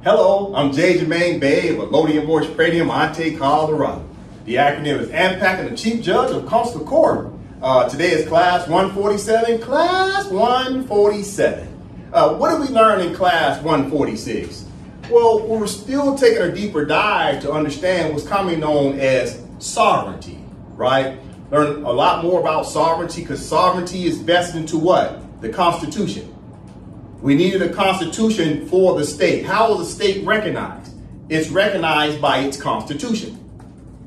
Hello, I'm J. Jermaine Bay of Elodian Moorish Pradium, Monte, Colorado. The acronym is AMPAC and the Chief Judge of Consular Court. Today is Class 147. Class 147. What did we learn in Class 146? Well, we're still taking a deeper dive to understand what's commonly known as sovereignty, right? Learn a lot more about sovereignty because sovereignty is vested into what? The Constitution. We needed a constitution for the state. How is a state recognized? It's recognized by its constitution.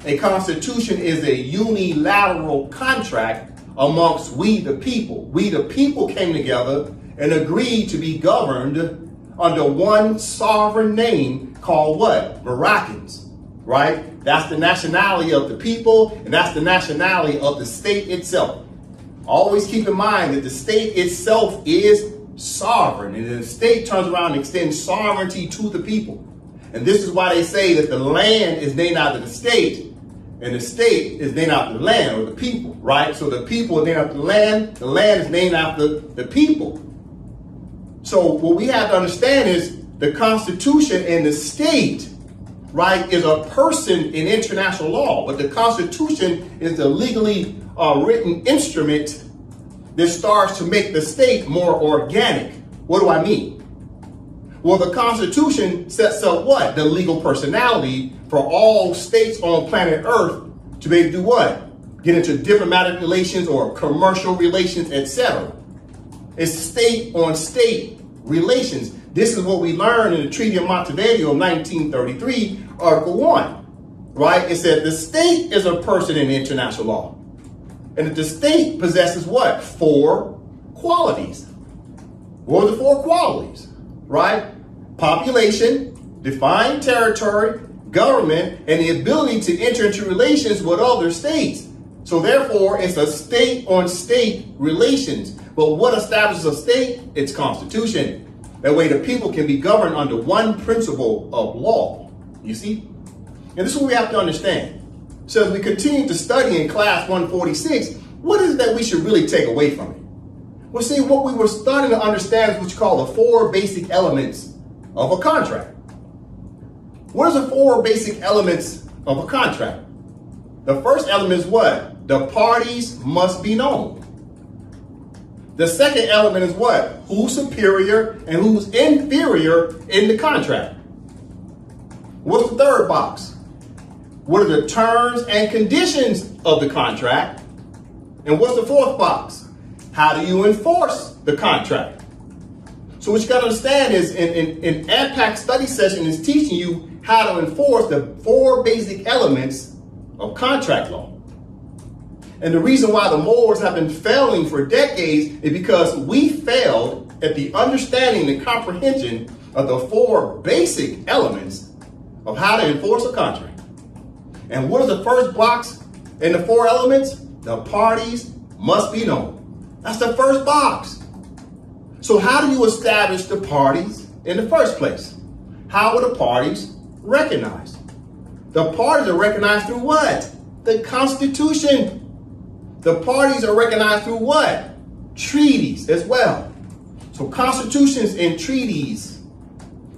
A constitution is a unilateral contract amongst we the people. We the people came together and agreed to be governed under one sovereign name called what? Moroccans, right? That's the nationality of the people, and that's the nationality of the state itself. Always keep in mind that the state itself is sovereign, and the state turns around and extends sovereignty to the people. And this is why they say that the land is named after the state, and the state is named after the land, or the people, right? So the people are named after the land is named after the people. So what we have to understand is the Constitution and the state, right, is a person in international law, but the Constitution is the legally written instrument that starts to make the state more organic. What do I mean? Well, the Constitution sets up what? The legal personality for all states on planet Earth to be able to do what? Get into diplomatic relations or commercial relations, etc. It's state on state relations. This is what we learned in the Treaty of Montevideo of 1933, Article 1, right? It said the state is a person in international law. And that the state possesses what? 4 qualities. What are the 4 qualities? Right? Population, defined territory, government, and the ability to enter into relations with other states. So therefore, it's a state on state relations. But what establishes a state? Its constitution. That way the people can be governed under one principle of law. You see? And this is what we have to understand. So as we continue to study in Class 146, what is it that we should really take away from it? Well, see, what we were starting to understand is what you call the 4 basic elements of a contract. What are the 4 basic elements of a contract? The first element is what? The parties must be known. The second element is what? Who's superior and who's inferior in the contract. What's the third box? What are the terms and conditions of the contract? And what's the 4th box? How do you enforce the contract? So what you got to understand is in AMPAC study session is teaching you how to enforce the 4 basic elements of contract law. And the reason why the Moors have been failing for decades is because we failed at the understanding and comprehension of the 4 basic elements of how to enforce a contract. And what is the first box in the 4 elements? The parties must be known. That's the first box. So how do you establish the parties in the first place? How are the parties recognized? The parties are recognized through what? The Constitution. The parties are recognized through what? Treaties as well. So constitutions and treaties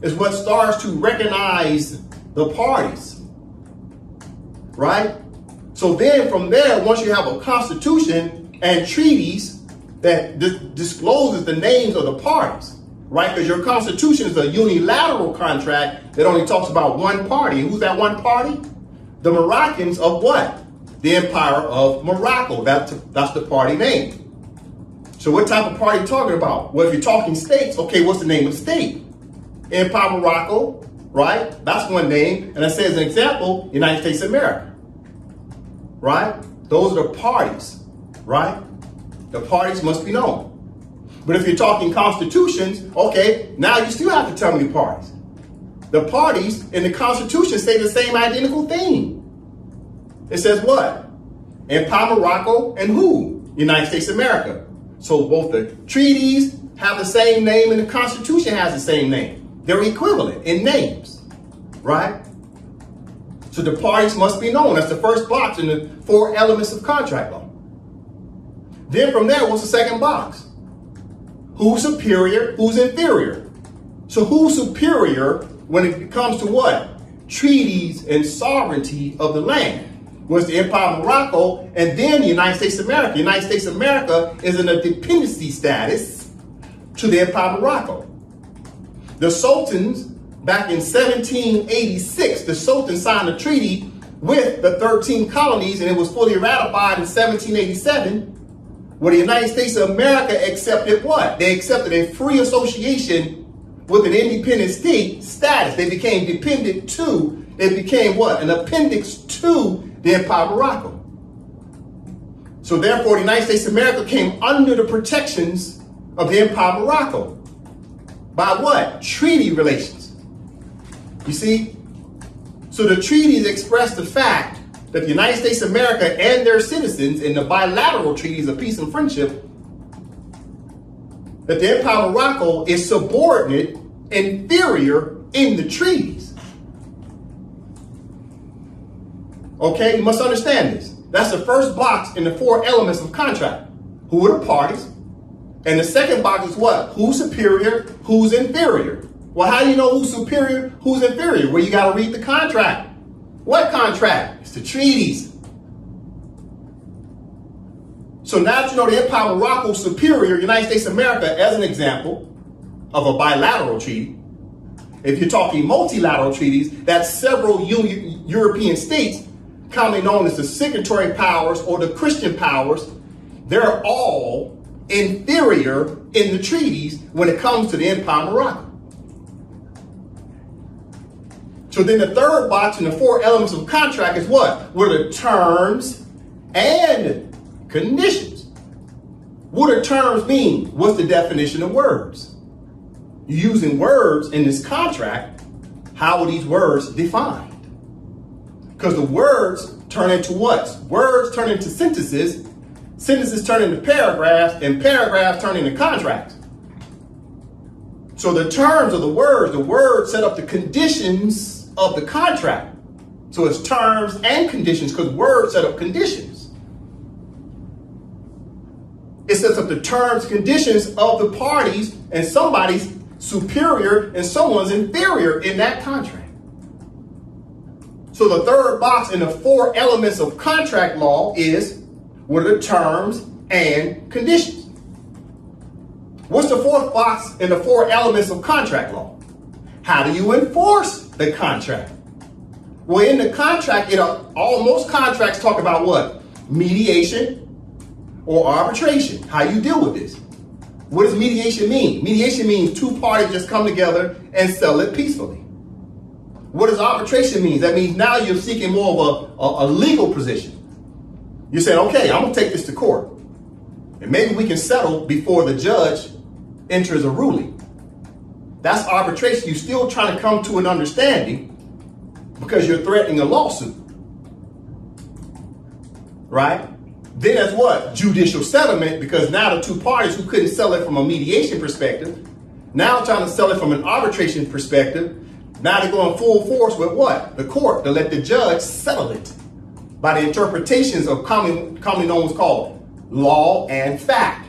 is what starts to recognize the parties. Right? So then from there, once you have a constitution and treaties that discloses the names of the parties, right? Because your constitution is a unilateral contract that only talks about one party. And who's that one party? The Moroccans of what? The Empire of Morocco. That's the party name. So what type of party are you talking about? Well, if you're talking states, okay, what's the name of the state? Empire of Morocco, right? That's one name. And I say as an example, United States of America. Right? Those are the parties, right? The parties must be known. But if you're talking constitutions, okay, now you still have to tell me the parties. The parties in the Constitution say the same identical thing. It says what? Empire Morocco and who? United States of America. So both the treaties have the same name and the Constitution has the same name. They're equivalent in names, right? So the parties must be known. That's the first box in the 4 elements of contract law. Then from there, what's the second box? Who's superior, who's inferior? So who's superior when it comes to what? Treaties and sovereignty of the land was the Empire of Morocco, and then the United States of America. The United States of America is in a dependency status to the Empire of Morocco. The sultans, back in 1786, the sultan signed a treaty with the 13 colonies, and it was fully ratified in 1787, where the United States of America accepted what? They accepted a free association with an independent state status. They became dependent to, it became what? An appendix to the Empire of Morocco. So therefore, the United States of America came under the protections of the Empire of Morocco. By what? Treaty relations. You see? So the treaties express the fact that the United States of America and their citizens in the bilateral treaties of peace and friendship, that the Empire of Morocco is subordinate, inferior in the treaties. Okay, you must understand this. That's the first box in the 4 elements of contract. Who are the parties? And the second box is what? Who's superior, who's inferior? Well, how do you know who's superior, who's inferior? Well, you got to read the contract. What contract? It's the treaties. So now that you know the Empire of Morocco is superior, United States of America, as an example of a bilateral treaty. If you're talking multilateral treaties, that's several European states, commonly known as the signatory powers or the Christian powers. They're all inferior in the treaties when it comes to the Empire of Morocco. So then the third box in the 4 elements of contract is what? What are the terms and conditions? What do terms mean? What's the definition of words? You're using words in this contract. How are these words defined? Because the words turn into what? Words turn into sentences. Sentences turn into paragraphs, and paragraphs turn into contracts. So the terms of the words set up the conditions of the contract. So it's terms and conditions because words set up conditions. It sets up the terms, conditions of the parties, and somebody's superior and someone's inferior in that contract. So the third box in the 4 elements of contract law is what are the terms and conditions? What's the 4th box in the 4 elements of contract law? How do you enforce the contract? Well, in the contract, most contracts talk about what? Mediation or arbitration. How you deal with this? What does mediation mean? Mediation means 2 parties just come together and settle it peacefully. What does arbitration mean? That means now you're seeking more of a legal position. You say, okay, I'm going to take this to court. And maybe we can settle before the judge enters a ruling. That's arbitration. You're still trying to come to an understanding because you're threatening a lawsuit. Right? Then that's what? Judicial settlement, because now the 2 parties who couldn't sell it from a mediation perspective, now trying to sell it from an arbitration perspective, now they're going full force with what? The court, to let the judge settle it by the interpretations of commonly known as called law and fact.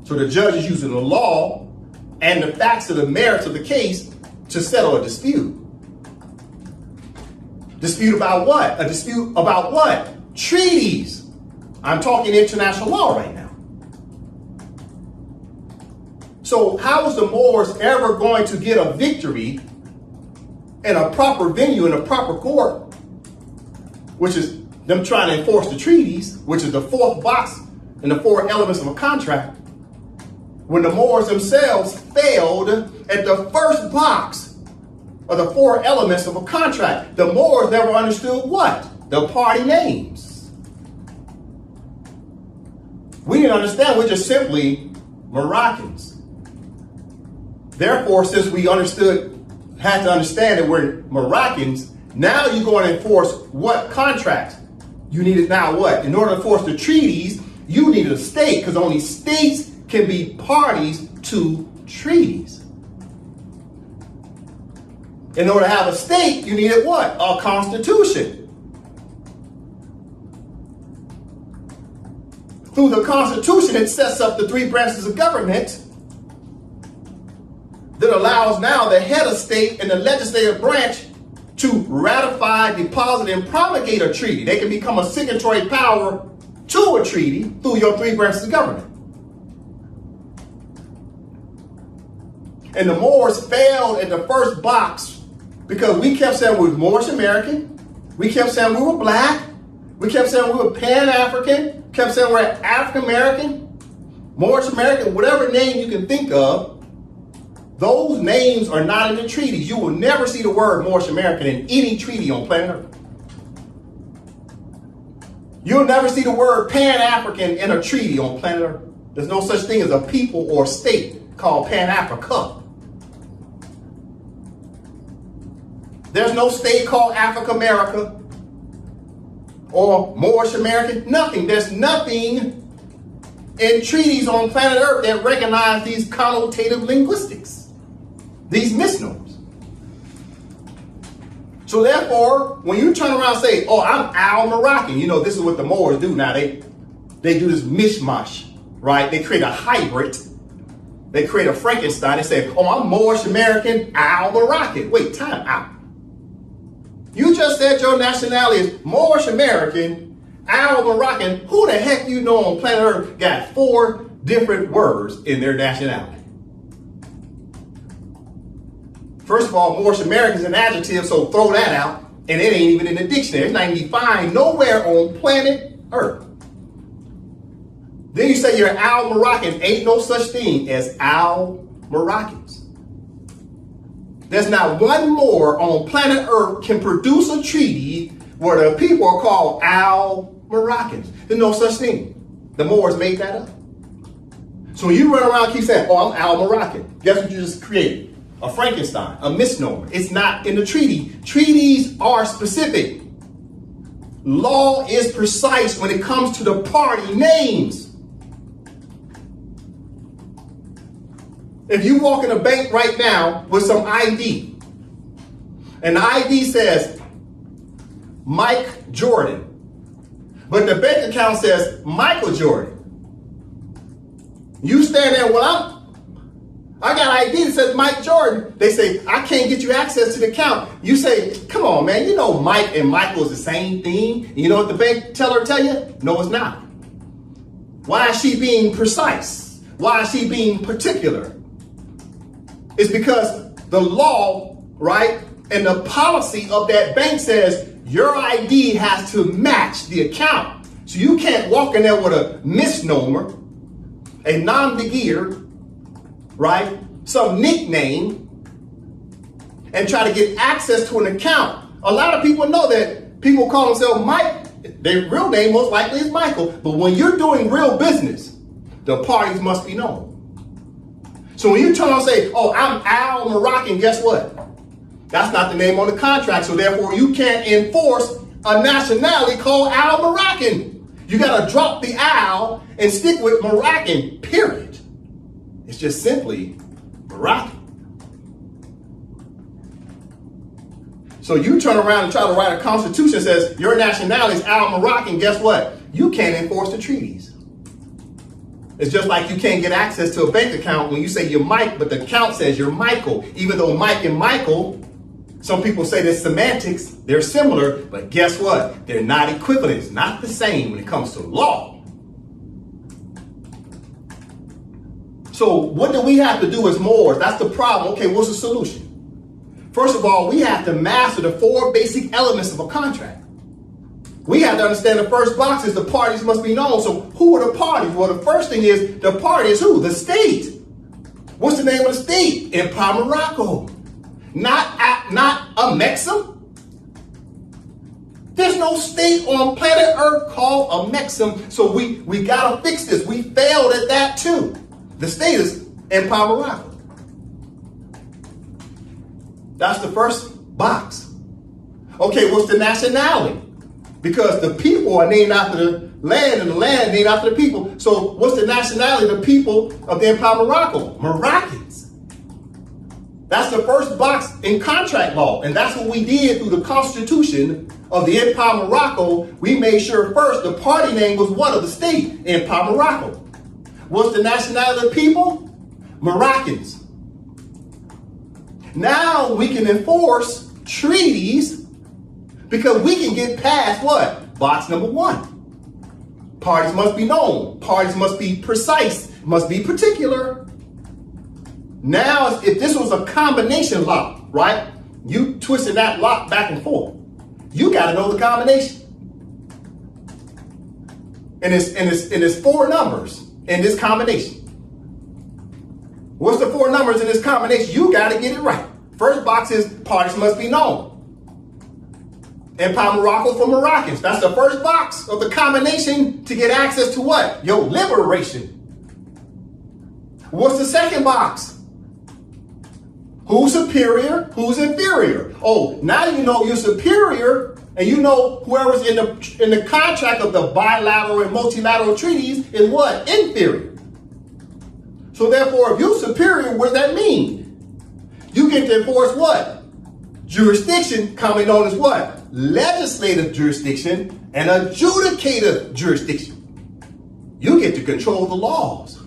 So the judge is using the law and the facts of the merits of the case to settle a dispute. Dispute about what? A dispute about what? Treaties. I'm talking international law right now. So how is the Moors ever going to get a victory in a proper venue, in a proper court, which is them trying to enforce the treaties, which is the 4th box in the 4 elements of a contract, when the Moors themselves failed at the first box of the 4 elements of a contract? The Moors never understood what? The party names. We didn't understand. We're just simply Moroccans. Therefore, since we had to understand that we're Moroccans, now you're going to enforce what contracts? You needed now what? In order to enforce the treaties, you needed a state, because only states can be parties to treaties. In order to have a state, you needed what? A constitution. Through the Constitution, it sets up the 3 branches of government that allows now the head of state and the legislative branch to ratify, deposit, and promulgate a treaty. They can become a signatory power to a treaty through your three branches of government. And the Moors failed at the first box because we kept saying we were Moorish American. We kept saying we were black. We kept saying we were Pan-African. Kept saying we're African American, Moorish American, whatever name you can think of. Those names are not in the treaties. You will never see the word Moorish American in any treaty on planet Earth. You'll never see the word Pan-African in a treaty on planet Earth. There's no such thing as a people or state called Pan-Africa. There's no state called Africa America or Moorish American. Nothing. There's nothing in treaties on planet Earth that recognize these connotative linguistics, these misnomers. So therefore, when you turn around and say, oh, I'm Al-Moroccan, you know, this is what the Moors do now. They do this mishmash, right? They create a hybrid. They create a Frankenstein. They say, oh, I'm Moorish American, Al-Moroccan. Wait, time out. You just said your nationality is Moorish American, Al-Moroccan. Who the heck you know on planet Earth got 4 different words in their nationality? First of all, Moorish American is an adjective, so throw that out. And it ain't even in the dictionary. It's not even defined nowhere on planet Earth. Then you say you're Al-Moroccan. Ain't no such thing as Al-Moroccans. There's not one Moor on planet Earth can produce a treaty where the people are called Al-Moroccans. There's no such thing. The Moors made that up. So when you run around and keep saying, oh, I'm Al-Moroccan, guess what you just created? A Frankenstein, a misnomer. It's not in the treaty. Treaties are specific. Law is precise when it comes to the party names. If you walk in a bank right now with some ID, and the ID says Mike Jordan, but the bank account says Michael Jordan, you stand there, well, I got an ID that says Mike Jordan. They say, I can't get you access to the account. You say, come on, man, you know Mike and Michael is the same thing. You know what the bank teller tell you? No, it's not. Why is she being precise? Why is she being particular? It's because the law, right, and the policy of that bank says your ID has to match the account. So you can't walk in there with a misnomer, a nom de guerre, right, some nickname, and try to get access to an account. A lot of people know that people call themselves Mike. Their real name most likely is Michael. But when you're doing real business, the parties must be known. So when you turn around and say, oh, I'm Al-Moroccan, guess what? That's not the name on the contract. So therefore, you can't enforce a nationality called Al-Moroccan. You got to drop the Al and stick with Moroccan, period. It's just simply Moroccan. So you turn around and try to write a constitution that says your nationality is Al-Moroccan, guess what? You can't enforce the treaties. It's just like you can't get access to a bank account when you say you're Mike, but the account says you're Michael. Even though Mike and Michael, some people say they're semantics, they're similar, but guess what? They're not equivalent. It's not the same when it comes to law. So what do we have to do as Moors? That's the problem. Okay, what's the solution? First of all, we have to master the 4 basic elements of a contract. We have to understand the first box is the parties must be known. So who are the parties? Well, the first thing is the party is who? The state. What's the name of the state? Empire Morocco. Not a Mexim. There's no state on planet Earth called a Mexim. So we got to fix this. We failed at that too. The state is Empire Morocco. That's the first box. Okay, what's the nationality? Because the people are named after the land and the land named after the people. So what's the nationality of the people of the Empire Morocco? Moroccans. That's the first box in contract law. And that's what we did through the Constitution of the Empire Morocco. We made sure first the party name was one of the state, Empire Morocco. What's the nationality of the people? Moroccans. Now we can enforce treaties because we can get past what? Box number 1. Parties must be known. Parties must be precise, must be particular. Now, if this was a combination lock, right? You twisted that lock back and forth. You got to know the combination. And it's 4 numbers in this combination. What's the 4 numbers in this combination? You got to get it right. First box is parties must be known. Empire Morocco for Moroccans. That's the first box of the combination to get access to what? Your liberation. What's the second box? Who's superior? Who's inferior? Oh, now you know you're superior, and you know whoever's in the contract of the bilateral and multilateral treaties is what? Inferior. So therefore, if you're superior, what does that mean? You get to enforce what? Jurisdiction, commonly known as what? Legislative jurisdiction and adjudicative jurisdiction. You get to control the laws.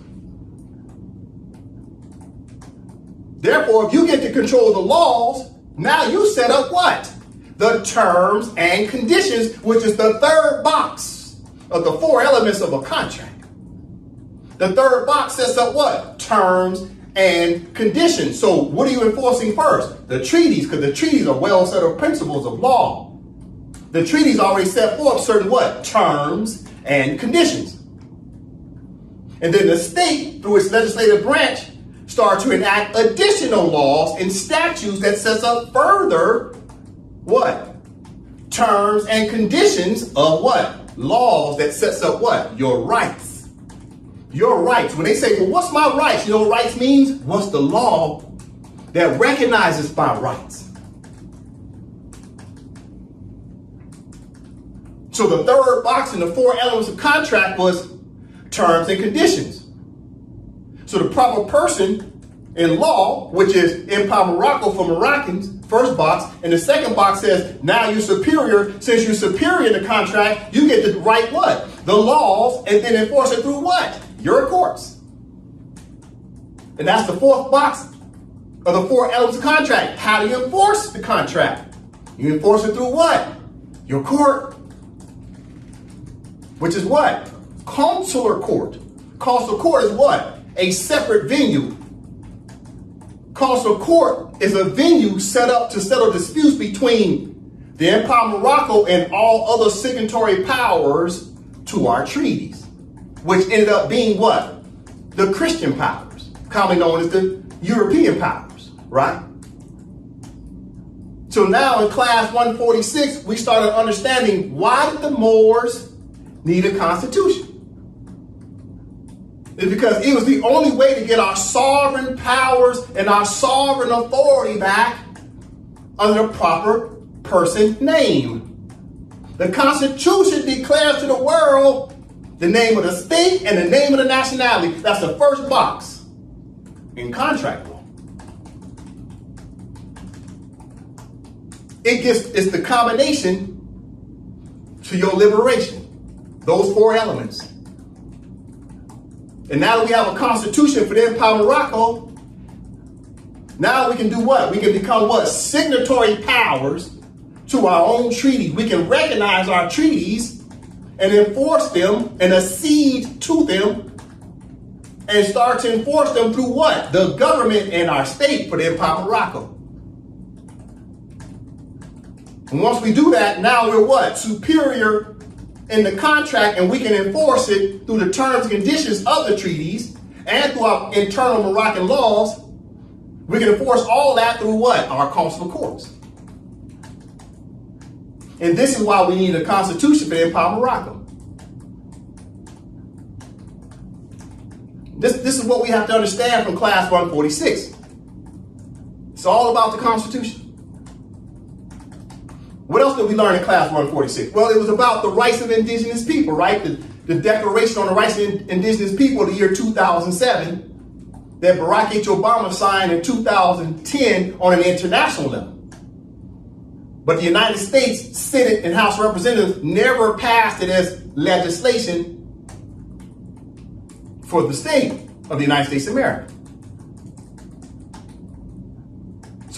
Therefore, if you get to control the laws, now you set up what? The terms and conditions, which is the third box of the 4 elements of a contract. The third box sets up what? Terms and conditions. So what are you enforcing first? The treaties, because the treaties are well set of principles of law. The treaties already set forth certain what? Terms and conditions. And then the state, through its legislative branch, start to enact additional laws and statutes that sets up further what? Terms and conditions of what? Laws that sets up what? Your rights. Your rights. When they say, well, what's my rights? You know what rights means? What's the law that recognizes my rights? So the third box in the 4 elements of contract was terms and conditions. So the proper person in law, which is Empire Morocco for Moroccans, first box, and the second box says, now you're superior. Since you're superior in the contract, you get to write what? The laws, and then enforce it through what? Your courts. And that's the 4th box of the 4 elements of contract. How do you enforce the contract? You enforce it through what? Your court. Which is what? Consular court. Consular court is what? A separate venue. Consular court is a venue set up to settle disputes between the Empire Morocco and all other signatory powers to our treaties, which ended up being what? The Christian powers, commonly known as the European powers, right? So now in class 146, we started understanding why did the Moors need a constitution? It's because it was the only way to get our sovereign powers and our sovereign authority back under the proper person name. The Constitution declares to the world the name of the state and the name of the nationality. That's the first box in contract law. It's the combination to your liberation. Those 4 elements. And now that we have a constitution for the Empire Morocco, now we can do what? We can become what? Signatory powers to our own treaties. We can recognize our treaties and enforce them and accede to them and start to enforce them through what? The government and our state for the Empire Morocco. And once we do that, now we're what? Superior in the contract, and we can enforce it through the terms and conditions of the treaties and through our internal Moroccan laws. We can enforce all that through what? Our consular courts. And this is why we need a constitution for the Empire Morocco. This is what we have to understand from class 146. It's all about the Constitution. What else did we learn in class 146? Well, it was about the rights of indigenous people, right? The Declaration on the Rights of Indigenous People of the year 2007 that Barack H. Obama signed in 2010 on an international level. But the United States Senate and House of Representatives never passed it as legislation for the state of the United States of America.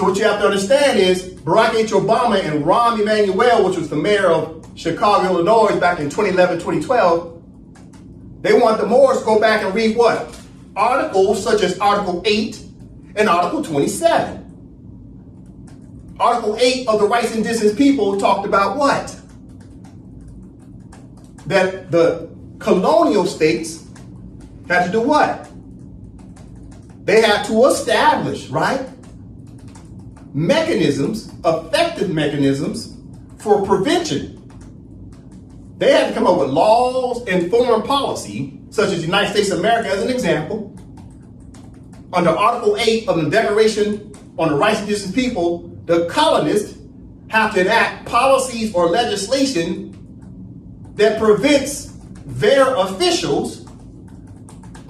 So what you have to understand is Barack H. Obama and Rahm Emanuel, which was the mayor of Chicago, Illinois back in 2011, 2012, they want the Moors to go back and read what? Articles such as Article 8 and Article 27. Article 8 of the Rights of Indigenous People talked about what? That the colonial states had to do what? They had to establish, right? Mechanisms, effective mechanisms for prevention. They had to come up with laws and foreign policy, such as the United States of America as an example. Under Article 8 of the Declaration on the Rights of Indigenous People, the colonists have to enact policies or legislation that prevents their officials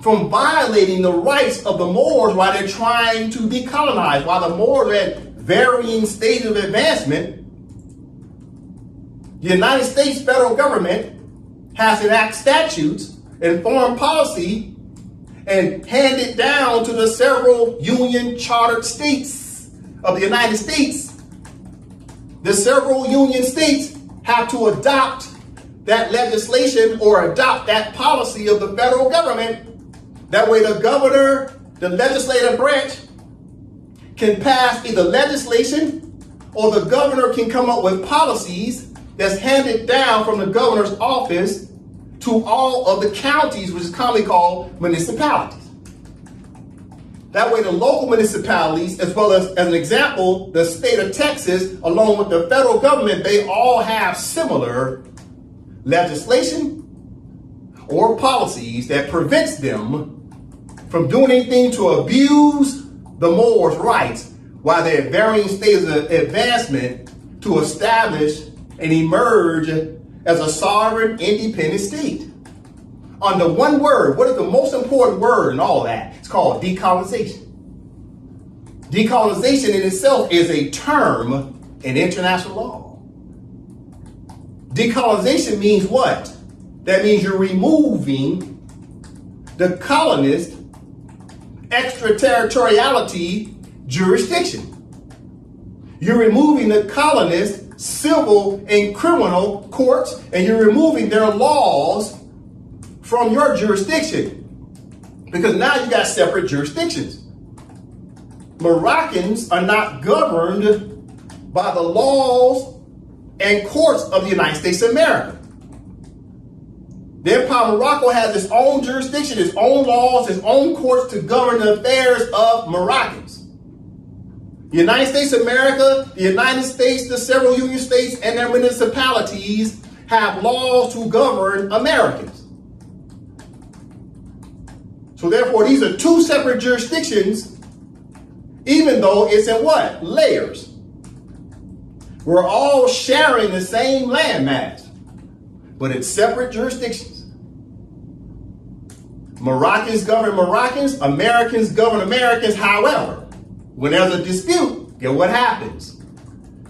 from violating the rights of the Moors while they're trying to decolonize. While the Moors are at varying stages of advancement, the United States federal government has to enact statutes and foreign policy and hand it down to the several union chartered states of the United States. The several union states have to adopt that legislation or adopt that policy of the federal government. That way the governor, the legislative branch, can pass either legislation or the governor can come up with policies that's handed down from the governor's office to all of the counties, which is commonly called municipalities. That way the local municipalities, as well as an example, the state of Texas, along with the federal government, they all have similar legislation or policies that prevents them from doing anything to abuse the Moors' rights while they're at varying stages of advancement to establish and emerge as a sovereign, independent state. Under one word, what is the most important word in all of that? It's called decolonization. Decolonization in itself is a term in international law. Decolonization means what? That means you're removing the colonist extraterritoriality jurisdiction. You're removing the colonist civil and criminal courts, and you're removing their laws from your jurisdiction, because now you got separate jurisdictions. Moroccans are not governed by the laws and courts of the United States of America. The Empire of Morocco has its own jurisdiction, its own laws, its own courts to govern the affairs of Moroccans. The United States of America, the United States, the several union states, and their municipalities have laws to govern Americans. So therefore, these are two separate jurisdictions, even though it's in what? Layers. We're all sharing the same landmass, but it's separate jurisdictions. Moroccans govern Moroccans, Americans govern Americans. However, when there's a dispute, guess what happens?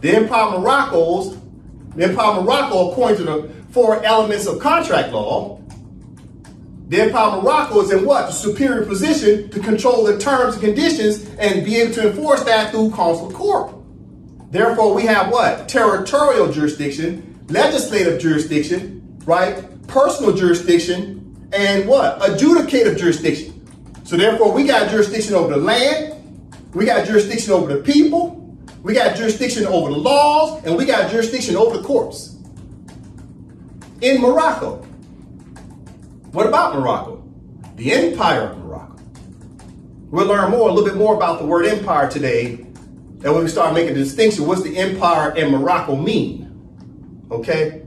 The Empire of Morocco, according to the four elements of contract law, the Empire of Morocco is in what? The superior position to control the terms and conditions and be able to enforce that through consular court. Therefore, we have what? Territorial jurisdiction, legislative jurisdiction, right? Personal jurisdiction, and what? Adjudicative jurisdiction. So therefore, we got jurisdiction over the land, we got jurisdiction over the people, we got jurisdiction over the laws, and we got jurisdiction over the courts. In Morocco. What about Morocco? The Empire of Morocco. We'll learn a little bit more about the word empire today. And when we start making the distinction, what's the empire and Morocco mean? Okay?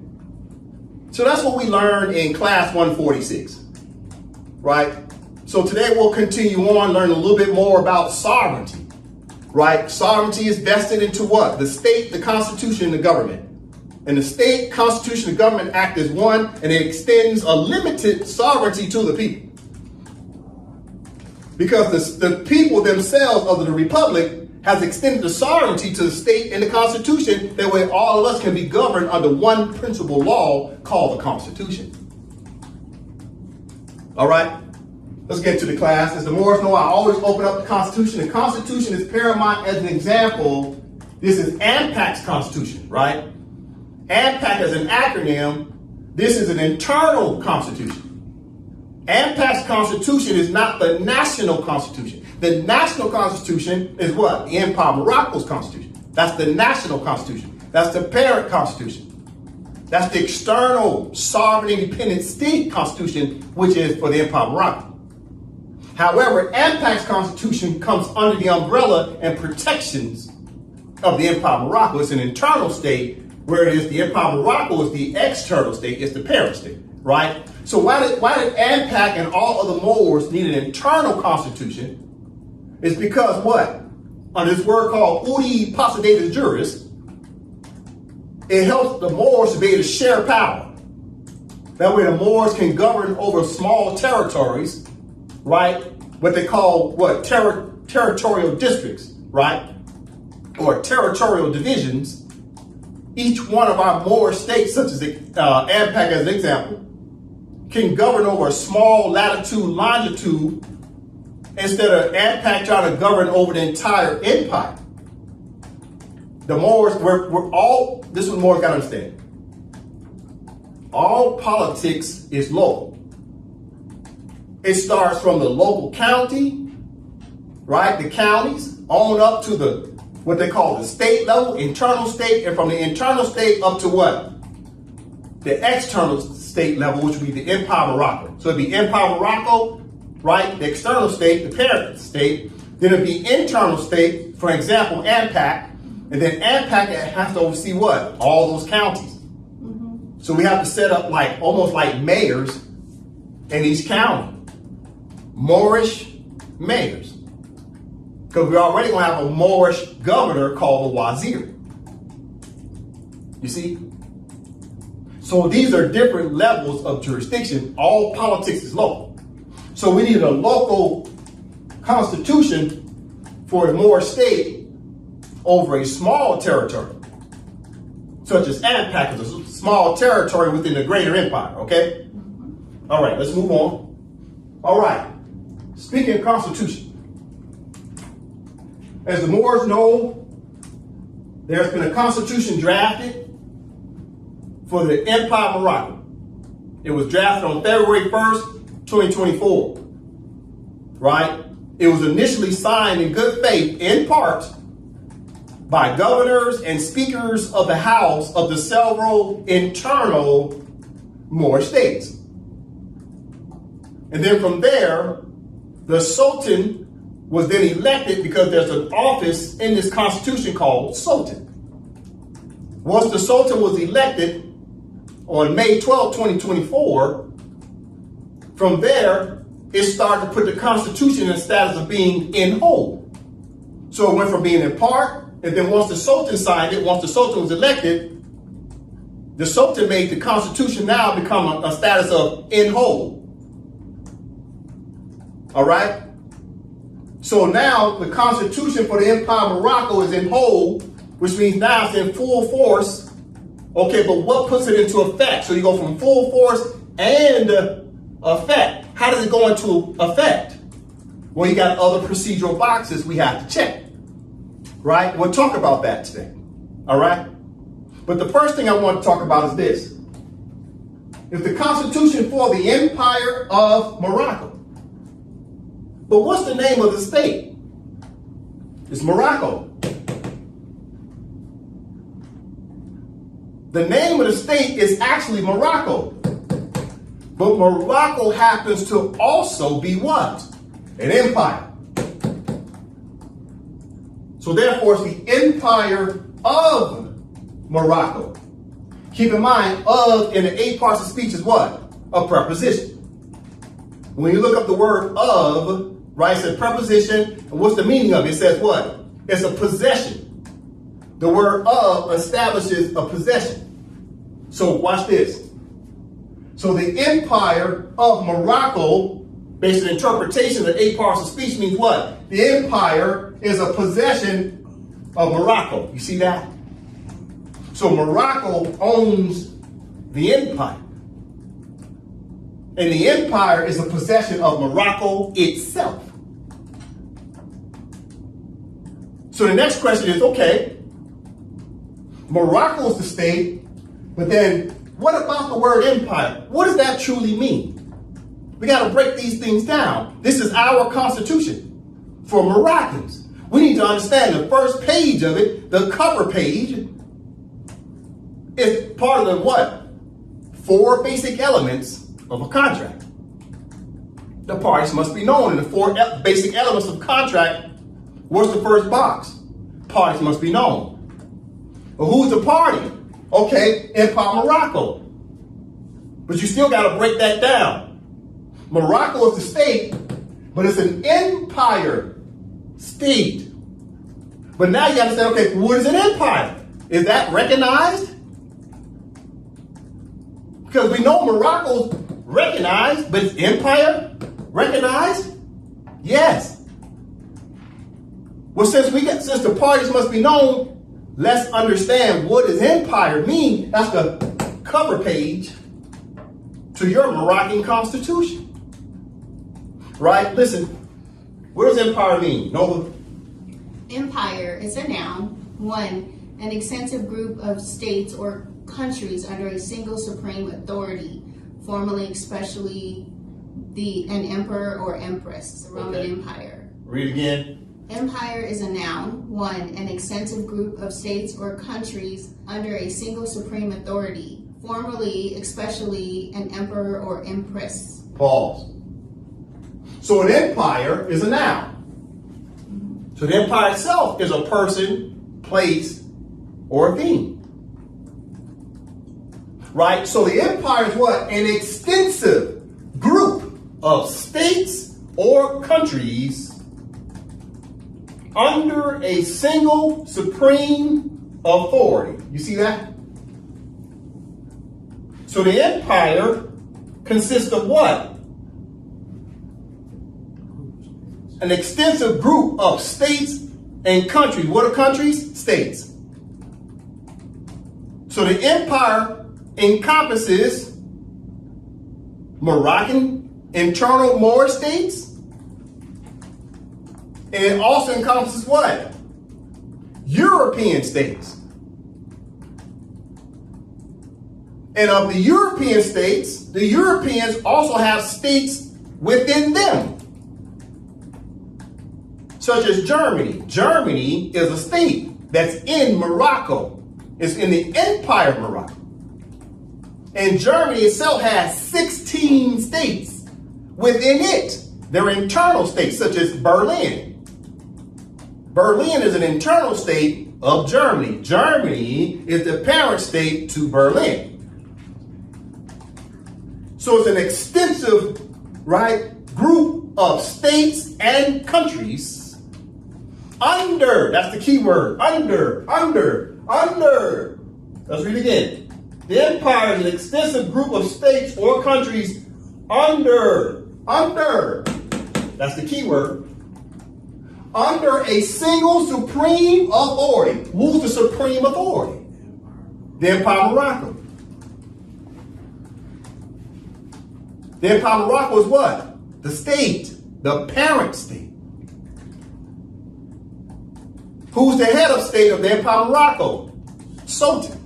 So that's what we learned in class 146, right? So today we'll continue on learning a little bit more about sovereignty, right? Sovereignty is vested into what? The state, the constitution, and the government. And the state, constitution, and government act as one, and it extends a limited sovereignty to the people. Because the people themselves of the republic has extended the sovereignty to the state and the constitution. That way all of us can be governed under one principal law called the Constitution. All right? Let's get to the class. As the Moors know, I always open up the Constitution. The Constitution is paramount. As an example, this is AMPAC's Constitution, right? AMPAC is an acronym. This is an internal constitution. AMPAC's Constitution is not the national constitution. The national constitution is what? The Empire of Morocco's constitution. That's the national constitution. That's the parent constitution. That's the external sovereign independent state constitution, which is for the Empire of Morocco. However, AMPAC's constitution comes under the umbrella and protections of the Empire of Morocco. It's an internal state, whereas the Empire of Morocco is the external state, it's the parent state, right? So why did AMPAC and all other Moors need an internal constitution? It's because what? Under this word called udi possidetis juris, it helps the Moors to be able to share power. That way the Moors can govern over small territories, right? What they call what? Territorial districts, right? Or territorial divisions. Each one of our Moorish states, such as AMPAC as an example, can govern over a small latitude, longitude, instead of AMPAC trying to govern over the entire empire. The Moors, this is what Moors got to understand. All politics is local. It starts from the local county, right? The counties, on up to what they call the state level, internal state, and from the internal state up to what? The external state level, which would be the Empire of Morocco. So it'd be Empire of Morocco, right? The external state, the parent state. Then it'd be internal state, for example, AMPAC. And then AMPAC has to oversee what? All those counties. Mm-hmm. So we have to set up almost like mayors in each county. Moorish mayors. Because we're already going to have a Moorish governor called a wazir. You see? So these are different levels of jurisdiction. All politics is local. So we need a local constitution for the Moorish state over a small territory, such as AMPAC is a small territory within the greater empire, okay? All right, let's move on. All right, speaking of constitution, as the Moors know, there's been a constitution drafted for the Empire of Morocco. It was drafted on February 1st, 2024, right? It was initially signed in good faith, in part, by governors and speakers of the House of the several internal Moorish states. And then from there, the Sultan was then elected because there's an office in this constitution called Sultan. Once the Sultan was elected on May 12, 2024, from there, it started to put the constitution in the status of being in whole. So it went from being in part, and then once the Sultan signed it, once the Sultan was elected, the Sultan made the constitution now become a status of in whole. All right? So now the constitution for the Empire of Morocco is in whole, which means now it's in full force. Okay, but what puts it into effect? So you go from full force and effect. How does it go into effect? Well, you got other procedural boxes we have to check. Right? We'll talk about that today. All right? But the first thing I want to talk about is this. It's the Constitution for the Empire of Morocco. But what's the name of the state? It's Morocco. The name of the state is actually Morocco. But Morocco happens to also be what? An empire. So therefore, it's the Empire of Morocco. Keep in mind, of in the 8 parts of speech is what? A preposition. When you look up the word of, right, it says preposition, and what's the meaning of it? It says what? It's a possession. The word of establishes a possession. So watch this. So the Empire of Morocco, based on interpretation of the 8 parts of speech, means what? The empire is a possession of Morocco. You see that? So Morocco owns the empire. And the empire is a possession of Morocco itself. So the next question is, okay, Morocco is the state, but then what about the word empire? What does that truly mean? We got to break these things down. This is our constitution for Moroccans. We need to understand the first page of it, the cover page, is part of the what? 4 basic elements of a contract. The parties must be known. And the 4 basic elements of contract, what's the first box? Parties must be known. Well, who's the party? Okay, Empire Morocco. But you still got to break that down. Morocco is the state, but it's an empire state. But now you understand, okay, what is an empire? Is that recognized? Because we know Morocco's recognized, but is empire recognized? Yes. Well, since the parties must be known, let's understand what does empire mean. That's the cover page to your Moroccan constitution. Right? Listen, what does empire mean? Nova? Empire is a noun. 1, an extensive group of states or countries under a single supreme authority, formally, especially an emperor or empress, the Roman Empire. Read again. Empire is a noun. 1, an extensive group of states or countries under a single supreme authority, formally, especially an emperor or empress. Pause. So an empire is a noun. So the empire itself is a person, place, or a thing. Right? So the empire is what? An extensive group of states or countries under a single supreme authority. You see that? So the empire consists of what? An extensive group of states and countries. What are countries? States. So the empire encompasses Moroccan internal Moor states, and it also encompasses what? European states. And of the European states, the Europeans also have states within them, such as Germany. Germany is a state that's in Morocco. It's in the Empire of Morocco. And Germany itself has 16 states within it. They're internal states, such as Berlin. Berlin is an internal state of Germany. Germany is the parent state to Berlin. So it's an extensive, right, group of states and countries under, that's the key word, under. Let's read again. The empire is an extensive group of states or countries under, that's the key word, under a single supreme authority. Who's the supreme authority? The Empire of Morocco. The Empire of Morocco is what? The state, the parent state. Who's the head of state of the Empire of Morocco? Sultan.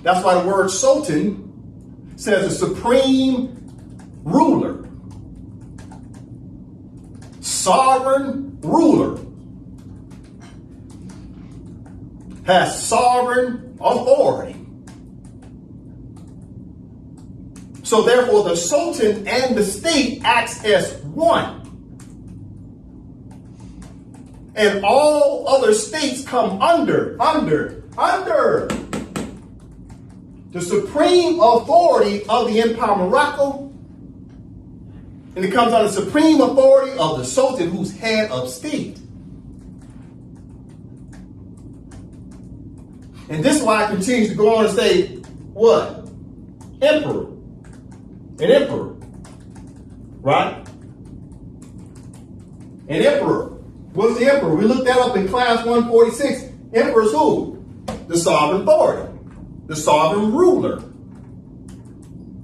That's why the word sultan says a supreme ruler. Sovereign ruler. Has sovereign authority. So therefore the sultan and the state acts as one. And all other states come under the supreme authority of the Empire of Morocco. And it comes under the supreme authority of the sultan, who's head of state. And this is why it continues to go on and say, what? Emperor. An emperor. Right? An emperor. What's the emperor? We looked that up in class 146. Emperor is who? The sovereign authority. The sovereign ruler.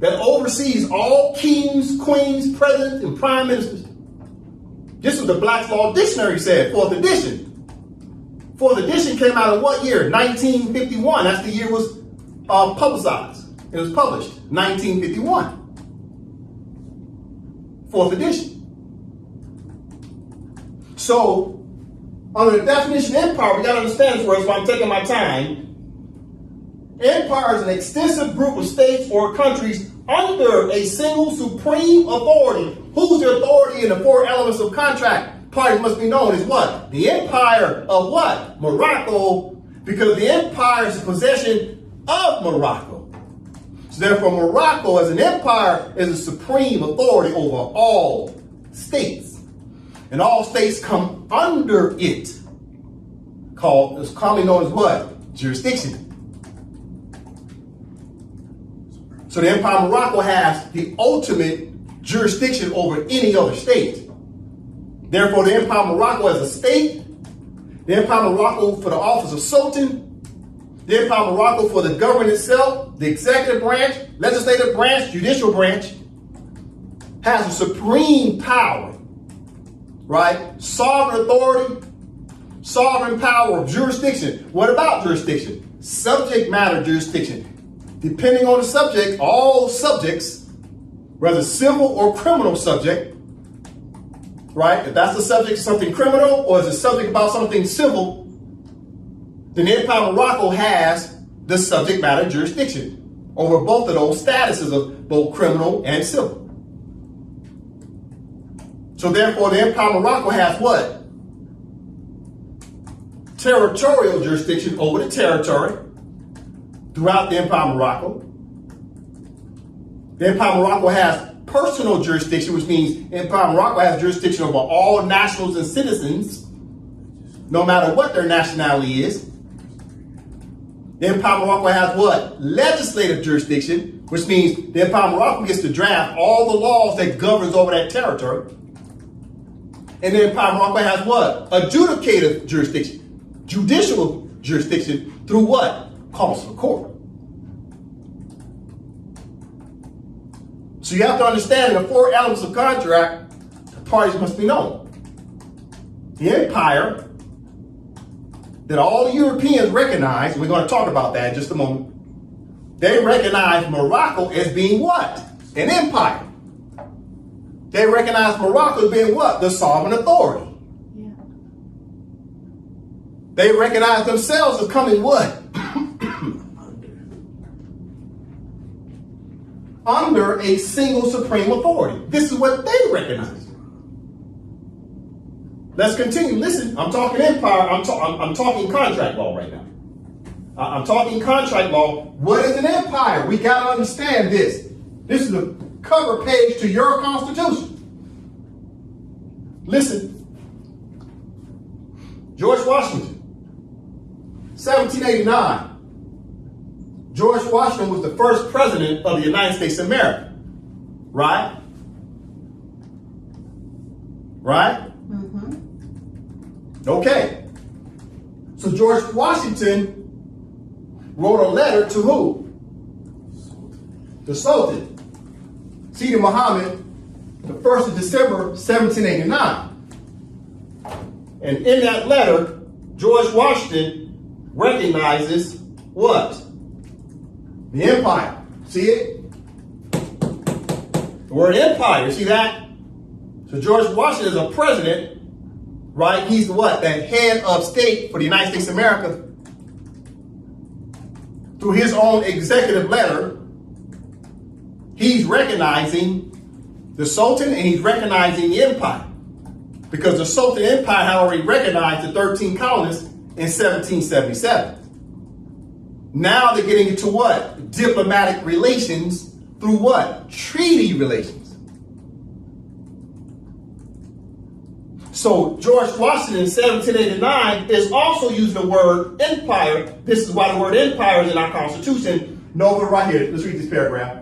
that oversees all kings, queens, presidents, and prime ministers. This is what the Black's Law Dictionary said, 4th edition. 4th edition came out in what year? 1951. That's the year it was publicized. It was published, 1951. 4th edition. So, under the definition of empire, we got to understand this word, so I'm taking my time. Empire is an extensive group of states or countries under a single supreme authority. Who's the authority in the 4 elements of contract? Parties must be known as what? The empire of what? Morocco, because the empire is a possession of Morocco. So therefore, Morocco as an empire is a supreme authority over all states. And all states come under it. It's commonly known as what? Jurisdiction. So the Empire of Morocco has the ultimate jurisdiction over any other state. Therefore, the Empire of Morocco as a state, the Empire of Morocco for the office of Sultan, the Empire of Morocco for the government itself, the executive branch, legislative branch, judicial branch, has a supreme power, right? Sovereign authority, sovereign power of jurisdiction. What about jurisdiction? Subject matter jurisdiction. Depending on the subject, all subjects, whether civil or criminal subject, right? If that's the subject of something criminal or is the subject about something civil, then the Empire of Morocco has the subject matter jurisdiction over both of those statuses of both criminal and civil. So therefore, the Empire of Morocco has what? Territorial jurisdiction over the territory throughout the Empire of Morocco. The Empire of Morocco has personal jurisdiction, which means the Empire of Morocco has jurisdiction over all nationals and citizens, no matter what their nationality is. The Empire of Morocco has what? Legislative jurisdiction, which means the Empire of Morocco gets to draft all the laws that governs over that territory. And the Empire of Morocco has what? Adjudicative jurisdiction, judicial jurisdiction through what? Consular court. So you have to understand the 4 elements of contract, the parties must be known. The empire that all the Europeans recognize, we're going to talk about that in just a moment, they recognize Morocco as being what? An empire. They recognize Morocco as being what? The sovereign authority. Yeah. They recognize themselves as coming what? Under a single supreme authority. This is what they recognize. Let's continue. Listen, I'm talking empire. I'm talking contract law right now. I'm talking contract law. What is an empire? We got to understand this. This is the cover page to your Constitution. Listen. George Washington, 1789. George Washington was the first president of the United States of America. Right? Right? Mm-hmm. Okay. So George Washington wrote a letter to who? The Sultan. Sidi Muhammad, the 1st of December, 1789. And in that letter, George Washington recognizes what? The empire. See it? The word empire, see that? So George Washington is a president, right? He's what? The head of state for the United States of America. Through his own executive letter, he's recognizing the Sultan and he's recognizing the empire. Because the Sultan Empire had already recognized the 13 colonists in 1777. Now they're getting into what? Diplomatic relations through what? Treaty relations. So George Washington in 1789 is also using the word empire. This is why the word empire is in our Constitution. Nova right here. Let's read this paragraph.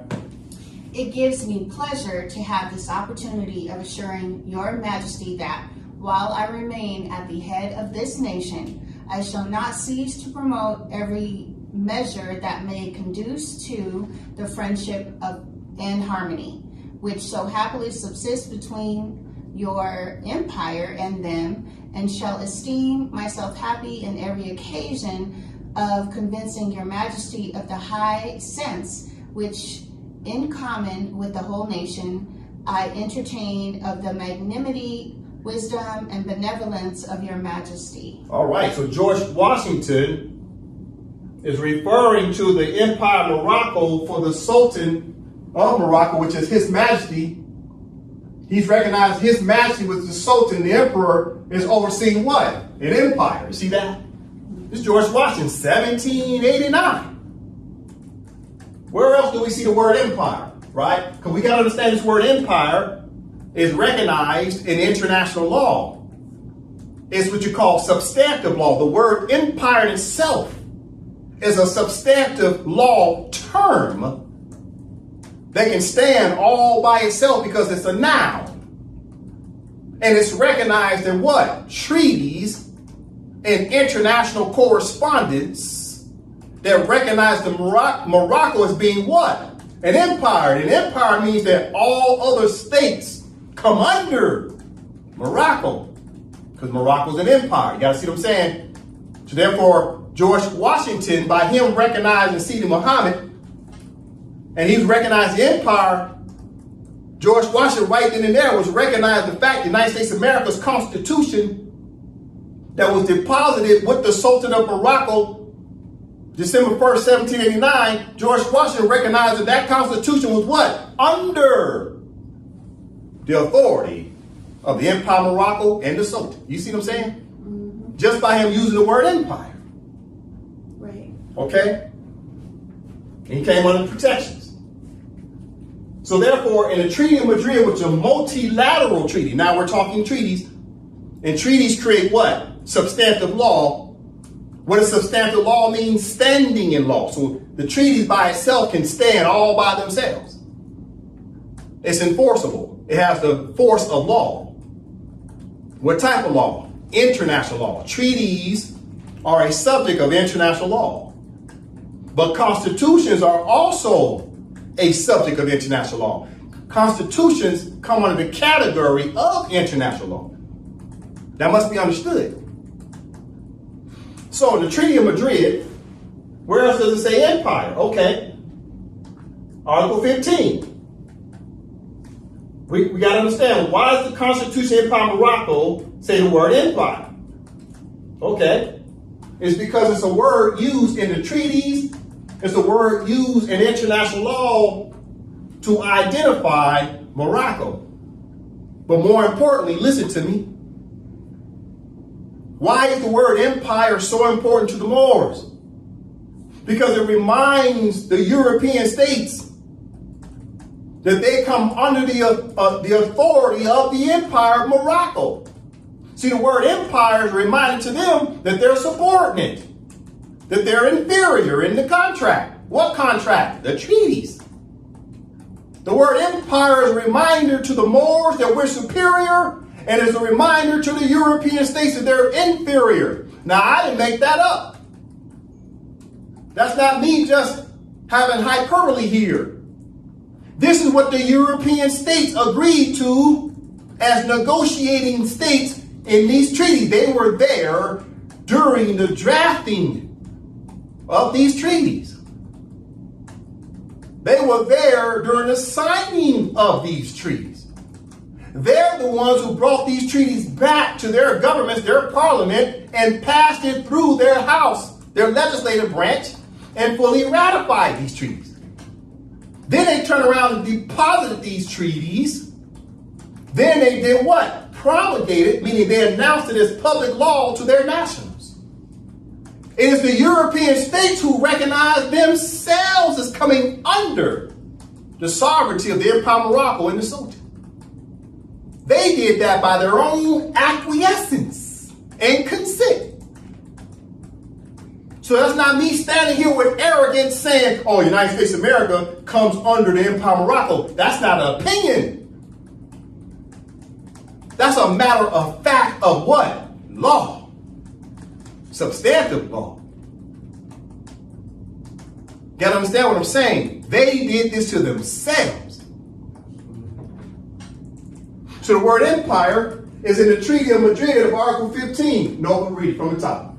It gives me pleasure to have this opportunity of assuring your majesty that while I remain at the head of this nation, I shall not cease to promote every measure that may conduce to the friendship of and harmony, which so happily subsists between your empire and them, and shall esteem myself happy in every occasion of convincing your majesty of the high sense which, in common with the whole nation, I entertain of the magnanimity, wisdom, and benevolence of your majesty. All right, so George Washington is referring to the Empire of Morocco for the Sultan of Morocco, which is His Majesty. He's recognized His Majesty with the Sultan. The Emperor is overseeing what? An empire. You see that? This is George Washington, 1789. Where else do we see the word empire, right? Because we got to understand this word empire is recognized in international law. It's what you call substantive law. The word empire in itself is a substantive law term that can stand all by itself because it's a noun. And it's recognized in what? Treaties and international correspondence that recognize the Morocco as being what? An empire. And empire means that all other states come under Morocco, because Morocco's an empire. You got to see what I'm saying? So therefore, George Washington, by him recognizing Sidi Muhammad, and he's recognized the empire, George Washington right then and there was recognized the fact the United States of America's Constitution that was deposited with the Sultan of Morocco December 1st, 1789, George Washington recognized that that Constitution was what? Under the authority of the Empire of Morocco and the Sultan. You see what I'm saying? Mm-hmm. Just by him using the word empire. Right. Okay? And he came under protections. So therefore, in the Treaty of Madrid, which is a multilateral treaty, now we're talking treaties, and treaties create what? Substantive law. What does substantive law mean? Standing in law. So the treaties by itself can stand all by themselves. It's enforceable. It has the force of law. What type of law? International law. Treaties are a subject of international law. But constitutions are also a subject of international law. Constitutions come under the category of international law. That must be understood. So in the Treaty of Madrid, where else does it say empire? Okay. Article 15. We got to understand, why does the Constitution of Empire of Morocco say the word empire? Okay. It's because it's a word used in the treaties. It's a word used in international law to identify Morocco. But more importantly, listen to me. Why is the word empire so important to the Moors? Because it reminds the European states that they come under the authority of the Empire of Morocco. See, the word empire is reminding to them that they're subordinate, that they're inferior in the contract. What contract? The treaties. The word empire is a reminder to the Moors that we're superior, and is a reminder to the European states that they're inferior. Now, I didn't make that up. That's not me just having hyperbole here. This is what the European states agreed to as negotiating states in these treaties. They were there during the drafting of these treaties. They were there during the signing of these treaties. They're the ones who brought these treaties back to their governments, their parliament, and passed it through their house, their legislative branch, and fully ratified these treaties. Then they turned around and deposited these treaties. Then they did what? Promulgated, meaning they announced it as public law to their nationals. It is the European states who recognize themselves as coming under the sovereignty of the Empire of Morocco and the Sultan. They did that by their own acquiescence and consent. So that's not me standing here with arrogance saying, oh, United States of America comes under the Empire of Morocco. That's not an opinion. That's a matter of fact of what? Law. Substantive law. You gotta understand what I'm saying. They did this to themselves. So the word empire is in the Treaty of Madrid of Article 15. No, read it from the top.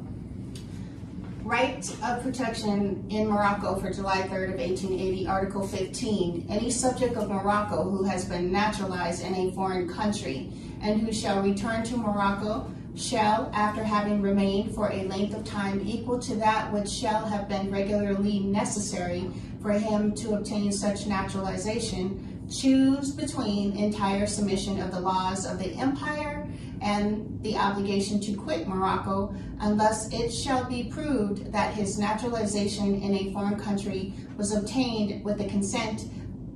Right of protection in Morocco for July 3rd of 1880, Article 15. Any subject of Morocco who has been naturalized in a foreign country and who shall return to Morocco shall, after having remained for a length of time equal to that which shall have been regularly necessary for him to obtain such naturalization, choose between entire submission of the laws of the empire and the obligation to quit Morocco, unless it shall be proved that his naturalization in a foreign country was obtained with the consent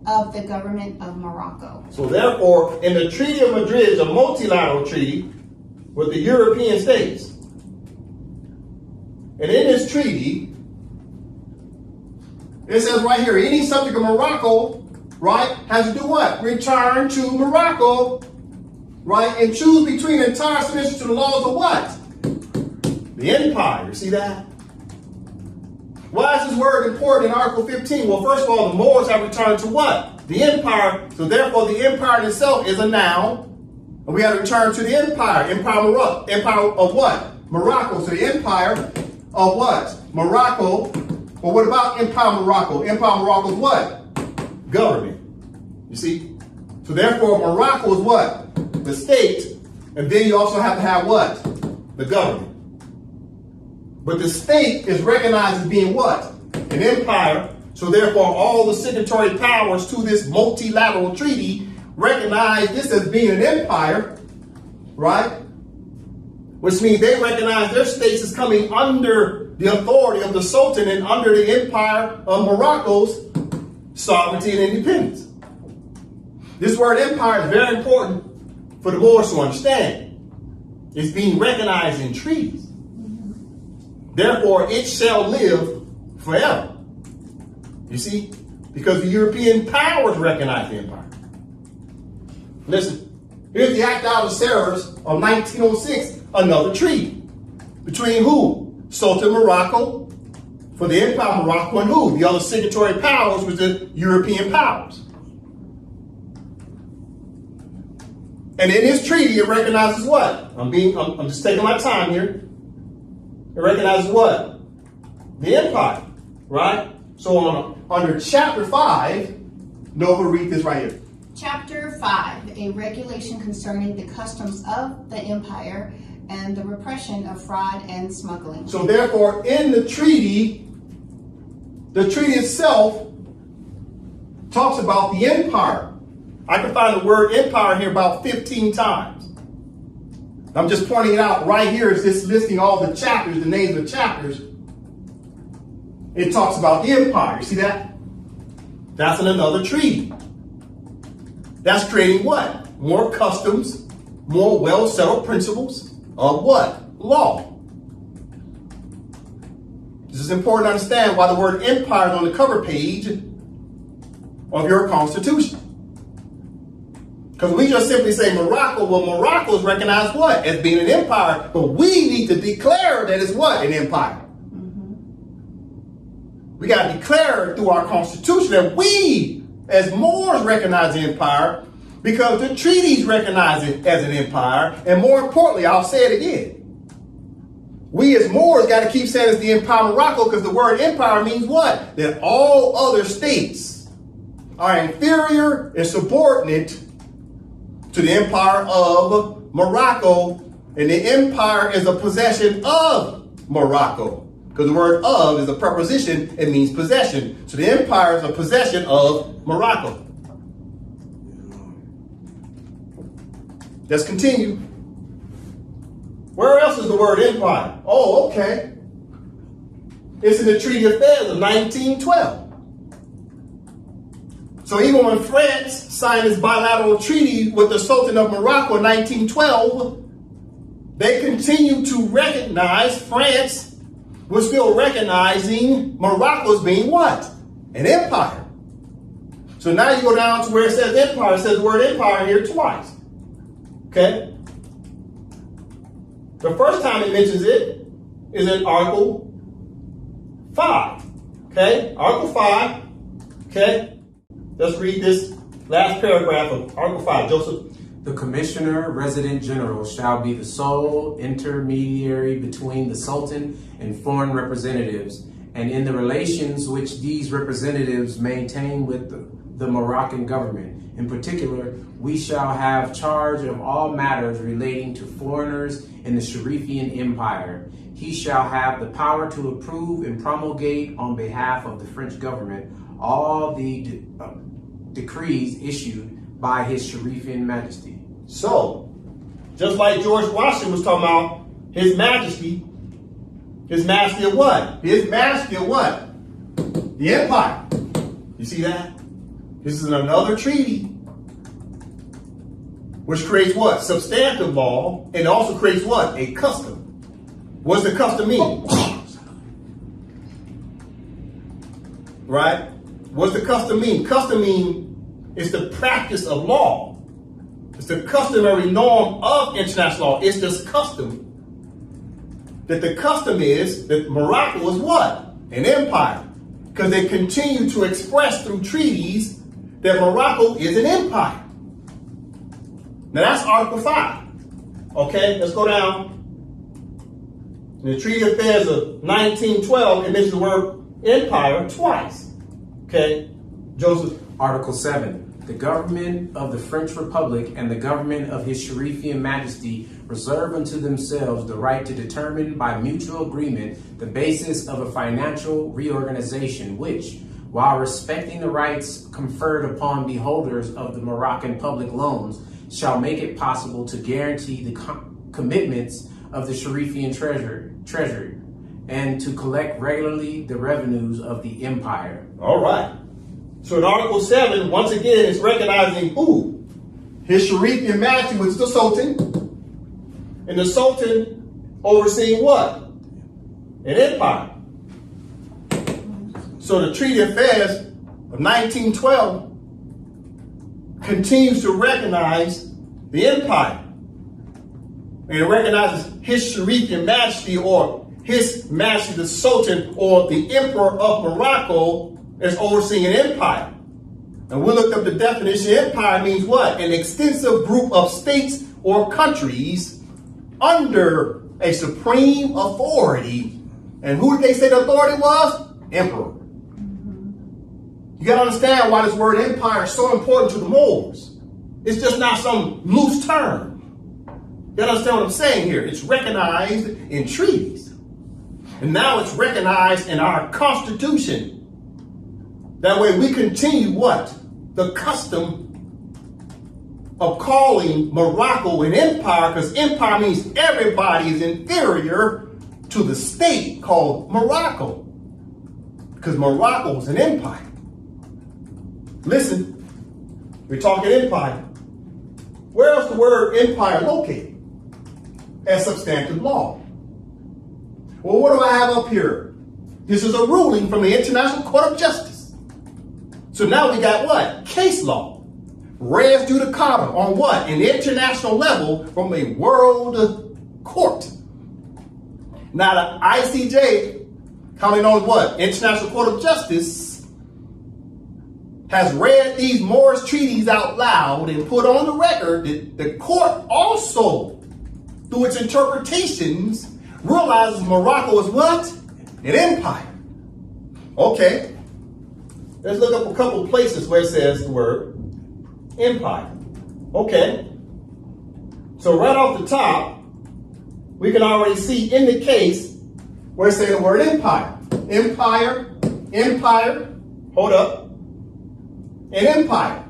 of the government of Morocco. So therefore, in the Treaty of Madrid is a multilateral treaty with the European states. And in this treaty, it says right here, any subject of Morocco, right, has to do what? Return to Morocco, right, and choose between entire submission to the laws of what? The empire. See that? Why is this word important in Article 15? Well, first of all, the Moors have returned to what? The empire. So therefore, the empire in itself is a noun. And we have to return to the empire. Empire of what? Morocco. So the empire of what? Morocco. Well, what about Empire Morocco? Empire Morocco is what? Government. You see? So therefore, Morocco is what? The state. And then you also have to have what? The government. But the state is recognized as being what? An empire. So therefore, all the signatory powers to this multilateral treaty recognize this as being an empire, right? Which means they recognize their states as coming under the authority of the Sultan and under the empire of Morocco's sovereignty and independence. This word empire is very important for the Moors to understand. It's being recognized in treaties. Therefore, it shall live forever. You see? Because the European powers recognize the empire. Listen, here's the Act of Serres of 1906, another treaty. Between who? Sultan Morocco for the Empire of Morocco, and who? The other signatory powers was the European powers. And in this treaty, it recognizes what? I'm just taking my time here. It recognizes what? The empire, right? So under Chapter 5, Nova, read this right here. Chapter 5, a regulation concerning the customs of the empire and the repression of fraud and smuggling. So therefore, in the treaty itself talks about the empire. I can find the word empire here about 15 times. I'm just pointing it out right here. It's just listing all the chapters, the names of chapters. It talks about the empire. You see that? That's in another treaty. That's creating what? More customs, more well-settled principles of what? Law. This is important to understand why the word empire is on the cover page of your Constitution. Because we just simply say Morocco, well, Morocco is recognized what? As being an empire, but we need to declare that it's what? An empire. We got to declare through our Constitution that we, as Moors, recognize the empire because the treaties recognize it as an empire. And more importantly, I'll say it again. We as Moors got to keep saying it's the Empire of Morocco because the word empire means what? That all other states are inferior and subordinate to the empire of Morocco. And the empire is a possession of Morocco. Because the word of is a preposition, it means possession. So the empire is a possession of Morocco. Let's continue. Where else is the word empire? Oh, okay. It's in the Treaty of Fez of 1912. So even when France signed this bilateral treaty with the Sultan of Morocco in 1912, they continued to recognize France was still recognizing Morocco as being what? An empire. So now you go down to where it says empire. It says the word empire here twice. Okay? The first time it mentions it is in Article 5. Okay? Article 5. Okay? Let's read this last paragraph of Article 5. Joseph, The Commissioner Resident General shall be the sole intermediary between the Sultan and foreign representatives, and in the relations which these representatives maintain with the Moroccan government. In particular, we shall have charge of all matters relating to foreigners in the Sharifian Empire. He shall have the power to approve and promulgate on behalf of the French government all the decrees issued by His Sharifian Majesty. So, just like George Washington was talking about His Majesty of what? His Majesty of what? The Empire. You see that? This is another treaty which creates what? Substantive law, and also creates what? A custom. What does the custom mean? Right? What does the custom mean? Custom mean it's the practice of law. It's the customary norm of international law. It's this custom. That the custom is that Morocco is what? An empire. Because they continue to express through treaties that Morocco is an empire. Now that's Article 5. Okay, let's go down. In the Treaty of Affairs of 1912, it mentions the word empire twice. Okay, Joseph. Article 7. The government of the French Republic and the government of His Sharifian Majesty reserve unto themselves the right to determine by mutual agreement the basis of a financial reorganization which, while respecting the rights conferred upon the holders of the Moroccan public loans, shall make it possible to guarantee the commitments of the Sharifian treasury and to collect regularly the revenues of the empire. All right. So in Article 7, once again, it's recognizing who? His Sharifian Majesty, which is the Sultan. And the Sultan overseeing what? An empire. So the Treaty of Affairs of 1912 continues to recognize the empire. And it recognizes His Sharifian Majesty, or His Majesty the Sultan, or the Emperor of Morocco, as overseeing an empire. And we looked up the definition. Empire means what? An extensive group of states or countries under a supreme authority. And who did they say the authority was? Emperor. You got to understand why this word empire is so important to the Moors. It's just not some loose term. You got to understand what I'm saying here. It's recognized in treaties. And now it's recognized in our Constitution. That way we continue what? The custom of calling Morocco an empire, because empire means everybody is inferior to the state called Morocco. Because Morocco is an empire. Listen, we're talking empire. Where else the word empire located? As substantive law. Well, what do I have up here? This is a ruling from the International Court of Justice. So now we got what? Case law. Res judicata on what? An international level from a world court. Now the ICJ, coming on what? International Court of Justice, has read these Moorish treaties out loud and put on the record that the court also, through its interpretations, realizes Morocco is what? An empire. Okay. Let's look up a couple of places where it says the word empire. Okay. So right off the top, we can already see in the case where it says the word empire. Empire, empire, hold up, and empire.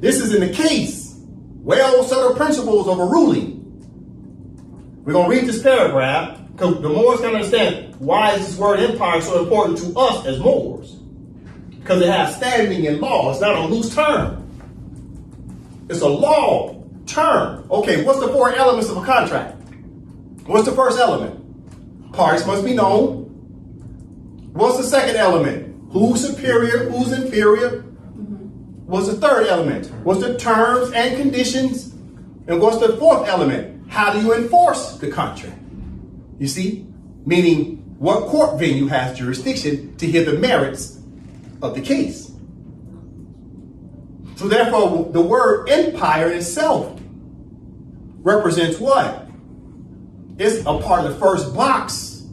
This is in the case. Well-settled principles of a ruling. We're going to read this paragraph because the Moors can understand why is this word empire so important to us as Moors. Because it has standing in law. It's not a loose term. It's a law term. Okay, what's the 4 elements of a contract? What's the first element? Parties must be known. What's the second element? Who's superior? Who's inferior? What's the third element? What's the terms and conditions? And what's the fourth element? How do you enforce the contract? You see? Meaning, what court venue has jurisdiction to hear the merits of the case? So therefore, the word empire itself represents what? It's a part of the first box.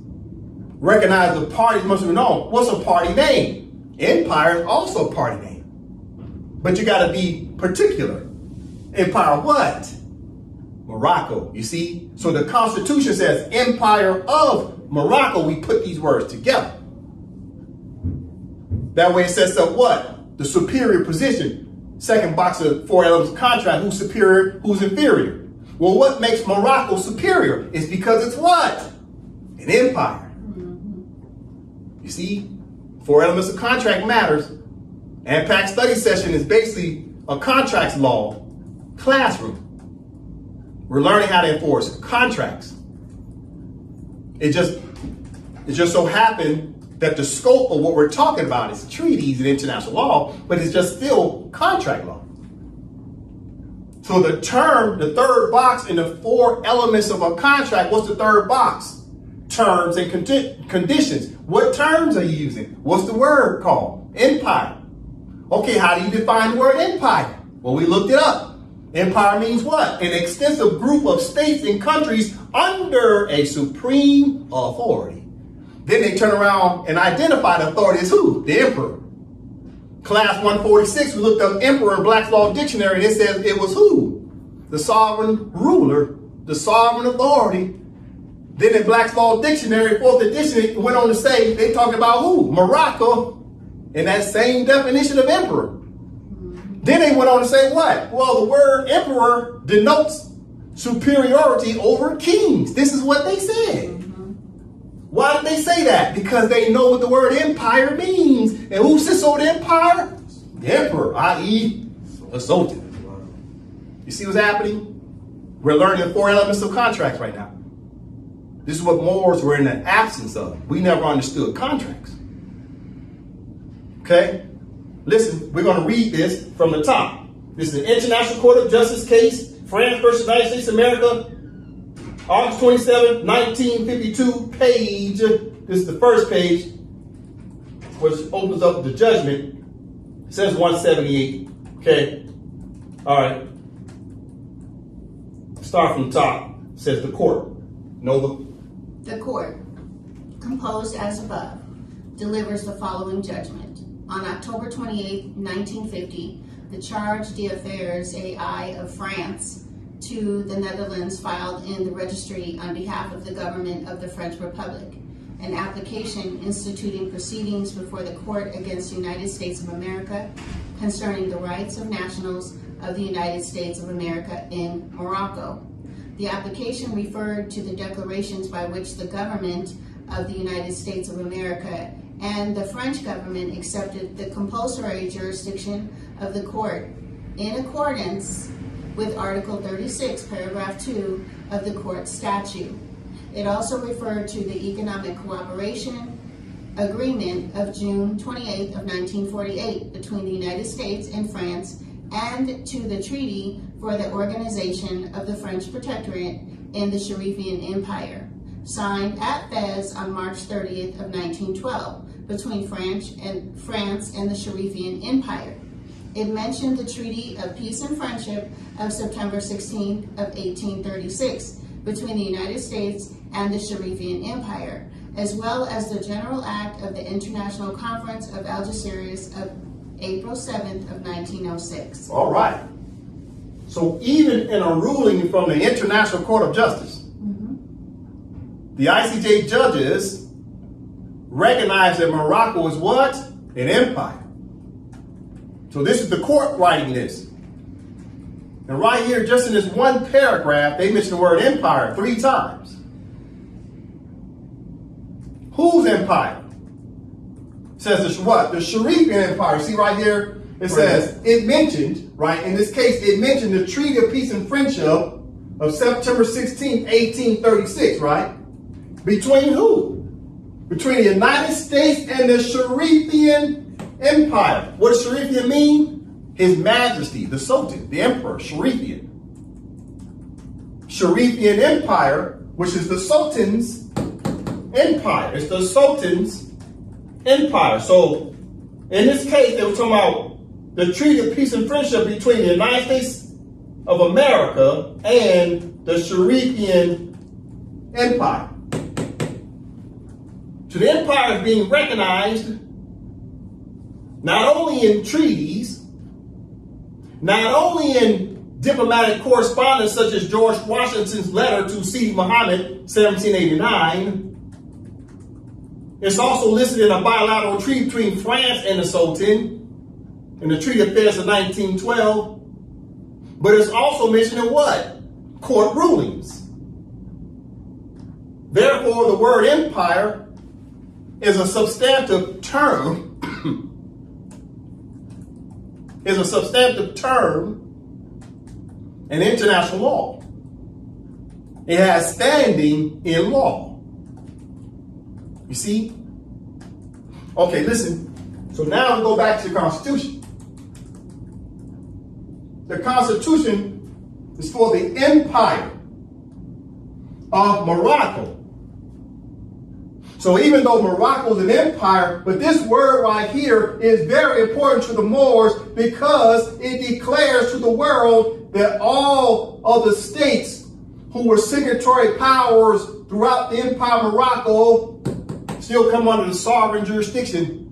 Recognize the parties must be known. What's a party name? Empire is also a party name. But you got to be particular. Empire what? Morocco, you see? So the Constitution says Empire of Morocco. We put these words together. That way it sets up what? The superior position. Second box of 4 elements of contract. Who's superior? Who's inferior? Well, what makes Morocco superior? It's because it's what? An empire. You see? 4 elements of contract matters. AMPAC study session is basically a contracts law classroom. We're learning how to enforce contracts. It just so happened that the scope of what we're talking about is treaties and international law, but it's just still contract law. So the term, the third box in the 4 elements of a contract, what's the third box? Terms and conditions. What terms are you using? What's the word called? Empire. Okay, how do you define the word empire? Well, we looked it up. Empire means what? An extensive group of states and countries under a supreme authority. Then they turn around and identify the authority as who? The emperor. Class 146, we looked up emperor in Black's Law Dictionary, and it says it was who? The sovereign ruler, the sovereign authority. Then in Black's Law Dictionary, 4th edition, it went on to say, they talk about who? Morocco, in that same definition of emperor. Then they went on to say what? Well, the word emperor denotes superiority over kings. This is what they said. Why did they say that? Because they know what the word empire means. And who sits over the empire? The emperor, i.e. a sultan. You see what's happening? We're learning the 4 elements of contracts right now. This is what Moors were in the absence of. We never understood contracts. Okay? Listen, we're going to read this from the top. This is an International Court of Justice case, France versus United States of America, August 27, 1952, page, this is the first page, which opens up the judgment. It says 178. Okay. All right. Start from the top. It says the court. Nova. The court, composed as above, delivers the following judgment. On October 28, 1950, the charge d'affaires AI of France to the Netherlands filed in the registry on behalf of the government of the French Republic an application instituting proceedings before the court against the United States of America concerning the rights of nationals of the United States of America in Morocco. The application referred to the declarations by which the government of the United States of America and the French government accepted the compulsory jurisdiction of the court in accordance with Article 36, Paragraph 2 of the court statute. It also referred to the Economic Cooperation Agreement of June 28 of 1948 between the United States and France and to the Treaty for the Organization of the French Protectorate in the Sharifian Empire, signed at Fez on March 30th of 1912 between France and the Sharifian Empire. It mentioned the Treaty of Peace and Friendship of September 16th of 1836 between the United States and the Sharifian Empire, as well as the General Act of the International Conference of Algeciras of April 7th of 1906. All right. So even in a ruling from the International Court of Justice, the ICJ judges recognize that Morocco is what? An empire. So this is the court writing this. And right here, just in this one paragraph, they mention the word empire 3 times. Whose empire? It says what? The Sharifian Empire. See right here? It says, it mentioned, right, in this case, it mentioned the Treaty of Peace and Friendship of September 16, 1836, right? Between who? Between the United States and the Sharifian Empire. What does Sharifian mean? His Majesty, the Sultan, the Emperor, Sharifian. Sharifian Empire, which is the Sultan's empire. It's the Sultan's empire. So in this case, they were talking about the Treaty of Peace and Friendship between the United States of America and the Sharifian Empire. So the empire is being recognized not only in treaties, not only in diplomatic correspondence such as George Washington's letter to Sidi Muhammad, 1789, it's also listed in a bilateral treaty between France and the Sultan in the Treaty of Fez of 1912, but it's also mentioned in what? Court rulings. Therefore, the word empire is a substantive term in international law. It has standing in law. You see? Okay, listen. So now we go back to the Constitution. The Constitution is for the Empire of Morocco. So even though Morocco is an empire, but this word right here is very important to the Moors because it declares to the world that all of the states who were signatory powers throughout the Empire of Morocco still come under the sovereign jurisdiction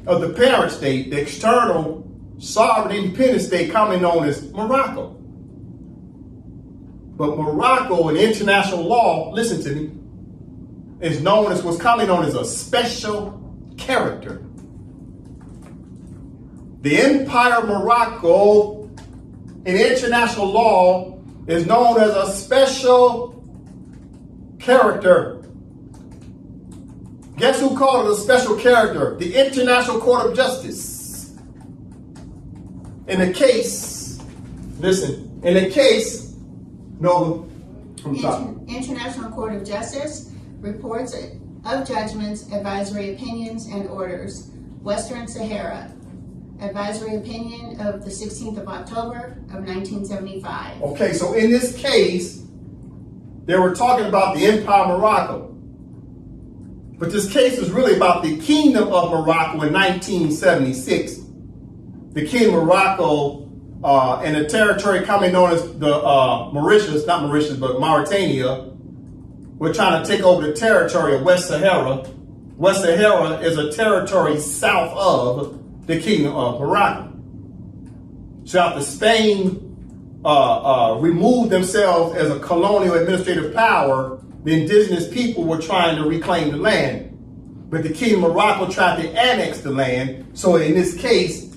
of the parent state, the external sovereign independent state commonly known as Morocco. But Morocco in international law, listen to me, is known as what's commonly known as a special character. The Empire of Morocco in international law is known as a special character. Guess who called it a special character? The International Court of Justice. In the case, listen, in the case, no, I'm sorry. International Court of Justice, reports of judgments, advisory opinions, and orders. Western Sahara, advisory opinion of the 16th of October of 1975. Okay, so in this case, they were talking about the Empire of Morocco. But this case is really about the Kingdom of Morocco in 1976. The Kingdom of Morocco and the territory commonly known as the Mauritius, not Mauritius, but Mauritania, we're trying to take over the territory of West Sahara. West Sahara is a territory south of the Kingdom of Morocco. So after Spain removed themselves as a colonial administrative power, the indigenous people were trying to reclaim the land. But the Kingdom of Morocco tried to annex the land. So in this case,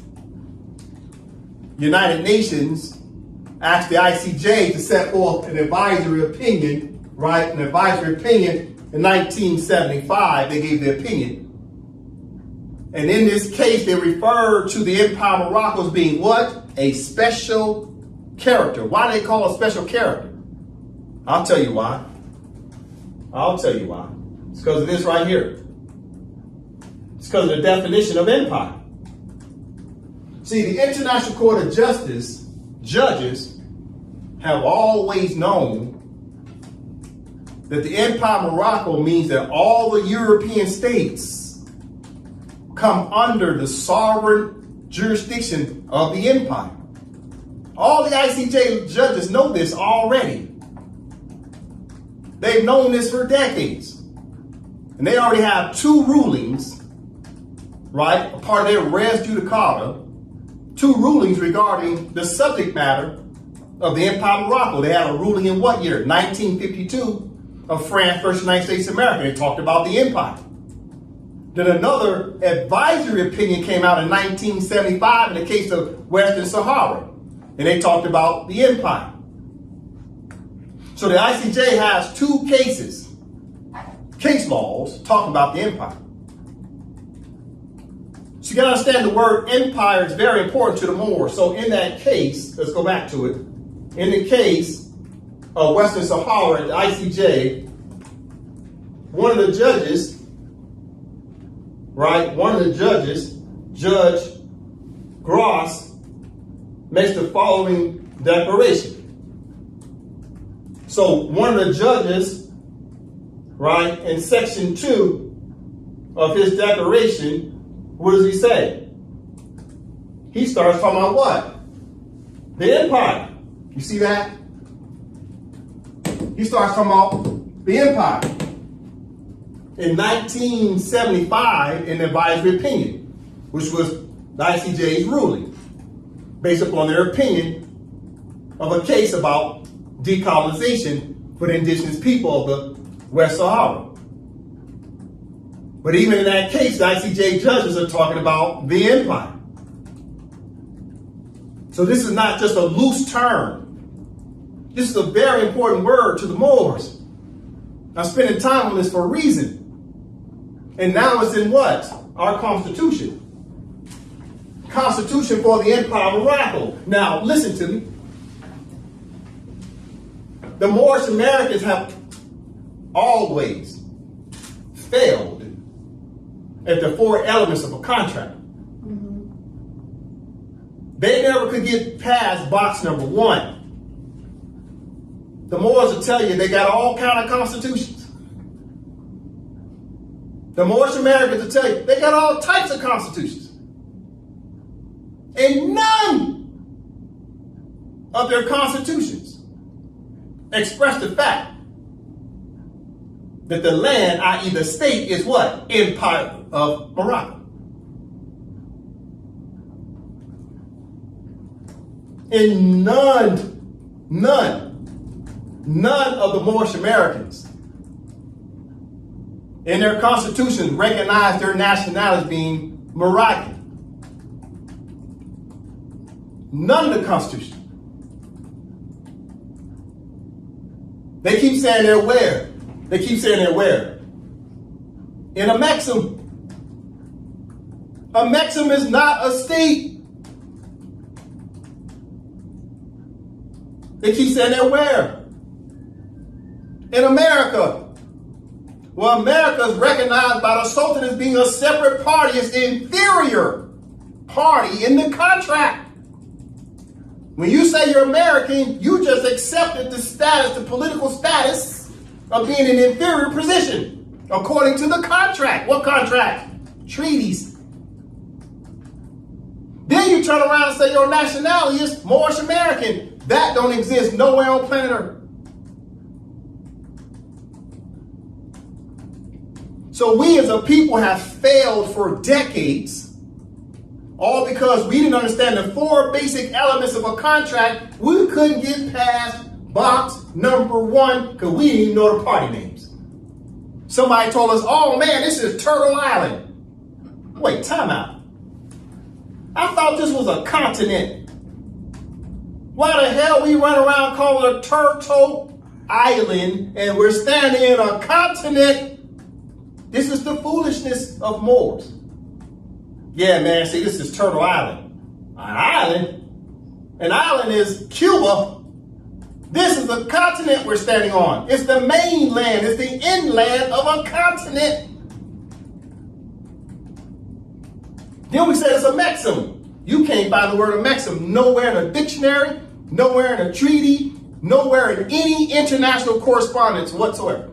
United Nations asked the ICJ to set forth an advisory opinion, right? An advisory opinion in 1975, they gave their opinion. And in this case, they referred to the Empire of Morocco as being what? A special character. Why do they call it a special character? I'll tell you why. I'll tell you why. It's because of this right here. It's because of the definition of empire. See, the International Court of Justice judges have always known that the Empire of Morocco means that all the European states come under the sovereign jurisdiction of the empire. All the ICJ judges know this already. They've known this for decades. And they already have two rulings, right? A part of their res judicata, two rulings regarding the subject matter of the Empire of Morocco. They had a ruling in what year? 1952 of France versus United States of America. They talked about the empire. Then another advisory opinion came out in 1975 in the case of Western Sahara. And they talked about the empire. So the ICJ has two case laws talking about the empire. So you gotta understand the word empire is very important to the Moor. So in that case, let's go back to it. In the case of Western Sahara at the ICJ, one of the judges, right, Judge Gross, makes the following declaration. So one of the judges, right, in section 2 of his declaration, what does he say? he starts talking about what? The empire. You see that? He starts talking about the empire. In 1975, in the advisory opinion, which was the ICJ's ruling, based upon their opinion of a case about decolonization for the indigenous people of the West Sahara. But even in that case, the ICJ judges are talking about the empire. So this is not just a loose term. This is a very important word to the Moors. I'm spending time on this for a reason. And now it's in what? Our Constitution. Constitution for the Empire of Morocco. Now, listen to me. The Moorish Americans have always failed at the four elements of a contract. They never could get past box number one. The Moors will tell you they got all kind of constitutions. The Moorish Americans will tell you they got all types of constitutions. And none of their constitutions express the fact that the land, i.e. the state, is what? Empire of Morocco. And none of the Moorish Americans in their constitutions recognize their nationality as being Moroccan. None of the constitution. They keep saying they're where? They keep saying they're where? In a maxim. A maxim is not a state. They keep saying they're where? In America. Well, America is recognized by the Sultan as being a separate party. It's the inferior party in the contract. When you say you're American, you just accepted the status, the political status of being in an inferior position, according to the contract. What contract? Treaties. Then you turn around and say your nationality is Moorish American. That don't exist nowhere on planet Earth. So we as a people have failed for decades, all because we didn't understand the four basic elements of a contract. We couldn't get past box number one because we didn't even know the party names. Somebody told us, oh man, this is Turtle Island. Wait, time out. I thought this was a continent. Why the hell we run around calling it a Turtle Island and we're standing in a continent? This is the foolishness of Moors. Yeah, man, see, this is Turtle Island. An island? An island is Cuba. This is the continent we're standing on. It's the mainland. It's the inland of a continent. Then we said it's a maxim. You can't find the word maxim nowhere in a dictionary, nowhere in a treaty, nowhere in any international correspondence whatsoever.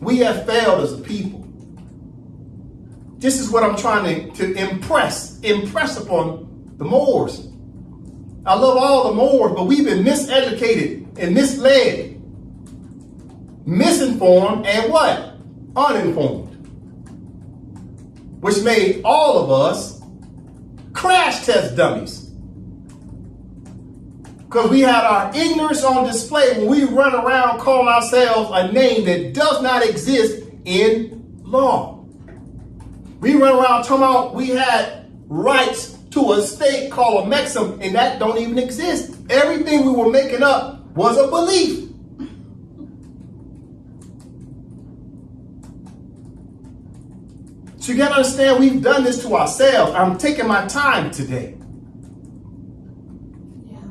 We have failed as a people. This is what I'm trying to impress upon the Moors. I love all the Moors, but we've been miseducated and misled, misinformed, and what? Uninformed. Which made all of us crash test dummies. Because we had our ignorance on display when we run around calling ourselves a name that does not exist in law. We run around talking about we had rights to a state called a maxim, and that don't even exist. Everything we were making up was a belief. So you gotta understand, we've done this to ourselves. I'm taking my time today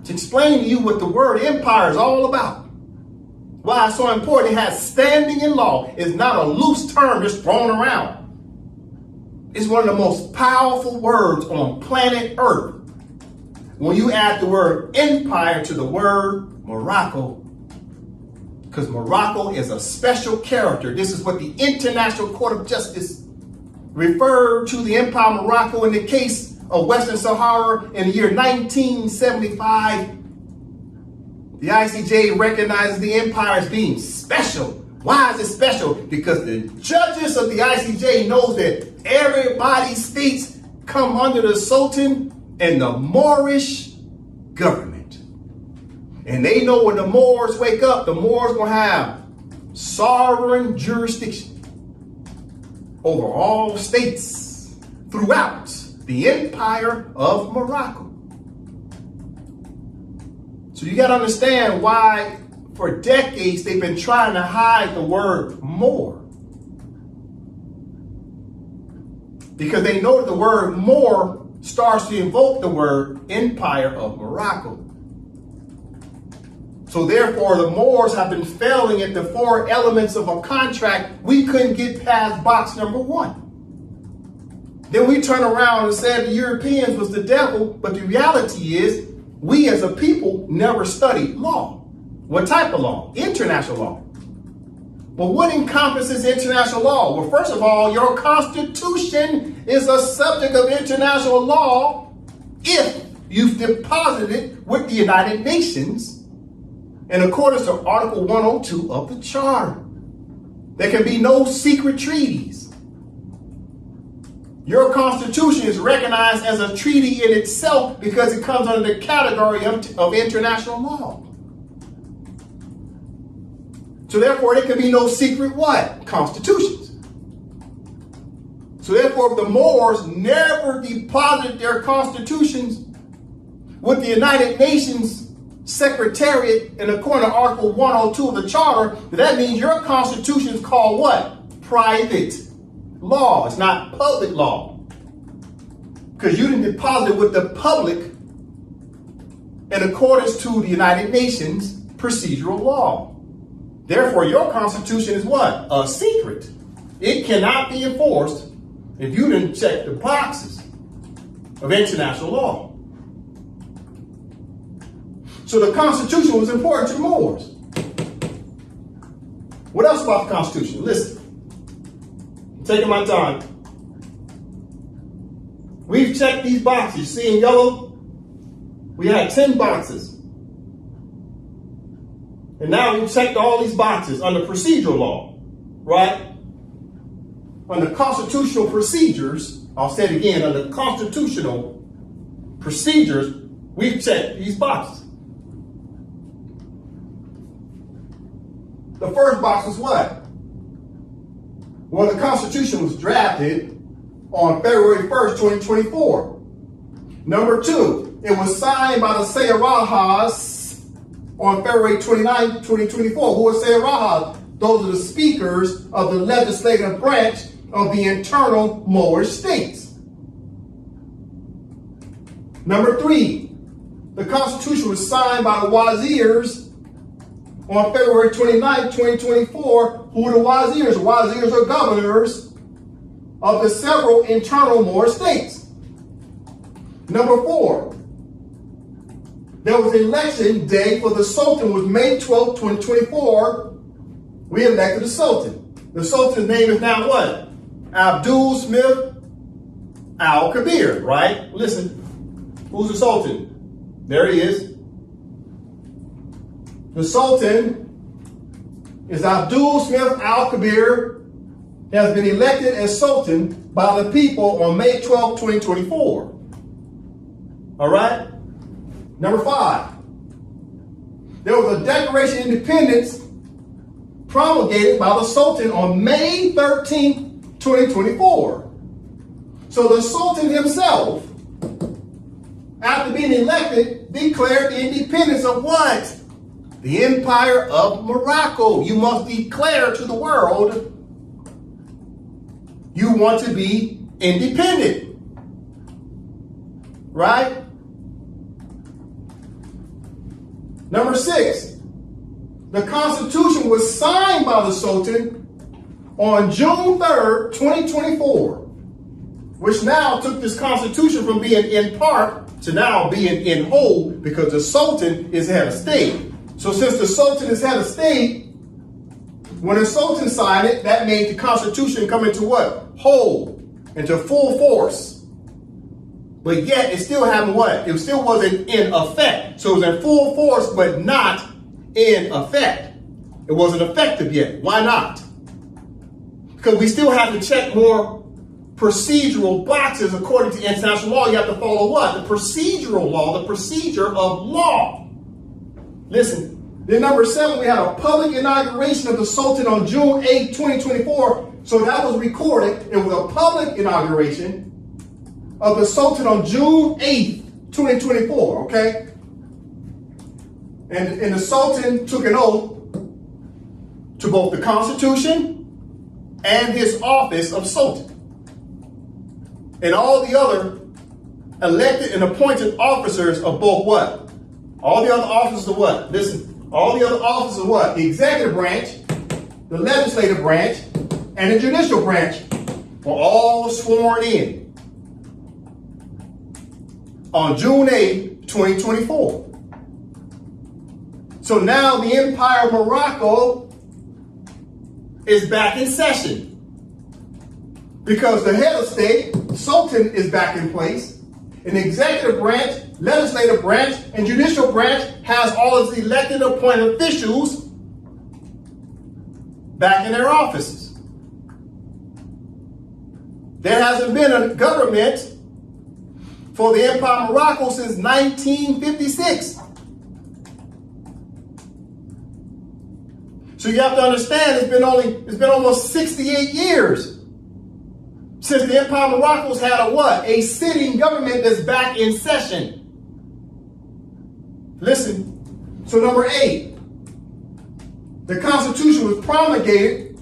to explain to you what the word empire is all about. Why it's so important. It has standing in law. It's not a loose term just thrown around. It's one of the most powerful words on planet Earth. When you add the word empire to the word Morocco, because Morocco is a special character. This is what the International Court of Justice referred to the Empire of Morocco in the case of Western Sahara in the year 1975. The ICJ recognizes the empire as being special. Why is it special? Because the judges of the ICJ knows that everybody's states come under the Sultan and the Moorish government. And they know when the Moors wake up, the Moors will have sovereign jurisdiction over all states throughout the Empire of Morocco. So you got to understand why for decades they've been trying to hide the word Moor. Because they know that the word Moor starts to invoke the word Empire of Morocco. So therefore, the Moors have been failing at the four elements of a contract. We couldn't get past box number one. Then we turn around and said the Europeans was the devil, but the reality is we as a people never studied law. What type of law? International law. But what encompasses international law? Well, first of all, your Constitution is a subject of international law if you've deposited it with the United Nations in accordance to Article 102 of the Charter. There can be no secret treaties. Your Constitution is recognized as a treaty in itself because it comes under the category of international law. So therefore, there can be no secret what? Constitutions. So therefore, the Moors never deposited their constitutions with the United Nations Secretariat in according to Article 102 of the Charter. That means your Constitution is called what? Private law. It's not public law. Because you didn't deposit it with the public in accordance to the United Nations procedural law. Therefore, your Constitution is what? A secret. It cannot be enforced if you didn't check the boxes of international law. So the Constitution was important to the Moors. What else about the Constitution? Listen. I'm taking my time. We've checked these boxes. You see in yellow? We had 10 boxes. And now we've checked all these boxes under procedural law, right? Under constitutional procedures, I'll say it again, under constitutional procedures, we've checked these boxes. The first box was what? Well, the Constitution was drafted on February 1st, 2024. Number two, it was signed by the Sayarajas on February 29th, 2024. Who are Sayarajas? Those are the speakers of the legislative branch of the internal Moorish states. Number three, the Constitution was signed by the Wazirs on February 29th, 2024. Who are the Wazirs? Wazirs are governors of the several internal Moorish states. Number four, there was an election day for the Sultan was May 12th, 2024. We elected the Sultan. The Sultan's name is now what? Abdul Smith Al-Kabir, right? Listen, who's the Sultan? There he is. The Sultan is Abdul Smith Al-Kabir, has been elected as Sultan by the people on May 12, 2024. All right? Number five, there was a Declaration of Independence promulgated by the Sultan on May 13, 2024. So the Sultan himself, after being elected, declared the independence of what? The Empire of Morocco. You must declare to the world you want to be independent. Right? Number six, the Constitution was signed by the Sultan on June 3rd, 2024, which now took this Constitution from being in part to now being in whole because the Sultan is head of state. So since the Sultan is head of state, when the Sultan signed it, that made the Constitution come into what? Whole. into full force. But yet it still hadn't what? It still wasn't in effect. So it was in full force, but not in effect. It wasn't effective yet. Why not? Because we still have to check more procedural boxes according to international law. You have to follow what? The procedural law, the procedure of law. Listen, then number 7, we had a public inauguration of the Sultan on June 8, 2024. So that was recorded. It was a public inauguration of the Sultan on June 8th, 2024, okay? And the Sultan took an oath to both the Constitution and his office of Sultan. And all the other elected and appointed officers of both what? All the other officers of what? Listen, all the other officers of what? The executive branch, the legislative branch, and the judicial branch were all sworn in on June 8, 2024. So now the Empire of Morocco is back in session because the head of state, Sultan, is back in place, and the executive branch, legislative branch, and judicial branch has all of the elected appointed officials back in their offices. There hasn't been a government for the Empire of Morocco since 1956. So you have to understand it's been almost 68 years since the Empire of Morocco's had a what? A sitting government that's back in session. Listen, so number 8, the Constitution was promulgated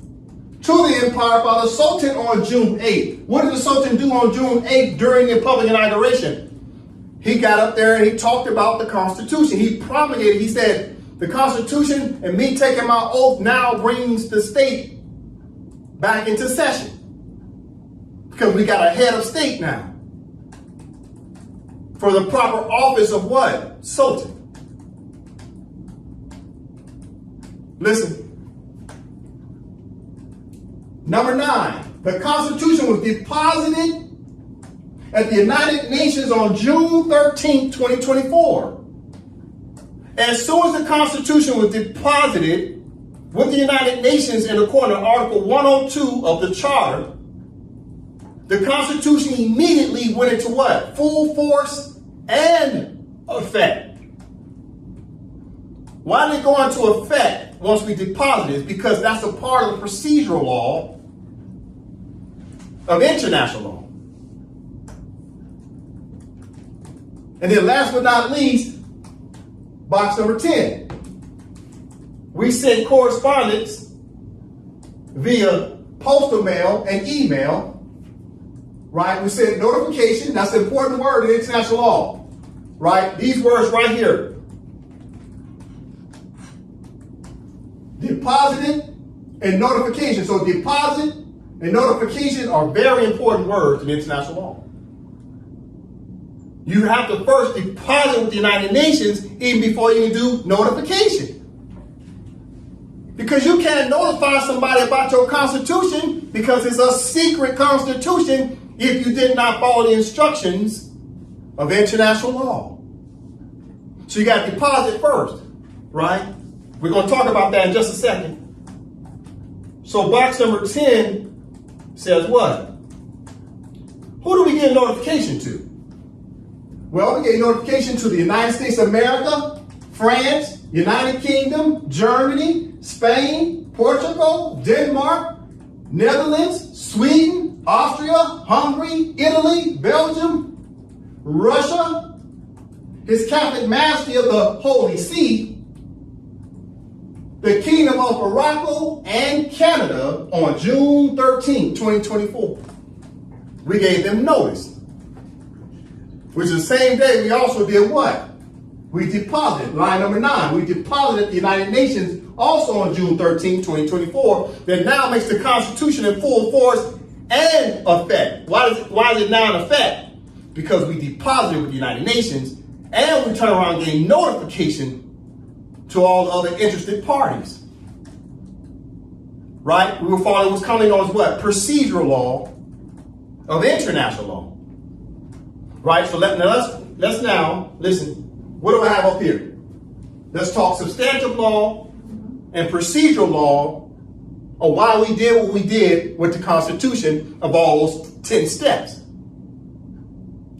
to the empire by the Sultan on June 8th. What did the Sultan do on June 8th during the public inauguration? He got up there and he talked about the Constitution. He promulgated, he said, the Constitution and me taking my oath now brings the state back into session. Because we got a head of state now. For the proper office of what? Sultan. Listen. Number 9, the Constitution was deposited at the United Nations on June 13, 2024. As soon as the Constitution was deposited with the United Nations in accordance to Article 102 of the Charter, the Constitution immediately went into what? Full force and effect. Why did it go into effect once we deposited it? Because that's a part of the procedural law of international law. And then last but not least, box number 10. We send correspondence via postal mail and email, right? We send notification. That's an important word in international law, right? These words right here. Deposited and notification. So deposit and notification are very important words in international law. You have to first deposit with the United Nations even before you can do notification. Because you can't notify somebody about your constitution because it's a secret constitution if you did not follow the instructions of international law. So you got to deposit first, right? We're going to talk about that in just a second. So box number 10 says what? Who do we get notification to? Well, we get notification to the United States of America, France, United Kingdom, Germany, Spain, Portugal, Denmark, Netherlands, Sweden, Austria, Hungary, Italy, Belgium, Russia, His Catholic Majesty of the Holy See, the Kingdom of Morocco, and Canada on June 13, 2024. We gave them notice. Which is the same day we also did what? We deposited, line number 9, we deposited the United Nations also on June 13, 2024, that now makes the Constitution in full force and effect. Why is it now in effect? Because we deposited with the United Nations and we turn around and gave notification to all the other interested parties. Right? We were following what's commonly known as what? Procedural law of international law. Right? So let's now listen. What do I have up here? Let's talk substantive law and procedural law, or why we did what we did with the Constitution of all those 10 steps.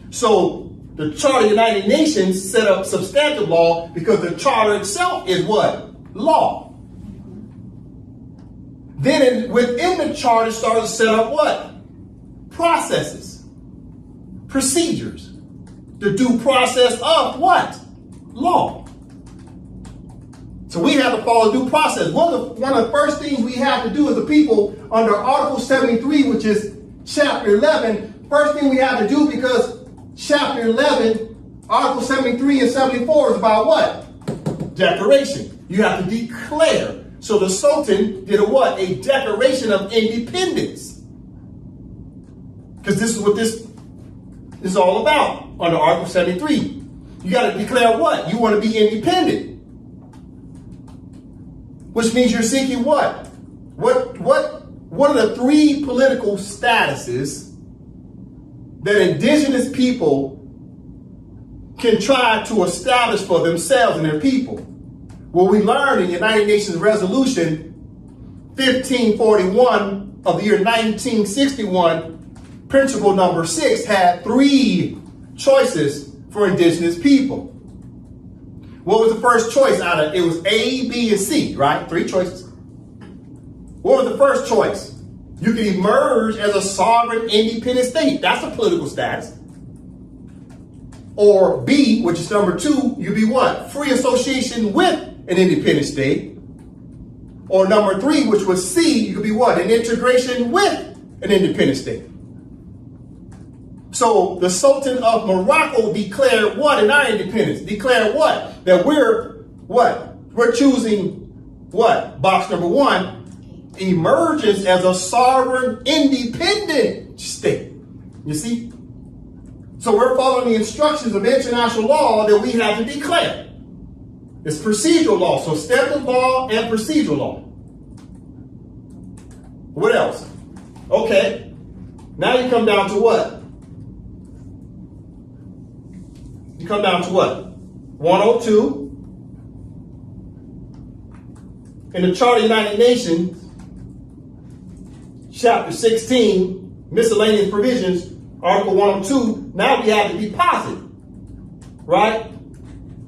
So the Charter of the United Nations set up substantive law because the Charter itself is what? Law. Then within the Charter started to set up what? Processes, procedures, the due process of what? Law. So we have to follow due process. One of the first things we have to do as a people under Article 73, which is Chapter 11, first thing we have to do, because Chapter 11, Article 73 and 74 is about what? Declaration. You have to declare. So the Sultan did a what? A declaration of independence. Because this is what this is all about under Article 73. You got to declare what? You want to be independent. Which means you're seeking what? What are the three political statuses that indigenous people can try to establish for themselves and their people? Well, we learned in United Nations Resolution 1541 of the year 1961, principle number 6 had 3 choices for indigenous people. What was the first choice out of it? It was A, B, and C, right? 3 choices. What was the first choice? You can emerge as a sovereign, independent state. That's a political status. Or B, which is number 2, you'd be what? Free association with an independent state. Or number 3, which was C, you could be what? An integration with an independent state. So the Sultan of Morocco declared what in our independence? Declared what? That we're what? We're choosing what? Box number 1. Emergence as a sovereign, independent state. You see? So we're following the instructions of international law that we have to declare. It's procedural law, so substantive law and procedural law. What else? Okay. Now you come down to what? You come down to what? 102. In the Charter of the United Nations, Chapter 16, miscellaneous provisions, Article 102, now we have to deposit. Right?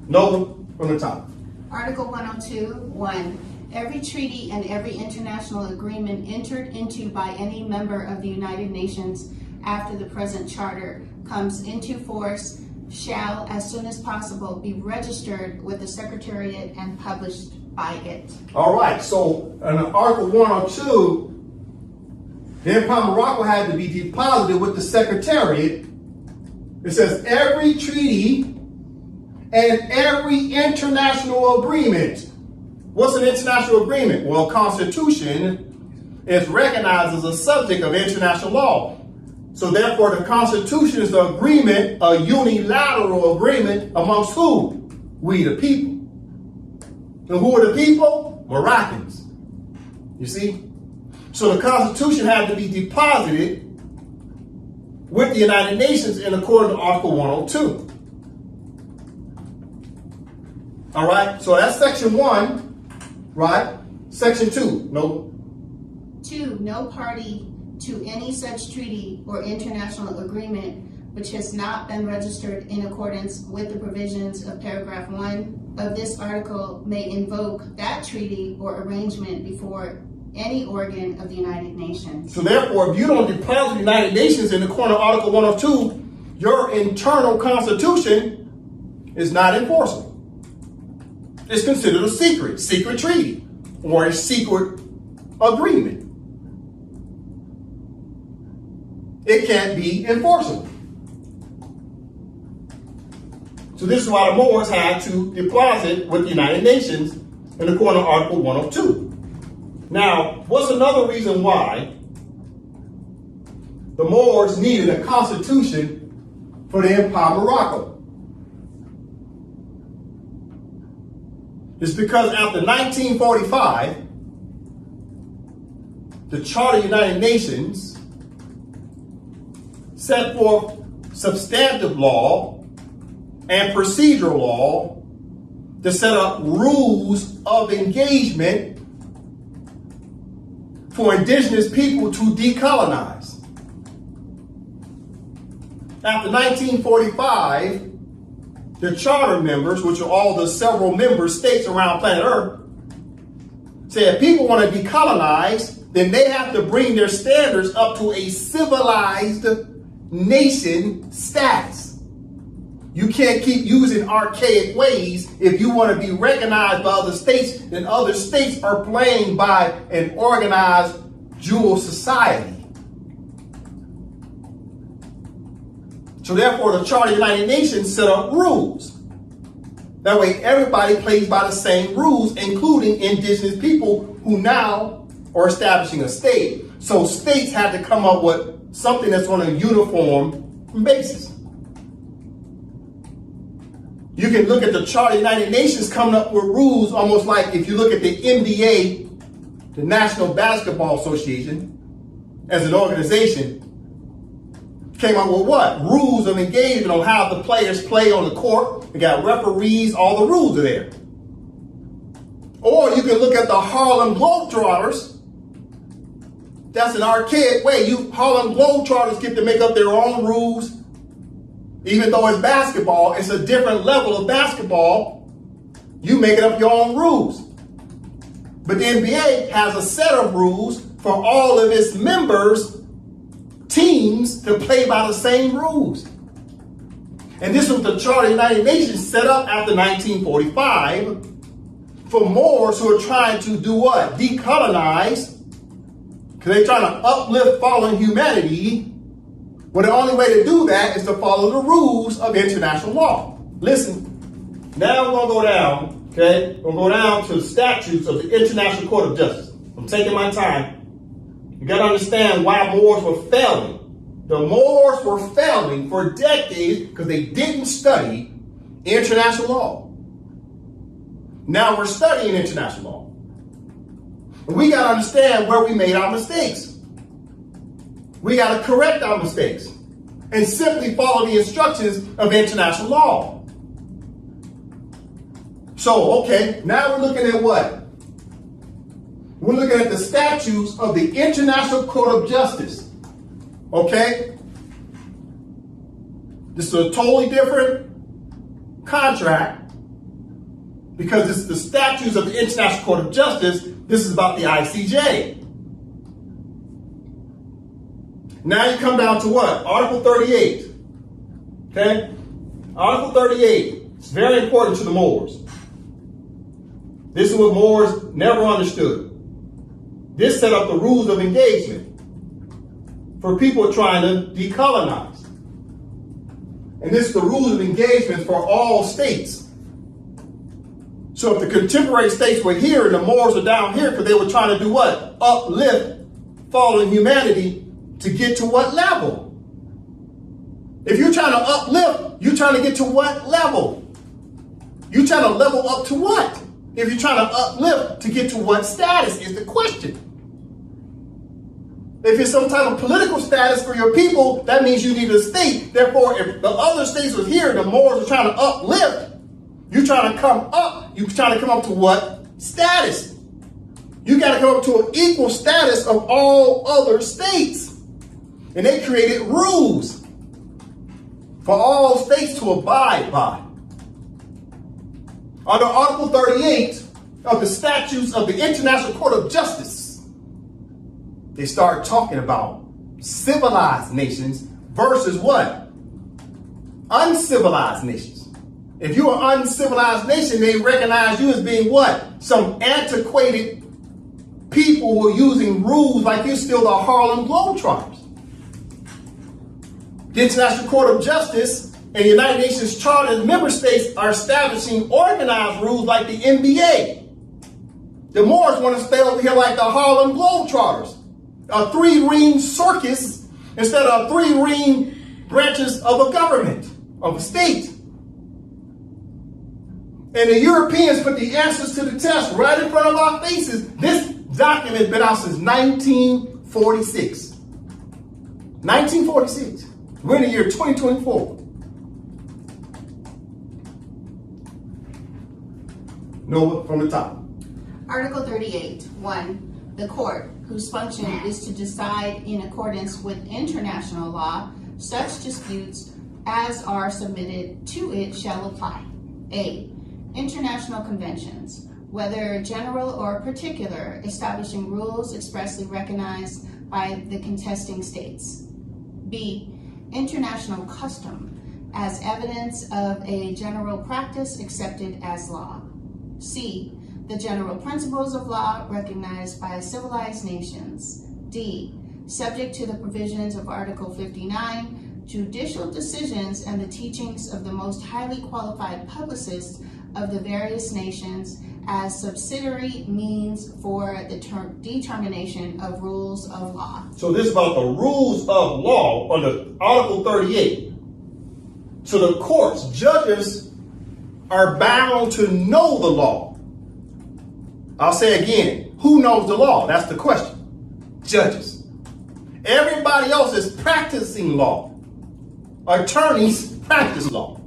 No, from the top. Article 102, 1. Every treaty and every international agreement entered into by any member of the United Nations after the present charter comes into force shall, as soon as possible, be registered with the Secretariat and published by it. All right, so in Article 102, the Empire of Morocco had to be deposited with the Secretariat. It says every treaty and every international agreement. What's an international agreement? Well, Constitution is recognized as a subject of international law. So therefore, the Constitution is an agreement, a unilateral agreement amongst who? We the people. And who are the people? Moroccans. You see? So the Constitution had to be deposited with the United Nations in accordance to Article 102. All right, so that's Section 1, right? Section 2, no. 2. No party to any such treaty or international agreement which has not been registered in accordance with the provisions of paragraph 1 of this article may invoke that treaty or arrangement before any organ of the United Nations. So therefore, if you don't deposit the United Nations in the corner of Article 102, your internal constitution is not enforceable. It's considered a secret treaty, or a secret agreement. It can't be enforceable. So this is why the Moors had to deposit with the United Nations in the corner of Article 102. Now, what's another reason why the Moors needed a constitution for the Empire of Morocco? It's because after 1945, the Charter of the United Nations set forth substantive law and procedural law to set up rules of engagement for indigenous people to decolonize. After 1945, the charter members, which are all the several member states around planet Earth, said if people want to decolonize, then they have to bring their standards up to a civilized nation status. You can't keep using archaic ways if you want to be recognized by other states, then other states are playing by an organized dual society. So therefore, the Charter of the United Nations set up rules. That way, everybody plays by the same rules, including indigenous people who now are establishing a state. So states had to come up with something that's on a uniform basis. You can look at the Charter of the United Nations coming up with rules almost like if you look at the NBA, the National Basketball Association, as an organization, came up with what? Rules of engagement on how the players play on the court. They got referees, all the rules are there. Or you can look at the Harlem Globetrotters. That's an archaic way. Harlem Globetrotters get to make up their own rules. Even though it's basketball, it's a different level of basketball. You make up your own rules. But the NBA has a set of rules for all of its members, teams, to play by the same rules. And this was the Charter of the United Nations set up after 1945 for Moors who are trying to do what? Decolonize. Because they're trying to uplift fallen humanity. Well, the only way to do that is to follow the rules of international law. Listen, now we're going to go down, okay? We're going to go down to the statutes of the International Court of Justice. I'm taking my time. You got to understand why Moors were failing. The Moors were failing for decades because they didn't study international law. Now we're studying international law. And we got to understand where we made our mistakes. We got to correct our mistakes and simply follow the instructions of international law. So, okay, now we're looking at what? We're looking at the statutes of the International Court of Justice. Okay? This is a totally different contract because this is the statutes of the International Court of Justice. This is about the ICJ. Now you come down to what? Article 38. Okay? Article 38 is very important to the Moors. This is what Moors never understood. This set up the rules of engagement for people trying to decolonize. And this is the rules of engagement for all states. So if the contemporary states were here and the Moors are down here because they were trying to do what? Uplift fallen humanity to get to what level? If you're trying to uplift, you're trying to get to what level? You're trying to level up to what? If you're trying to uplift to get to what status is the question. If it's some type of political status for your people, that means you need a state. Therefore, if the other states was here, the Moors are trying to uplift, you're trying to come up. You're trying to come up to what status? You got to come up to an equal status of all other states. And they created rules for all states to abide by. Under Article 38 of the Statutes of the International Court of Justice, they start talking about civilized nations versus what? Uncivilized nations. If you're an uncivilized nation, they recognize you as being what? Some antiquated people who are using rules like you're still the Harlem Globetrotters. The International Court of Justice and the United Nations Charter member states are establishing organized rules like the NBA. The Moors want to stay over here like the Harlem Globetrotters. A three-ring circus instead of three-ring branches of a government, of a state. And the Europeans put the answers to the test right in front of our faces. This document has been out since 1946. 1946. We're in the year 2024. Noah, from the top. Article 38, 1. The court, whose function is to decide in accordance with international law such disputes as are submitted to it shall apply. A. International conventions, whether general or particular, establishing rules expressly recognized by the contesting states. B. International custom, as evidence of a general practice accepted as law. C. The general principles of law recognized by civilized nations. D. Subject to the provisions of Article 59, judicial decisions and the teachings of the most highly qualified publicists of the various nations as subsidiary means for the determination of rules of law. So this is about the rules of law under Article 38. So the courts, judges are bound to know the law. I'll say again, who knows the law? That's the question. Judges. Everybody else is practicing law. Attorneys practice law.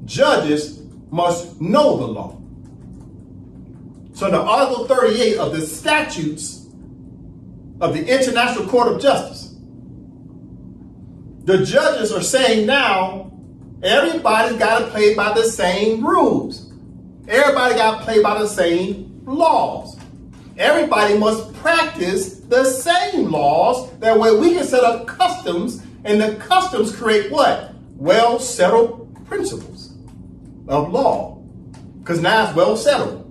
Judges must know the law. So under Article 38 of the statutes of the International Court of Justice, the judges are saying now, everybody's got to play by the same rules. Everybody got to play by the same laws. Everybody must practice the same laws. That way we can set up customs, and the customs create what? Well-settled principles of law. Because now it's well settled.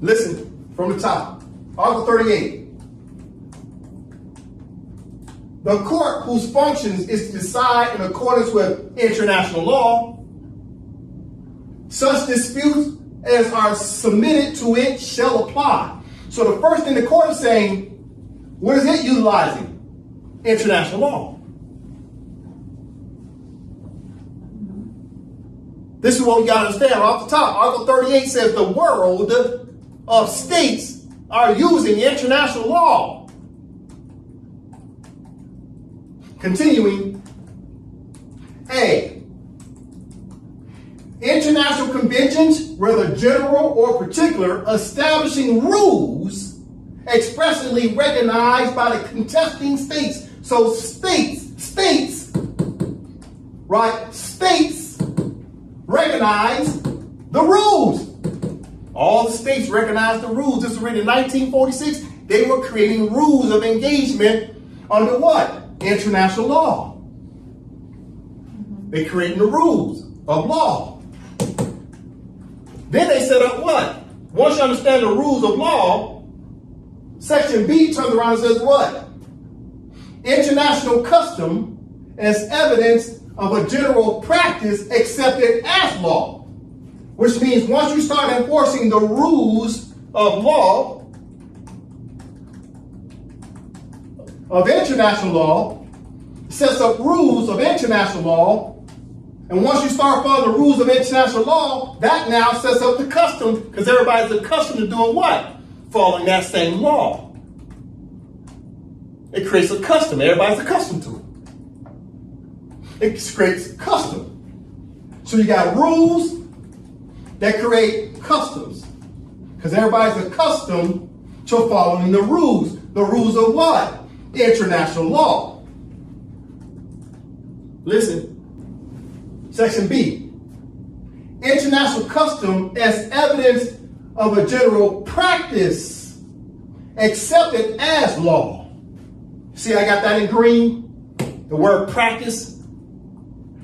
Listen from the top. Article 38. The court whose functions is to decide in accordance with international law, such disputes as are submitted to it shall apply. So the first thing the court is saying, what is it utilizing? International law. This is what we got to understand off the top. Article 38 says the world of states are using international law. Continuing, A. International conventions, whether general or particular, establishing rules expressly recognized by the contesting states. So states recognize the rules. All the states recognize the rules. This was written in 1946. They were creating rules of engagement under what? International law. They're creating the rules of law. Then they set up what? Once you understand the rules of law, Section B turns around and says what? International custom as evidence of a general practice accepted as law. Which means once you start enforcing the rules of law, of international law, sets up rules of international law, and once you start following the rules of international law, that now sets up the custom, because everybody's accustomed to doing what? Following that same law. It creates a custom. Everybody's accustomed to it. It creates custom. So you got rules that create customs, because everybody's accustomed to following the rules. The rules of what? International law. Listen. Section B. International custom as evidence of a general practice accepted as law. See, I got that in green. The word practice.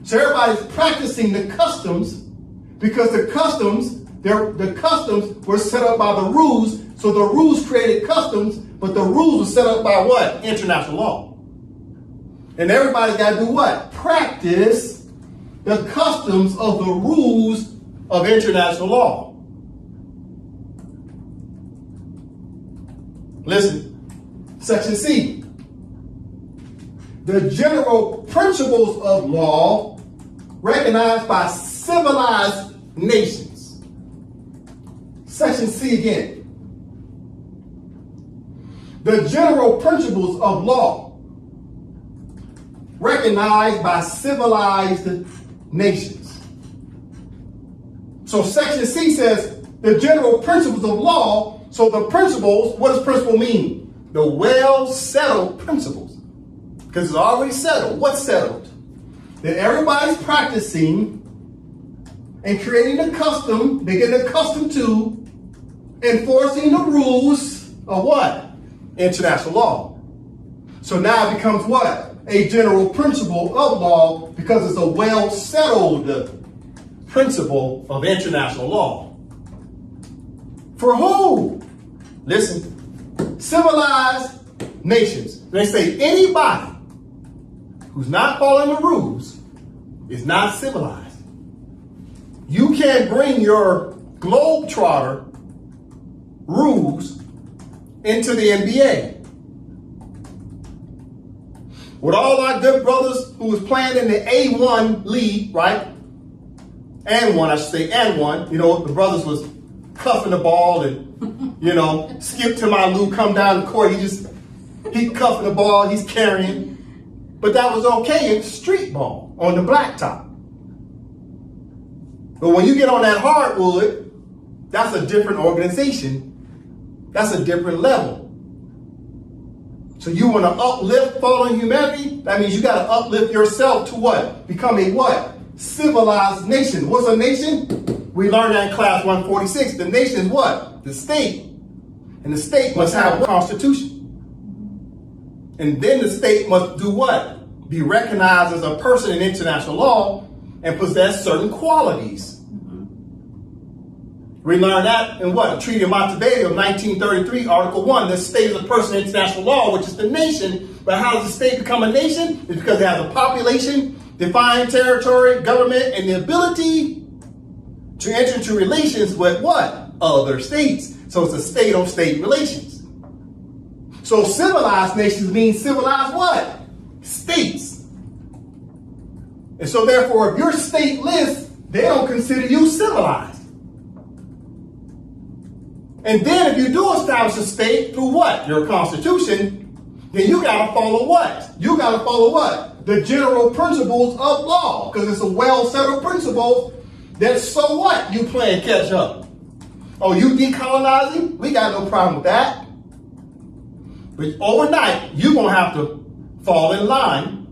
So everybody's practicing the customs because the customs were set up by the rules. So the rules created customs, but the rules were set up by what? International law. And everybody's got to do what? Practice the customs of the rules of international law. Listen, Section C. The general principles of law recognized by civilized nations. Section C again. the general principles of law recognized by civilized nations. So section C says the general principles of law. So the principles, what does principle mean? The well-settled principles. Because it's already settled. What's settled? That everybody's practicing and creating a custom, they get accustomed to enforcing the rules of what? International law. So now it becomes what? A general principle of law because it's a well-settled principle of international law. For who? Listen, civilized nations. They say anybody who's not following the rules is not civilized. You can't bring your globetrotter rules into the NBA. With all our good brothers who was playing in the A1 league, right? And one, I should say, and one. You know, the brothers was cuffing the ball and, you know, Skip to my Lou, come down the court. He cuffing the ball, he's carrying. But that was okay in street ball on the blacktop. But when you get on that hardwood, that's a different organization. That's a different level. So you want to uplift fallen humanity? That means you got to uplift yourself to what? Become a what? Civilized nation. What's a nation? We learned that in class 146. The nation is what? The state. And the state must have a constitution. And then the state must do what? Be recognized as a person in international law and possess certain qualities. We learned that in what? The Treaty of Montevideo of 1933, Article 1. The state is a person in international law, which is the nation. But how does the state become a nation? It's because it has a population, defined territory, government, and the ability to enter into relations with what? Other states. So it's a state-on-state relations. So civilized nations mean civilized what? States. And so therefore, if you're stateless, they don't consider you civilized. And then if you do establish a state through what? Your constitution, then you got to follow what? You got to follow what? The general principles of law, because it's a well-settled principle that so what? You playing catch up. Oh, you decolonizing? We got no problem with that. But overnight, you're going to have to fall in line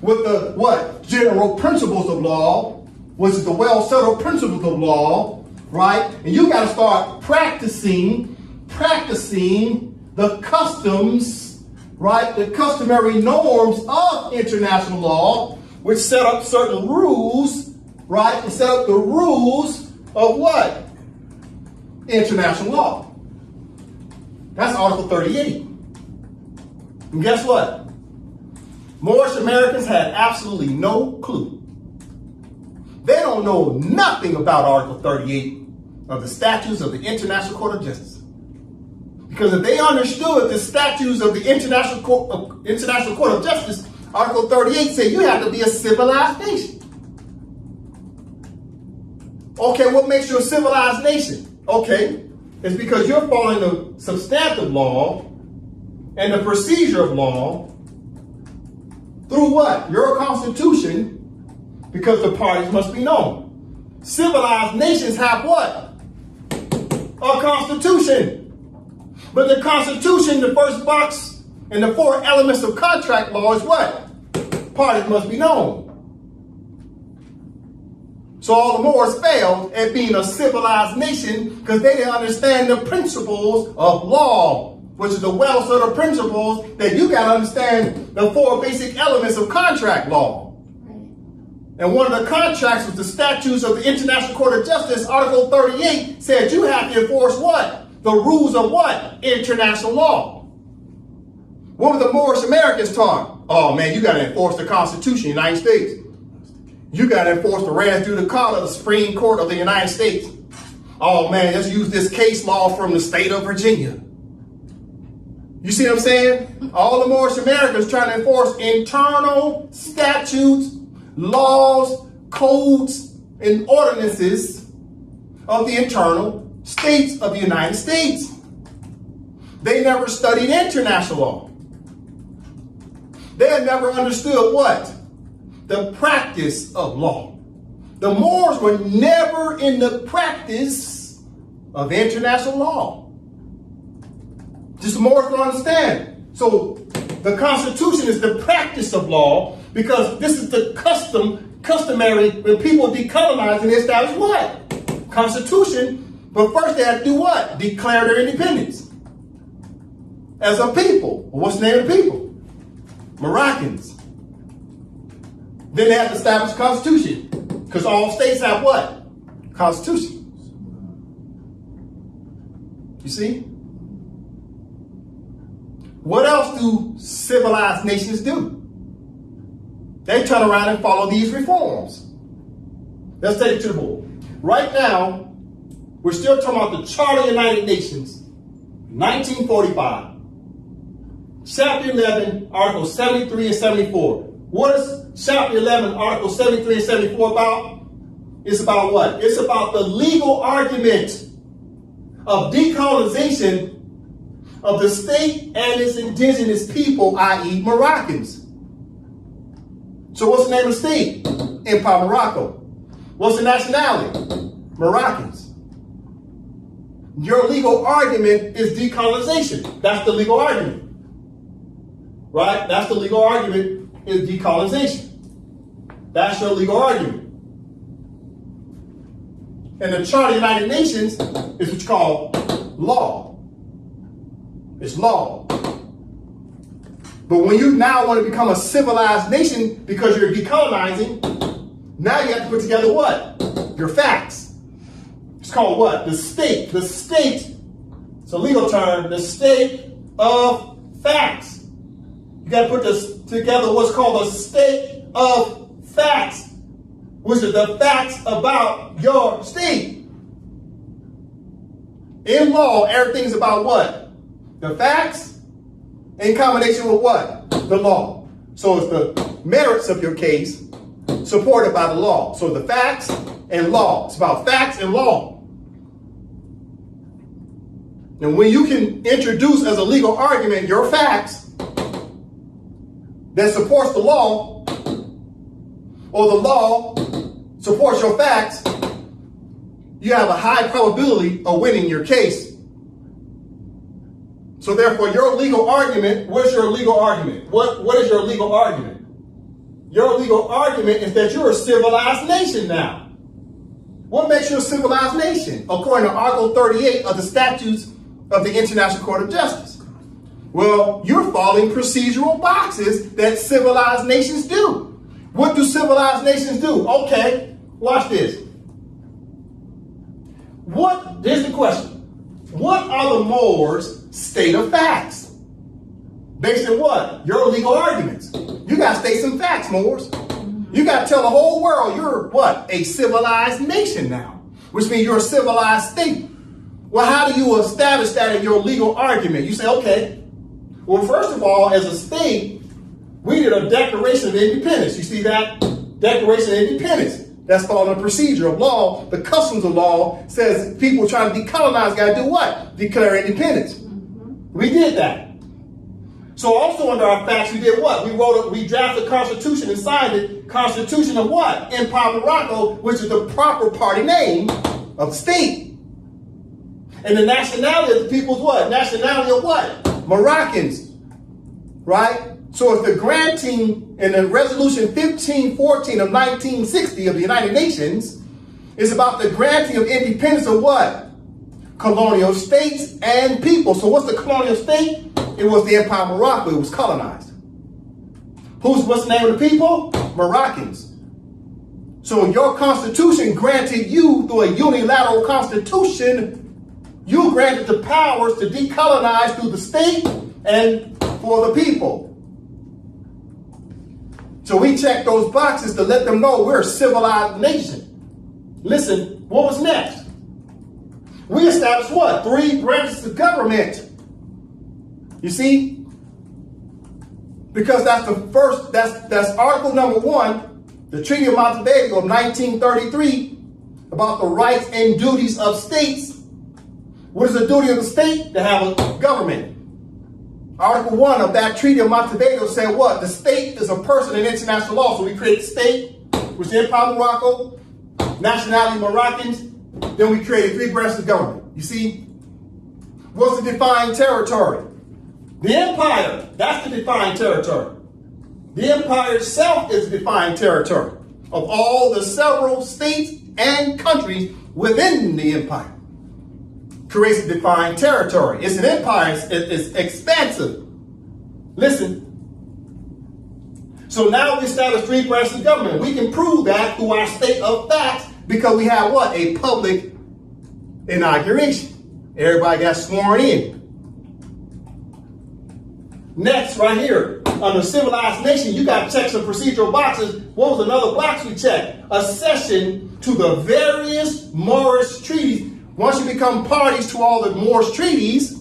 with the what? General principles of law, which is the well-settled principles of law, right? And you got to start practicing the customs, right? The customary norms of international law, which set up certain rules, right? And set up the rules of what? International law. That's Article 38. And guess what? Moorish Americans had absolutely no clue. They don't know nothing about Article 38 of the statutes of the International Court of Justice. Because if they understood the statutes of the International Court of Justice, Article 38 said you have to be a civilized nation. Okay, what makes you a civilized nation? Okay, it's because you're following the substantive law and the procedure of law through what? Your constitution, because the parties must be known. Civilized nations have what? A constitution. But the constitution, the first box, and the four elements of contract law is what? Parties must be known. So all the Moors failed at being a civilized nation because they didn't understand the principles of law, which is the well-settled principles that you got to understand the four basic elements of contract law. And one of the contracts was the statutes of the International Court of Justice, Article 38, said you have to enforce what? The rules of what? International law. What were the Moorish Americans taught? Oh man, you got to enforce the Constitution of the United States. You got to enforce the res judicata of the Supreme Court of the United States. Oh man, let's use this case law from the state of Virginia. You see what I'm saying? All the Moorish Americans trying to enforce internal statutes, laws, codes, and ordinances of the internal states of the United States. They never studied international law. They had never understood what? The practice of law. The Moors were never in the practice of international law. Just the Moors don't understand. So the Constitution is the practice of law because this is the customary when people decolonize and they establish what? Constitution. But first they have to do what? Declare their independence. As a people. Well, what's the name of the people? Moroccans. Then they have to establish a constitution. Because all states have what? Constitutions. You see? What else do civilized nations do? They turn around and follow these reforms. Let's take it to the board. Right now, we're still talking about the Charter of the United Nations, 1945. Chapter 11, Articles 73 and 74. What is Chapter 11, Articles 73 and 74 about? It's about what? It's about the legal argument of decolonization of the state and its indigenous people, i.e. Moroccans. So what's the name of the state? Empire Morocco. What's the nationality? Moroccans. Your legal argument is decolonization. That's the legal argument. Right? That's the legal argument is decolonization. That's your legal argument. And the Charter of the United Nations is what you call law. It's law. But when you now want to become a civilized nation because you're decolonizing, now you have to put together what? Your facts. It's called what? The state. The state, it's a legal term, the state of facts. You got to put this together what's called a state of facts, which are the facts about your state. In law, everything's about what? The facts in combination with what? The law. So it's the merits of your case supported by the law. So the facts and law. It's about facts and law. And when you can introduce as a legal argument your facts that supports the law, or the law supports your facts, you have a high probability of winning your case. So therefore, your legal argument, what's your legal argument? What is your legal argument? Your legal argument is that you're a civilized nation now. What makes you a civilized nation? According to Article 38 of the Statutes of the International Court of Justice. Well, you're following procedural boxes that civilized nations do. What do civilized nations do? Okay, watch this. Here's the question. What are the Moors' state of facts? Based on what? Your legal arguments. You got to state some facts, Moors. You got to tell the whole world you're what? A civilized nation now, which means you're a civilized state. Well, how do you establish that in your legal argument? You say, okay, well, first of all, as a state, we did a Declaration of Independence. You see that? Declaration of Independence. That's following a procedure of law. The customs of law says people trying to decolonize got to do what? Declare independence. We did that. So also under our facts, we did what? We drafted a constitution and signed it. Constitution of what? Empire Morocco, which is the proper party name of the state. And the nationality of the people is what? Nationality of what? Moroccans. Right? So it's the granting in the resolution 1514 of 1960 of the United Nations is about the granting of independence of what? Colonial states and people. So what's the colonial state? It was the Empire Morocco. It was colonized. What's the name of the people? Moroccans. So your constitution granted you through a unilateral constitution, you granted the powers to decolonize through the state and for the people. So we checked those boxes to let them know we're a civilized nation. Listen, what was next? We established what? 3 branches of government. You see? Because that's the first, that's article number 1, the Treaty of Montevideo of 1933, about the rights and duties of states. What is the duty of the state? To have a government. Article 1 of that Treaty of Montevideo said what? The state is a person in international law. So we create the state, which is the Empire of Morocco, Nationality of Moroccans, then we created 3 branches of government. You see? What's the defined territory? The empire, that's the defined territory. The empire itself is the defined territory of all the several states and countries within the empire. Creates a defined territory. It's an empire, it's expansive. Listen. So now we establish 3 branches of government. We can prove that through our state of facts because we have what? A public inauguration. Everybody got sworn in. Next, right here, under civilized nation, you got to check some procedural boxes. What was another box we checked? Accession to the various Moorish treaties. Once you become parties to all the Moorish treaties,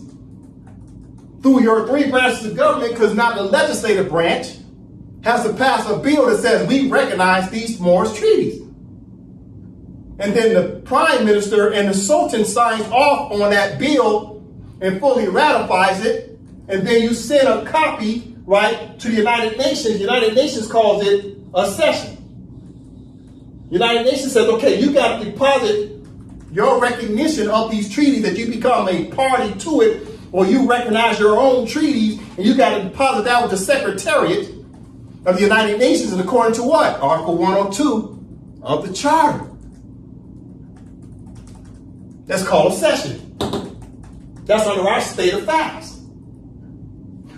through your 3 branches of government, because not the legislative branch, has to pass a bill that says we recognize these Moorish treaties. And then the prime minister and the sultan signs off on that bill and fully ratifies it. And then you send a copy, right, to the United Nations. The United Nations calls it accession. United Nations says, okay, you got to deposit your recognition of these treaties, that you become a party to it, or you recognize your own treaties, and you got to deposit that with the Secretariat of the United Nations, and according to what? Article 102 of the Charter. That's called accession. That's under our state of facts.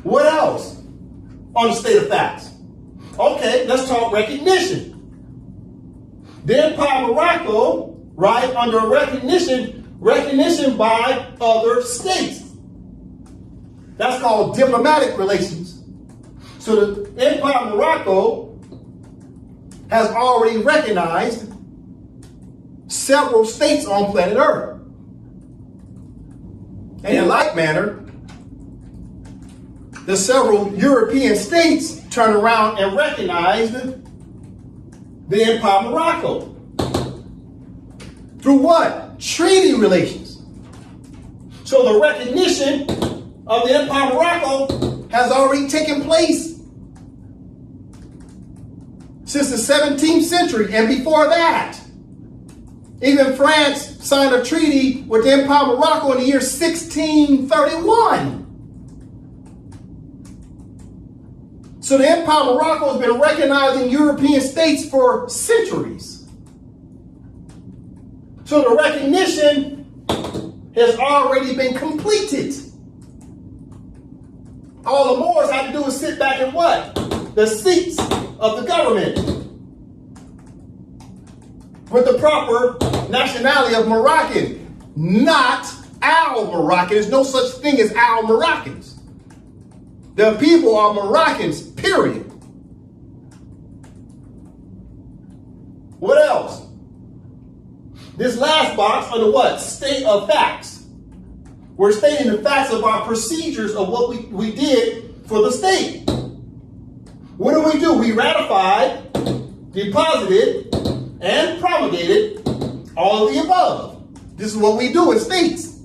What else on the state of facts? Okay, let's talk recognition. The Empire of Morocco, right, under recognition by other states. That's called diplomatic relations. So the Empire of Morocco has already recognized several states on planet Earth. And in like manner, the several European states turned around and recognized the Empire of Morocco. Through what? Treaty relations. So the recognition of the Empire of Morocco has already taken place since the 17th century and before that. Even France signed a treaty with the Empire of Morocco in the year 1631. So the Empire of Morocco has been recognizing European states for centuries. So the recognition has already been completed. All the Moors had to do is sit back and what? The seats of the government. With the proper nationality of Moroccan, not Al Moroccan. There's no such thing as Al Moroccans. The people are Moroccans, period. What else? This last box under what? State of facts. We're stating the facts of our procedures of what we did for the state. What do? We ratified, deposited, and promulgated all of the above. This is what we do in states.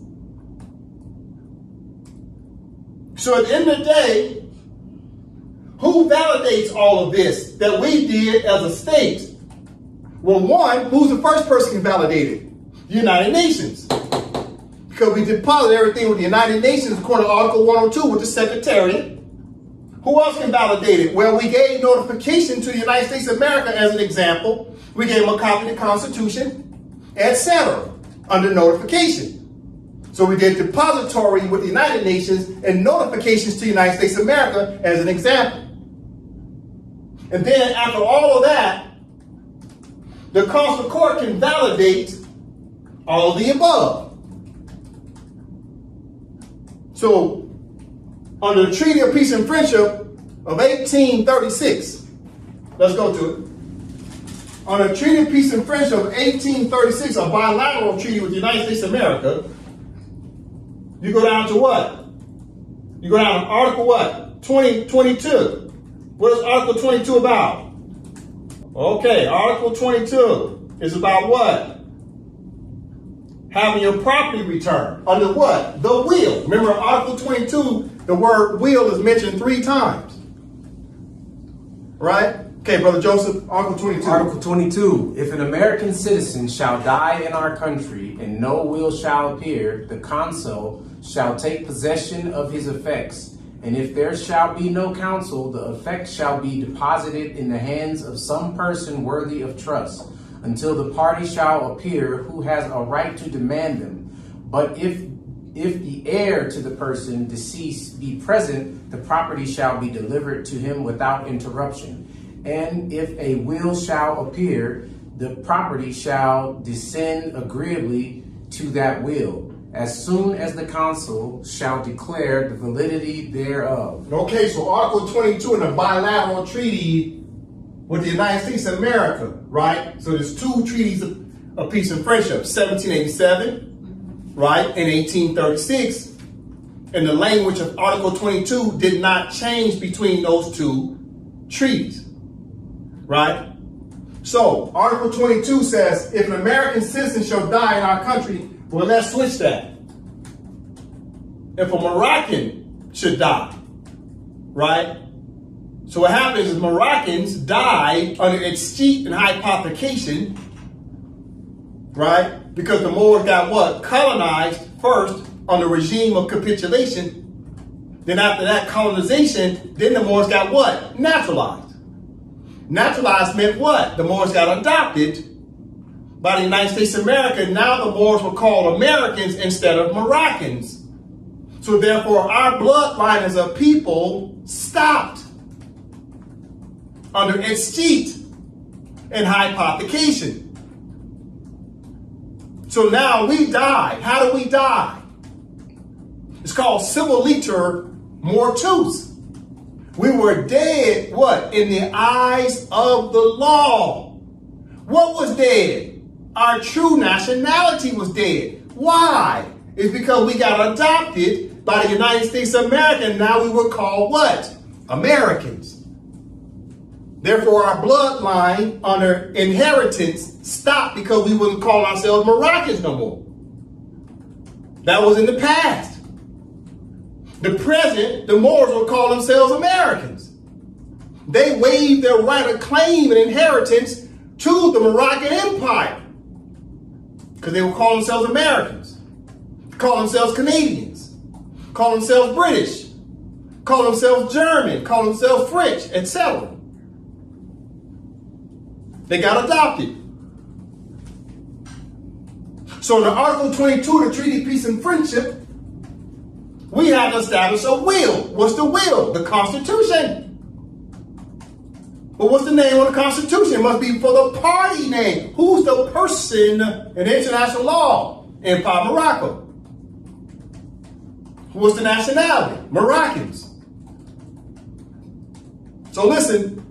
So at the end of the day, who validates all of this that we did as a state? Well, one, who's the first person who validated it? The United Nations. Because we deposited everything with the United Nations according to Article 102 with the Secretariat. Who else can validate it? Well, we gave notification to the United States of America as an example. We gave them a copy of the Constitution, etc. under notification. So we did depository with the United Nations and notifications to the United States of America as an example. And then after all of that, the Consular Court can validate all of the above. So under the Treaty of Peace and Friendship of 1836, let's go to it. On a Treaty of Peace and Friendship of 1836, a bilateral treaty with the United States of America, you go down to what? You go down to Article what? 22. What is Article 22 about? Okay, Article 22 is about what? having your property returned under what? The will. Remember Article 22, the word will is mentioned 3 times. Right? Okay, Brother Joseph, Article 22. Article 22. If an American citizen shall die in our country and no will shall appear, the consul shall take possession of his effects. And if there shall be no counsel, the effects shall be deposited in the hands of some person worthy of trust, until the party shall appear who has a right to demand them. But if the heir to the person deceased be present, the property shall be delivered to him without interruption. And if a will shall appear, the property shall descend agreeably to that will, as soon as the consul shall declare the validity thereof. Okay, so Article 22 in a bilateral treaty with the United States of America, right? So there's 2 treaties of peace and friendship, 1787, right, and 1836. And the language of Article 22 did not change between those 2 treaties, right? So Article 22 says, if an American citizen shall die in our country, well, let's switch that. If a Moroccan should die, right? So what happens is Moroccans die under excheat and hypothecation, right? Because the Moors got what? Colonized first on the regime of capitulation. Then after that colonization, then the Moors got what? Naturalized. Naturalized meant what? The Moors got adopted by the United States of America. Now the Moors were called Americans instead of Moroccans. So therefore, our bloodline as a people stopped under excheat and hypothecation. So now we die. How do we die? It's called civilized mortus. We were dead, what? In the eyes of the law. What was dead? Our true nationality was dead. Why? It's because we got adopted by the United States of America, and now we were called what? Americans. Therefore, our bloodline under inheritance stopped because we wouldn't call ourselves Moroccans no more. That was in the past. The present, the Moors will call themselves Americans. They waived their right of claim and inheritance to the Moroccan Empire because they will call themselves Americans, call themselves Canadians, call themselves British, call themselves German, call themselves French, etc. They got adopted. So in the Article 22, the Treaty of Peace and Friendship, we have to establish a will. What's the will? The Constitution. But what's the name of the Constitution? It must be for the party name. Who's the person in international law? Empire Morocco. What's the nationality? Moroccans. So listen.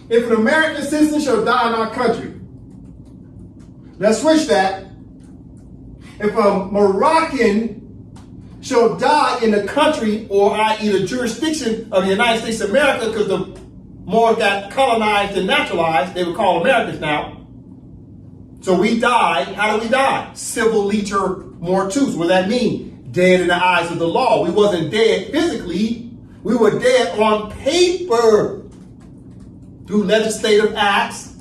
If an American citizen shall die in our country, let's switch that. If a Moroccan shall die in the country or i.e. the jurisdiction of the United States of America, because the Moors got colonized and naturalized, they were called Americans now. So we died. How do we die? Civilized mortus. What does that mean? Dead in the eyes of the law. We wasn't dead physically. We were dead on paper through legislative acts,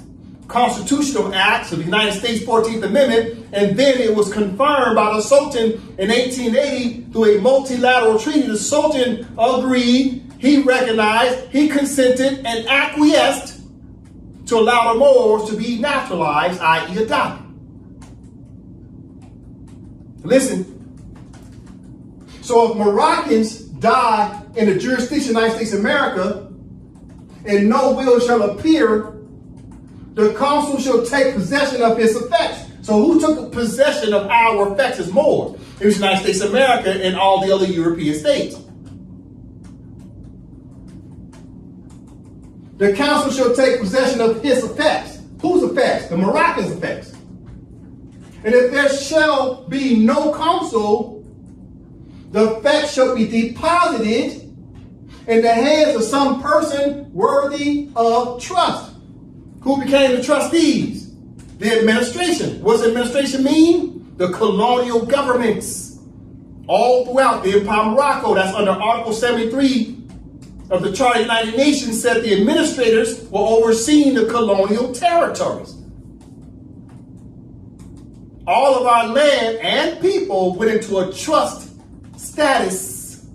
constitutional acts of the United States 14th Amendment, and then it was confirmed by the Sultan in 1880 through a multilateral treaty. The Sultan agreed, he recognized, he consented, and acquiesced to allow the Moors to be naturalized, i.e. adopted. Listen, so if Moroccans die in the jurisdiction of the United States of America, and no will shall appear, the consul shall take possession of his effects. So who took possession of our effects as Moors? It was the United States of America and all the other European states. The council shall take possession of his effects. Whose effects? The Moroccans' effects. And if there shall be no council, the effects shall be deposited in the hands of some person worthy of trust. Who became the trustees? The administration. What does administration mean? The colonial governments. All throughout the Empire of Morocco, that's under Article 73 of the Charter of the United Nations, said the administrators were overseeing the colonial territories. All of our land and people went into a trust status.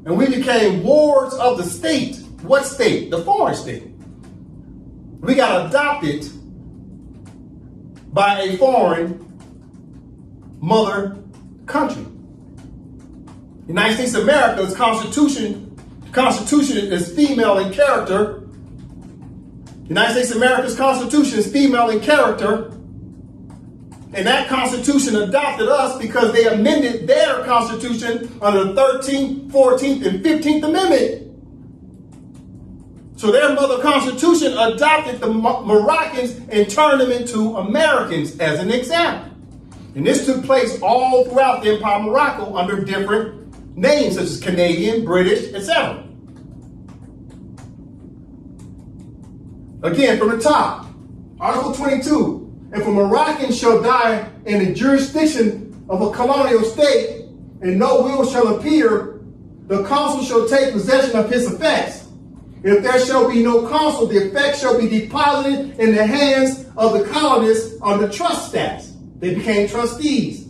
And we became wards of the state. What state? The foreign state. We got adopted by a foreign mother country. The United States of America's Constitution is female in character. The United States of America's Constitution is female in character. And that Constitution adopted us because they amended their Constitution under the 13th, 14th, and 15th Amendment. So their mother Constitution adopted the Moroccans and turned them into Americans as an example. And this took place all throughout the Empire of Morocco under different names such as Canadian, British, etc. Again, from the top, Article 22. If a Moroccan shall die in the jurisdiction of a colonial state, and no will shall appear, the consul shall take possession of his effects. If there shall be no consul, the effects shall be deposited in the hands of the colonists under trust status. They became trustees.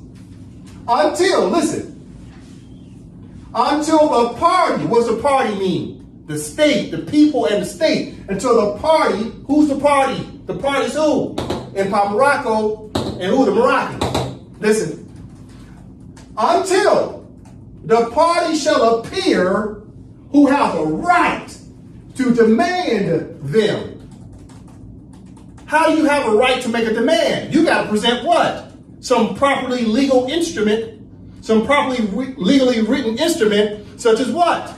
Until the party, what's the party mean? The state, the people and the state. Until the party, who's the party? The party's who? Empire Morocco, and who? The Moroccans. Listen. Until the party shall appear who has a right to demand them. How do you have a right to make a demand? You got to present what? Some properly legal instrument, some properly legally written instrument, such as what?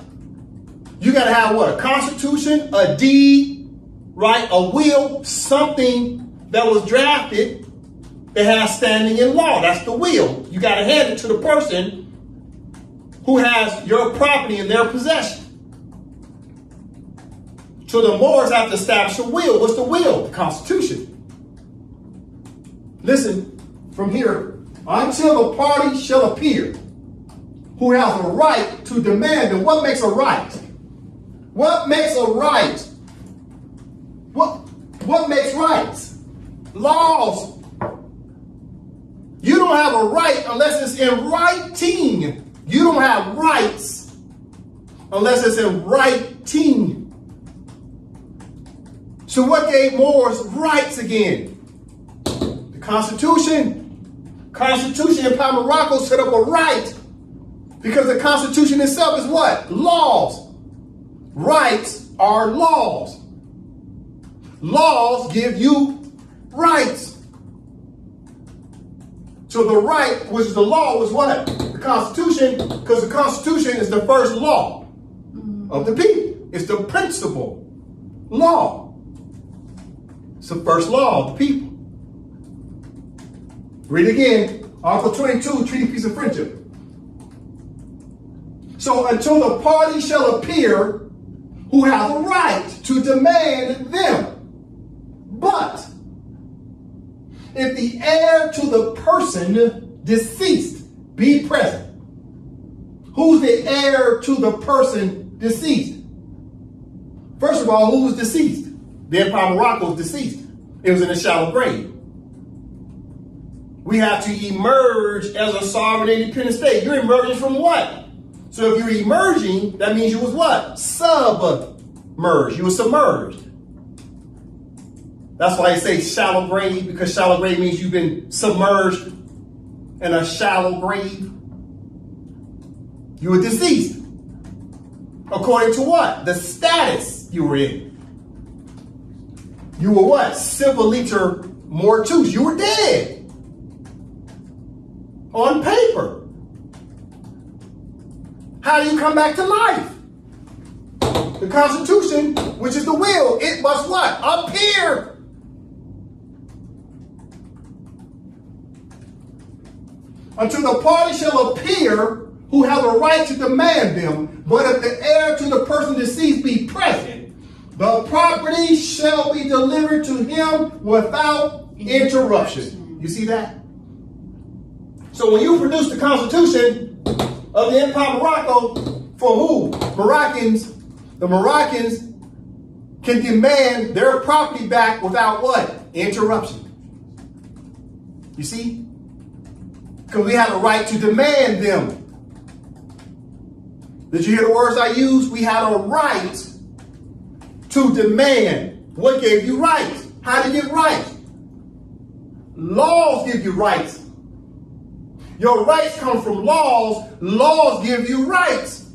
You got to have what? A constitution, a deed, right? A will, something that was drafted that has standing in law. That's the will. You got to hand it to the person who has your property in their possession. So the Moors have to establish a will. What's the will? The Constitution. Listen, from here, until the party shall appear who has a right to demand them. What makes a right? What makes a right? What makes rights? Laws. You don't have a right unless it's in writing. You don't have rights unless it's in writing. So what gave Moors rights again? The Constitution. Constitution in Morocco set up a right because the Constitution itself is what? Laws. Rights are laws. Laws give you rights. So the right, which is the law, was what? The Constitution, because the Constitution is the first law of the people. It's the principal law. It's the first law of the people. Read again. Article 22, Treaty, Peace, and Friendship. So until the party shall appear who have a right to demand them. But if the heir to the person deceased be present. Who's the heir to the person deceased? First of all, who was deceased? The Empire of Morocco was deceased. It was in a shallow grave. We have to emerge as a sovereign independent state. You're emerging from what? So if you're emerging, that means you was what? Submerged. You were submerged. That's why they say shallow grave, because shallow grave means you've been submerged in a shallow grave. You were deceased. According to what? The status you were in. You were what? Civiliter mortus. You were dead. On paper. How do you come back to life? The Constitution, which is the will, it must what? Appear. Until the party shall appear who have a right to demand them, but if the heir to the person deceased be present, the property shall be delivered to him without interruption. You see that? So when you produce the Constitution of the Empire of Morocco, for who? Moroccans. The Moroccans can demand their property back without what? Interruption. You see? Because we have a right to demand them. Did you hear the words I used? We had a right to demand. What gave you rights? How did you get rights? Laws give you rights. Your rights come from laws. Laws give you rights.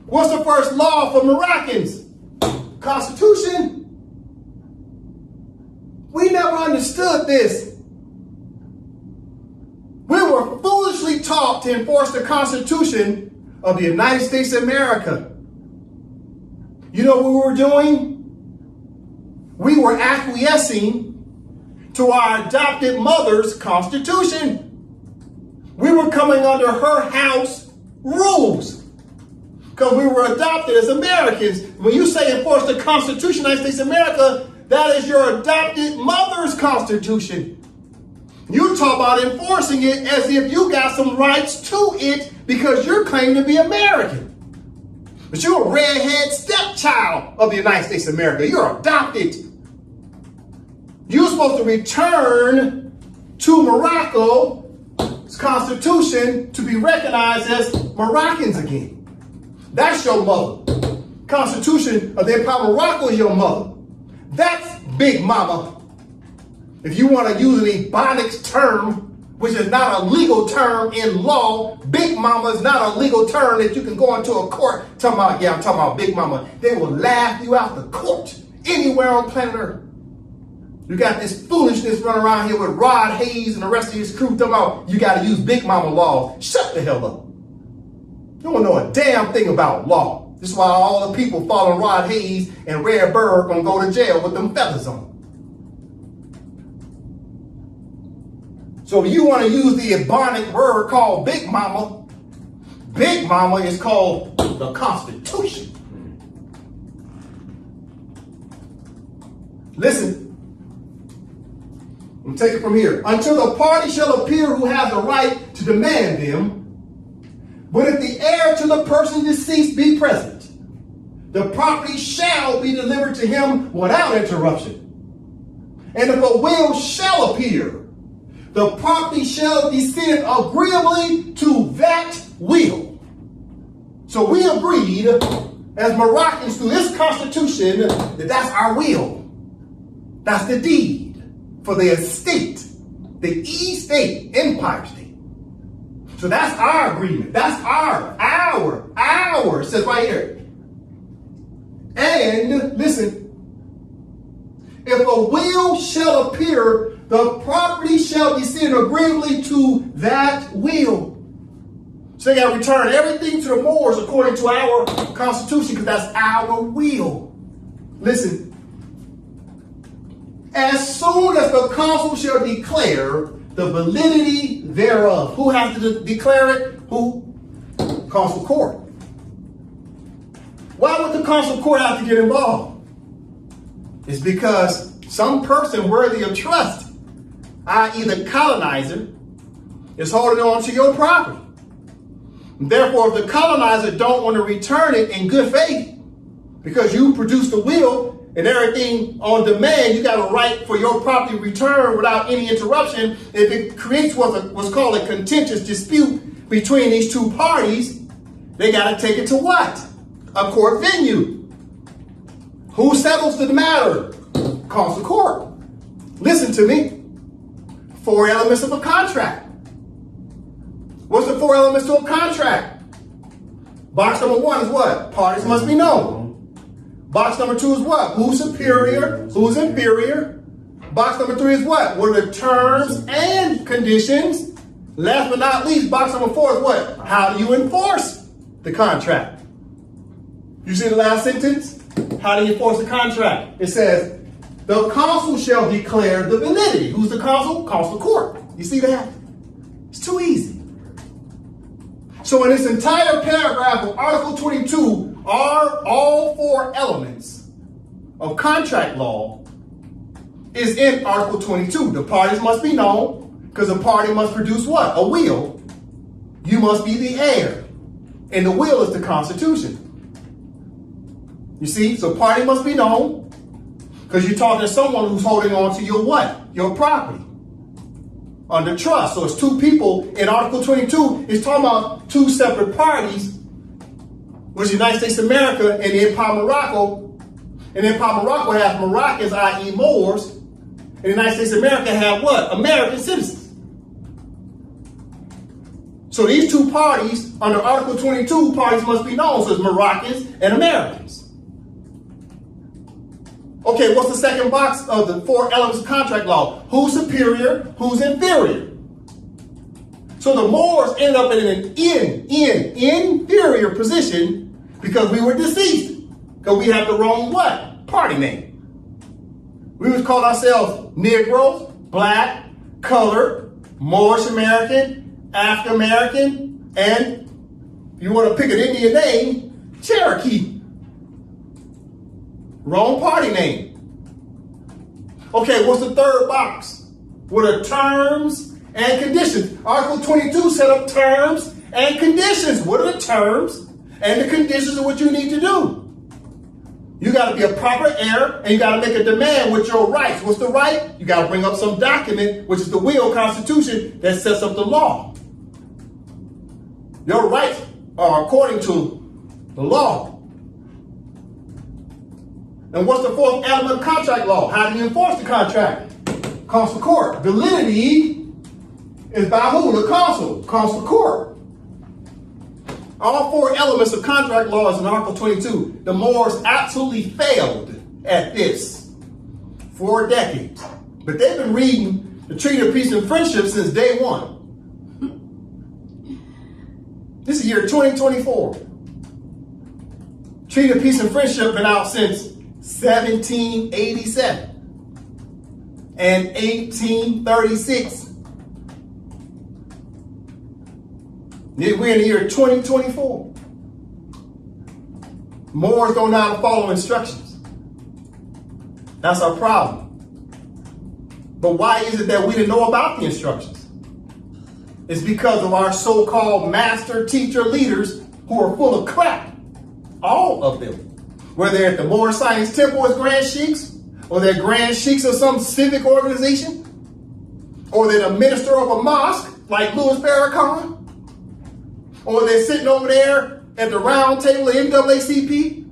What's the first law for Moroccans? Constitution. We never understood this. We were foolishly taught to enforce the Constitution of the United States of America. You know what we were doing? We were acquiescing to our adopted mother's Constitution. We were coming under her house rules because we were adopted as Americans. When you say enforce the Constitution of the United States of America, that is your adopted mother's Constitution. You talk about enforcing it as if you got some rights to it because you're claiming to be American. But you're a redhead stepchild of the United States of America. You're adopted. You're supposed to return to Morocco's Constitution to be recognized as Moroccans again. That's your mother. Constitution of the Empire of Morocco is your mother. That's Big Mama. If you want to use an Ebonics term, which is not a legal term in law, Big Mama is not a legal term that you can go into a court talking about, yeah, I'm talking about Big Mama. They will laugh you out the court anywhere on planet Earth. You got this foolishness running around here with Rod Hayes and the rest of his crew talking about you got to use Big Mama laws. Shut the hell up. You don't know a damn thing about law. This is why all the people following Rod Hayes and Red Bird gonna go to jail with them feathers on. So if you want to use the Ebonic word called Big Mama is called the Constitution. Listen. I'm taking it from here. Until the party shall appear who has the right to demand them, but if the heir to the person deceased be present, the property shall be delivered to him without interruption. And if a will shall appear, the property shall descend agreeably to that will. So we agreed as Moroccans through this Constitution that that's our will. That's the deed for the estate, the estate, Empire State. So that's our agreement. That's our, it says right here. And listen, if a will shall appear, the property shall descend agreeably to that will. So they got to return everything to the Moors according to our Constitution because that's our will. Listen. As soon as the consul shall declare the validity thereof. Who has to declare it? Who? Consul court. Why would the consul court have to get involved? It's because some person worthy of trust, i.e. the colonizer, is holding on to your property. Therefore, if the colonizer don't want to return it in good faith, because you produced the will and everything on demand, you got a right for your property returned without any interruption. If it creates what's called a contentious dispute between these two parties, they got to take it to what? A court venue. Who settles the matter? Calls the court. Listen to me. 4 elements of a contract. What's the 4 elements to a contract? Box number 1 is what? Parties must be known. Box number 2 is what? Who's superior? Who's inferior? Box number 3 is what? What are the terms and conditions? Last but not least, box number 4 is what? How do you enforce the contract? You see the last sentence? How do you enforce the contract? It says, the consul shall declare the validity. Who's the consul? Consul court. You see that? It's too easy. So in this entire paragraph of Article 22 are all 4 elements of contract law is in Article 22. The parties must be known, because the party must produce what? A will. You must be the heir. And the will is the Constitution. You see? So party must be known, because you're talking to someone who's holding on to your what? Your property. Under trust. So it's two people. In Article 22, it's talking about two separate parties, which is the United States of America and the Empire of Morocco. And the Empire of Morocco has Moroccans, i.e. Moors. And the United States of America have what? American citizens. So these two parties, under Article 22, parties must be known. So it's Moroccans and Americans. Okay, what's the second box of the four elements of contract law? Who's superior? Who's inferior? So the Moors end up in an inferior position because we were deceased. Because we have the wrong what? Party name. We would call ourselves Negroes, Black, Colored, Moorish American, African American, and if you want to pick an Indian name, Cherokee. Wrong party name. Okay, what's the third box? What are terms and conditions? Article 22 set up terms and conditions. What are the terms and the conditions of what you need to do? You got to be a proper heir, and you got to make a demand with your rights. What's the right? You got to bring up some document, which is the will, Constitution, that sets up the law. Your rights are according to the law. And what's the fourth element of contract law? How do you enforce the contract? Consular court. Validity is by who? The consul. Consular court. All four elements of contract law is in Article 22. The Moors absolutely failed at this for decades. But they've been reading the Treaty of Peace and Friendship since day one. This is year 2024. Treaty of Peace and Friendship been out since 1787 and 1836. We're in the year 2024. Moors don't know how to follow instructions. That's our problem. But why is it that we didn't know about the instructions? It's because of our so-called master teacher leaders who are full of crap. All of them. Whether they're at the Moor Science Temple as Grand Sheiks, or they're Grand Sheiks of some civic organization, or they're the minister of a mosque like Louis Farrakhan, or they're sitting over there at the round table of NAACP,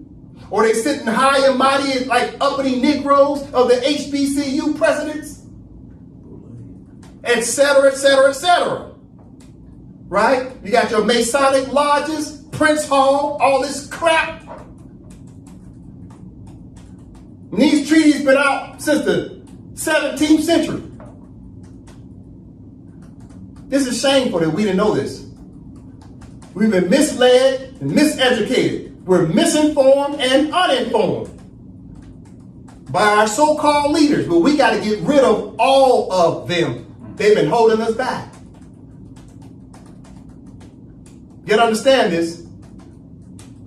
or they're sitting high and mighty like uppity Negroes of the HBCU presidents, etc., etc., etc. Right? You got your Masonic lodges, Prince Hall, all this crap. And these treaties been out since the 17th century. This is shameful that we didn't know this. We've been misled and miseducated. We're misinformed and uninformed by our so-called leaders, but we got to get rid of all of them. They've been holding us back. You gotta understand this.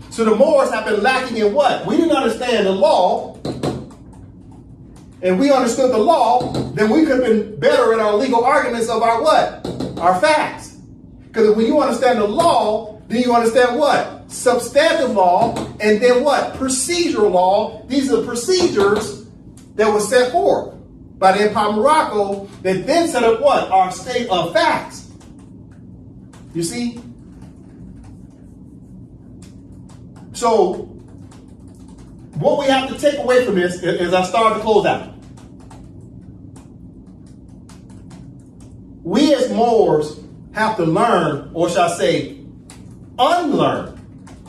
So the Moors have been lacking in what? We didn't understand the law. And we understood the law, then we could have been better in our legal arguments of our what? Our facts. Because when you understand the law, then you understand what? Substantive law, and then what? Procedural law. These are the procedures that were set forth by the Empire of Morocco that then set up what? Our state of facts. You see? So, what we have to take away from this is I start to close out. We as Moors have to learn, or shall I say, unlearn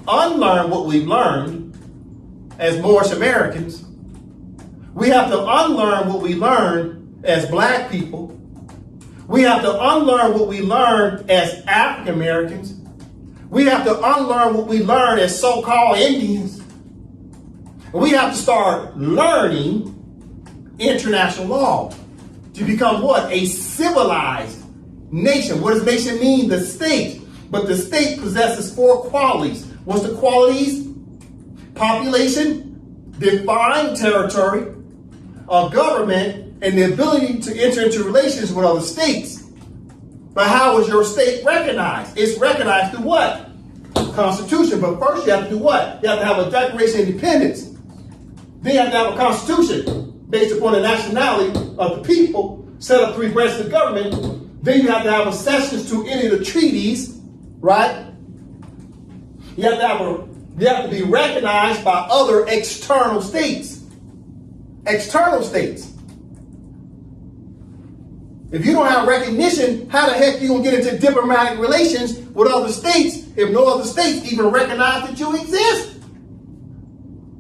what we've learned as Moorish Americans. We have to unlearn what we learned as Black people. We have to unlearn what we learned as African Americans. We have to unlearn what we learned as so-called Indians. And we have to start learning international law to become what? A civilized nation. What does nation mean? The state. But the state possesses four qualities. What's the qualities? Population, defined territory, a government, and the ability to enter into relations with other states. But how is your state recognized? It's recognized through what? Constitution. But first you have to do what? You have to have a Declaration of Independence. Then you have to have a constitution based upon the nationality of the people, set up 3 branches of government. Then you have to have accessions to any of the treaties, right? You have to be recognized by other external states. External states. If you don't have recognition, how the heck are you going to get into diplomatic relations with other states if no other states even recognize that you exist?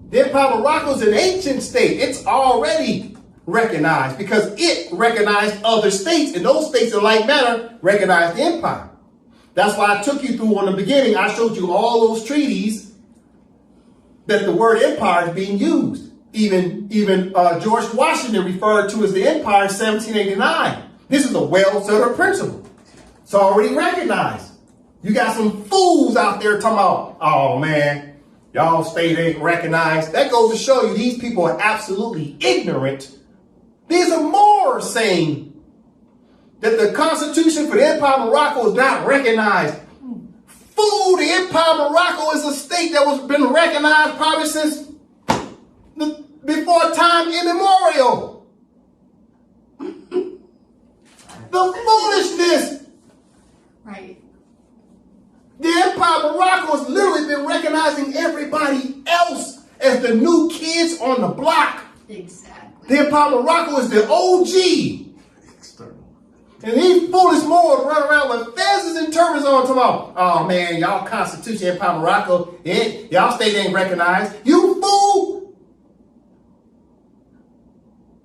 The Empire of Morocco is an ancient state. It's already recognized because it recognized other states, and those states in like manner recognized the empire. That's why I took you through on the beginning. I showed you all those treaties that the word empire is being used. Even George Washington referred to as the empire in 1789. This is a well-settled principle. It's already recognized. You got some fools out there talking about, oh man, y'all state ain't recognized. That goes to show you these people are absolutely ignorant. These are Moors saying that the Constitution for the Empire of Morocco is not recognized. Fool, the Empire of Morocco is a state that was been recognized probably since before time immemorial. The foolishness. Right. The Empire of Morocco has literally been recognizing everybody else as the new kids on the block. Exactly. The Empire of Morocco is the OG. And these foolish Moors run around with fezzes and turbans on talking about, oh man, y'all Constitution, Empire of Morocco, y'all state ain't recognized. You fool!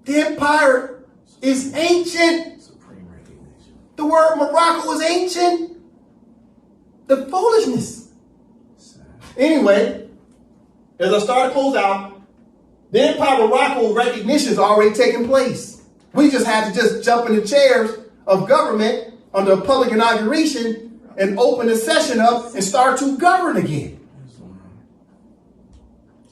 The empire is ancient. The word Morocco is ancient. The foolishness. Anyway, as I start to close out, the Empire of Morocco recognition is already taking place. We just had to just jump in the chairs of government under a public inauguration and open the session up and start to govern again.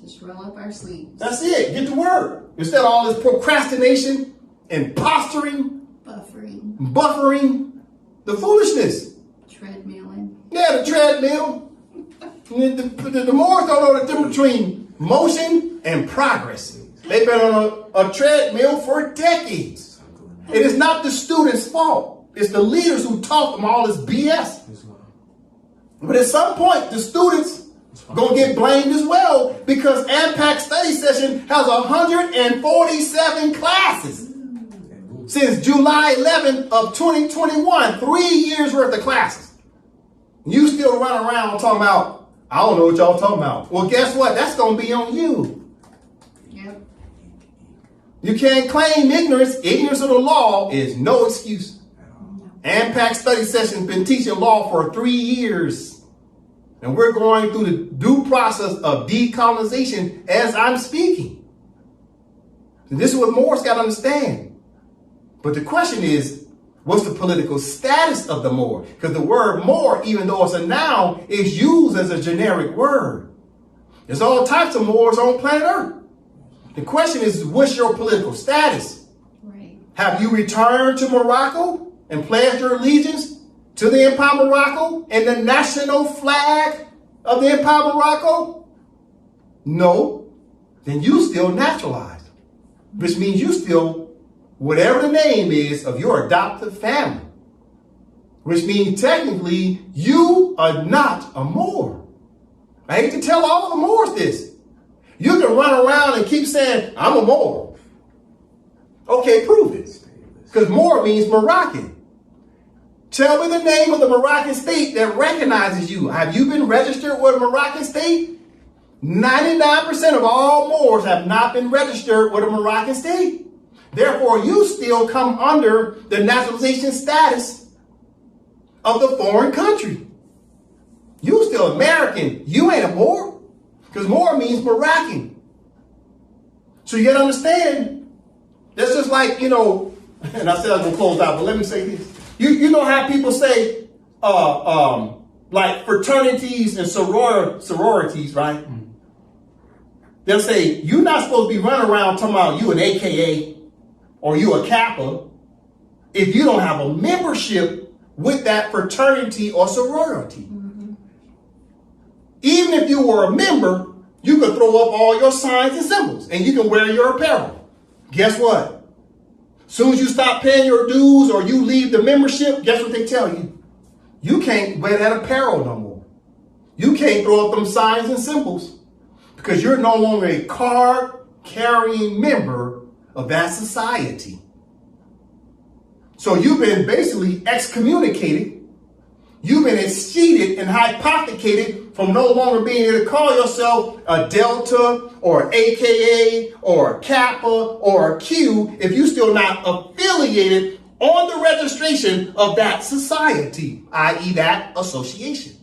Just roll up our sleeves. That's it. Get to work. Instead of all this procrastination and posturing, buffering, the foolishness. Treadmilling. Yeah, the treadmill. The Moors don't know the difference between motion and progress. They've been on a treadmill for decades. It is not the students' fault. It's the leaders who taught them all this BS. But at some point, the students going to get blamed as well because AMPAC study session has 147 classes. Since July 11th of 2021, 3 years worth of classes. You still run around talking about, I don't know what y'all talking about. Well, guess what? That's going to be on you. Yep. You can't claim ignorance. Ignorance of the law is no excuse. AMPAC study session has been teaching law for 3 years. And we're going through the due process of decolonization as I'm speaking. And this is what Moors got to understand. But the question is, what's the political status of the Moor? Because the word Moor, even though it's a noun, is used as a generic word. There's all types of Moors on planet Earth. The question is, what's your political status? Right. Have you returned to Morocco and pledged your allegiance to the Empire of Morocco and the national flag of the Empire of Morocco? No. Then you still naturalized, which means you still whatever the name is of your adopted family, which means technically you are not a Moor. I hate to tell all the Moors this. You can run around and keep saying, I'm a Moor. Okay, prove it. Because Moor means Moroccan. Tell me the name of the Moroccan state that recognizes you. Have you been registered with a Moroccan state? 99% of all Moors have not been registered with a Moroccan state. Therefore, you still come under the naturalization status of the foreign country. You still American. You ain't a Moor. Because Moor means Moroccan. So you got to understand, that's just like, and I said I was going to close out, but let me say this. You know how people say, like fraternities and sororities, right? They'll say, you're not supposed to be running around talking about you an AKA. or you a Kappa if you don't have a membership with that fraternity or sorority. Mm-hmm. Even if you were a member, you could throw up all your signs and symbols and you can wear your apparel. Guess what? As soon as you stop paying your dues or you leave the membership, guess what they tell you? You can't wear that apparel no more. You can't throw up them signs and symbols because you're no longer a card-carrying member of that society. So you've been basically excommunicated. You've been exceeded and hypothecated from no longer being able to call yourself a Delta or AKA or a Kappa or a Q if you're still not affiliated on the registration of that society, i.e. that association.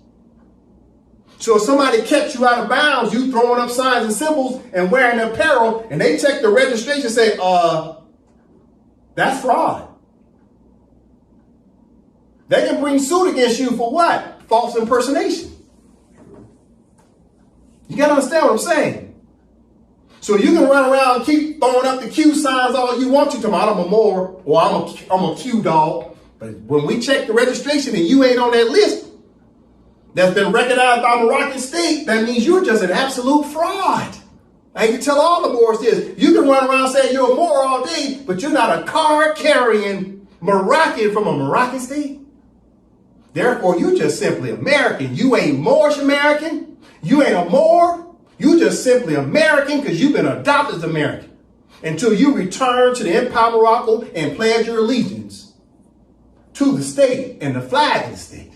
So if somebody catch you out of bounds, you throwing up signs and symbols and wearing apparel, and they check the registration and say, that's fraud. They can bring suit against you for what? False impersonation. You got to understand what I'm saying. So you can run around and keep throwing up the Q signs all you want to. I'm a Moor or I'm a Q dog. But when we check the registration and you ain't on that list that's been recognized by Moroccan state, that means you're just an absolute fraud. I can tell all the Moors this. You can run around saying you're a Moor all day, but you're not a card-carrying Moroccan from a Moroccan state. Therefore, you just simply American. You ain't Moorish American. You ain't a Moor. You just simply American because you've been adopted as American until you return to the Empire of Morocco and pledge your allegiance to the state and the flag of the state.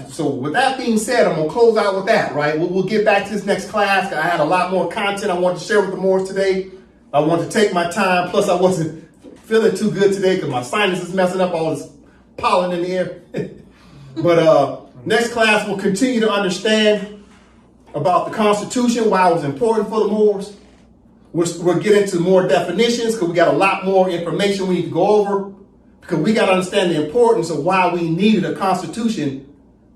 So with that being said, I'm going to close out with that, right? We'll get back to this next class. I had a lot more content I wanted to share with the Moors today. I wanted to take my time. Plus, I wasn't feeling too good today because my sinus is messing up, all this pollen in the air. But next class, we'll continue to understand about the Constitution, why it was important for the Moors. We'll get into more definitions because we got a lot more information we need to go over because we got to understand the importance of why we needed a constitution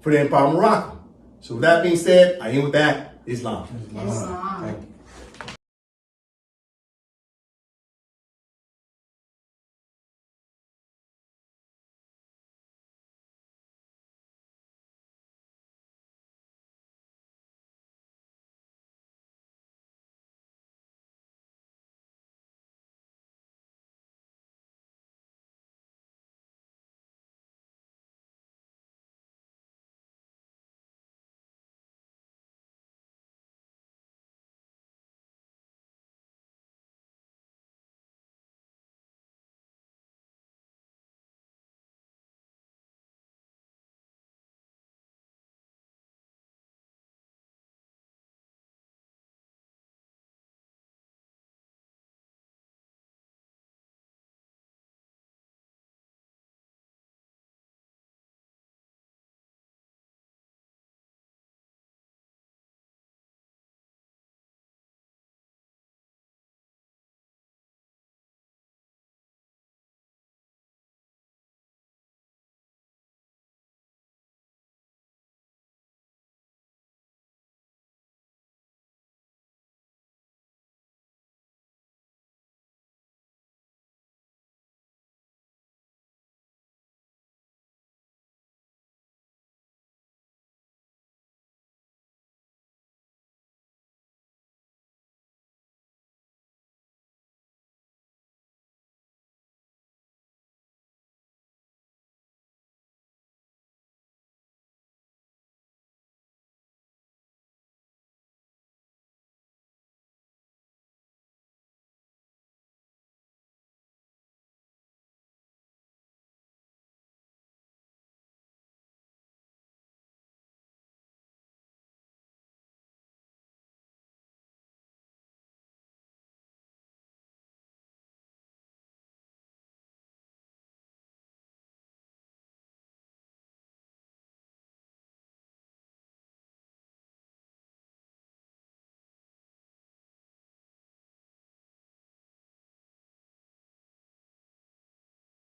for the Empire of Morocco. So with that being said, I end with that. Islam. Islam. Thank you.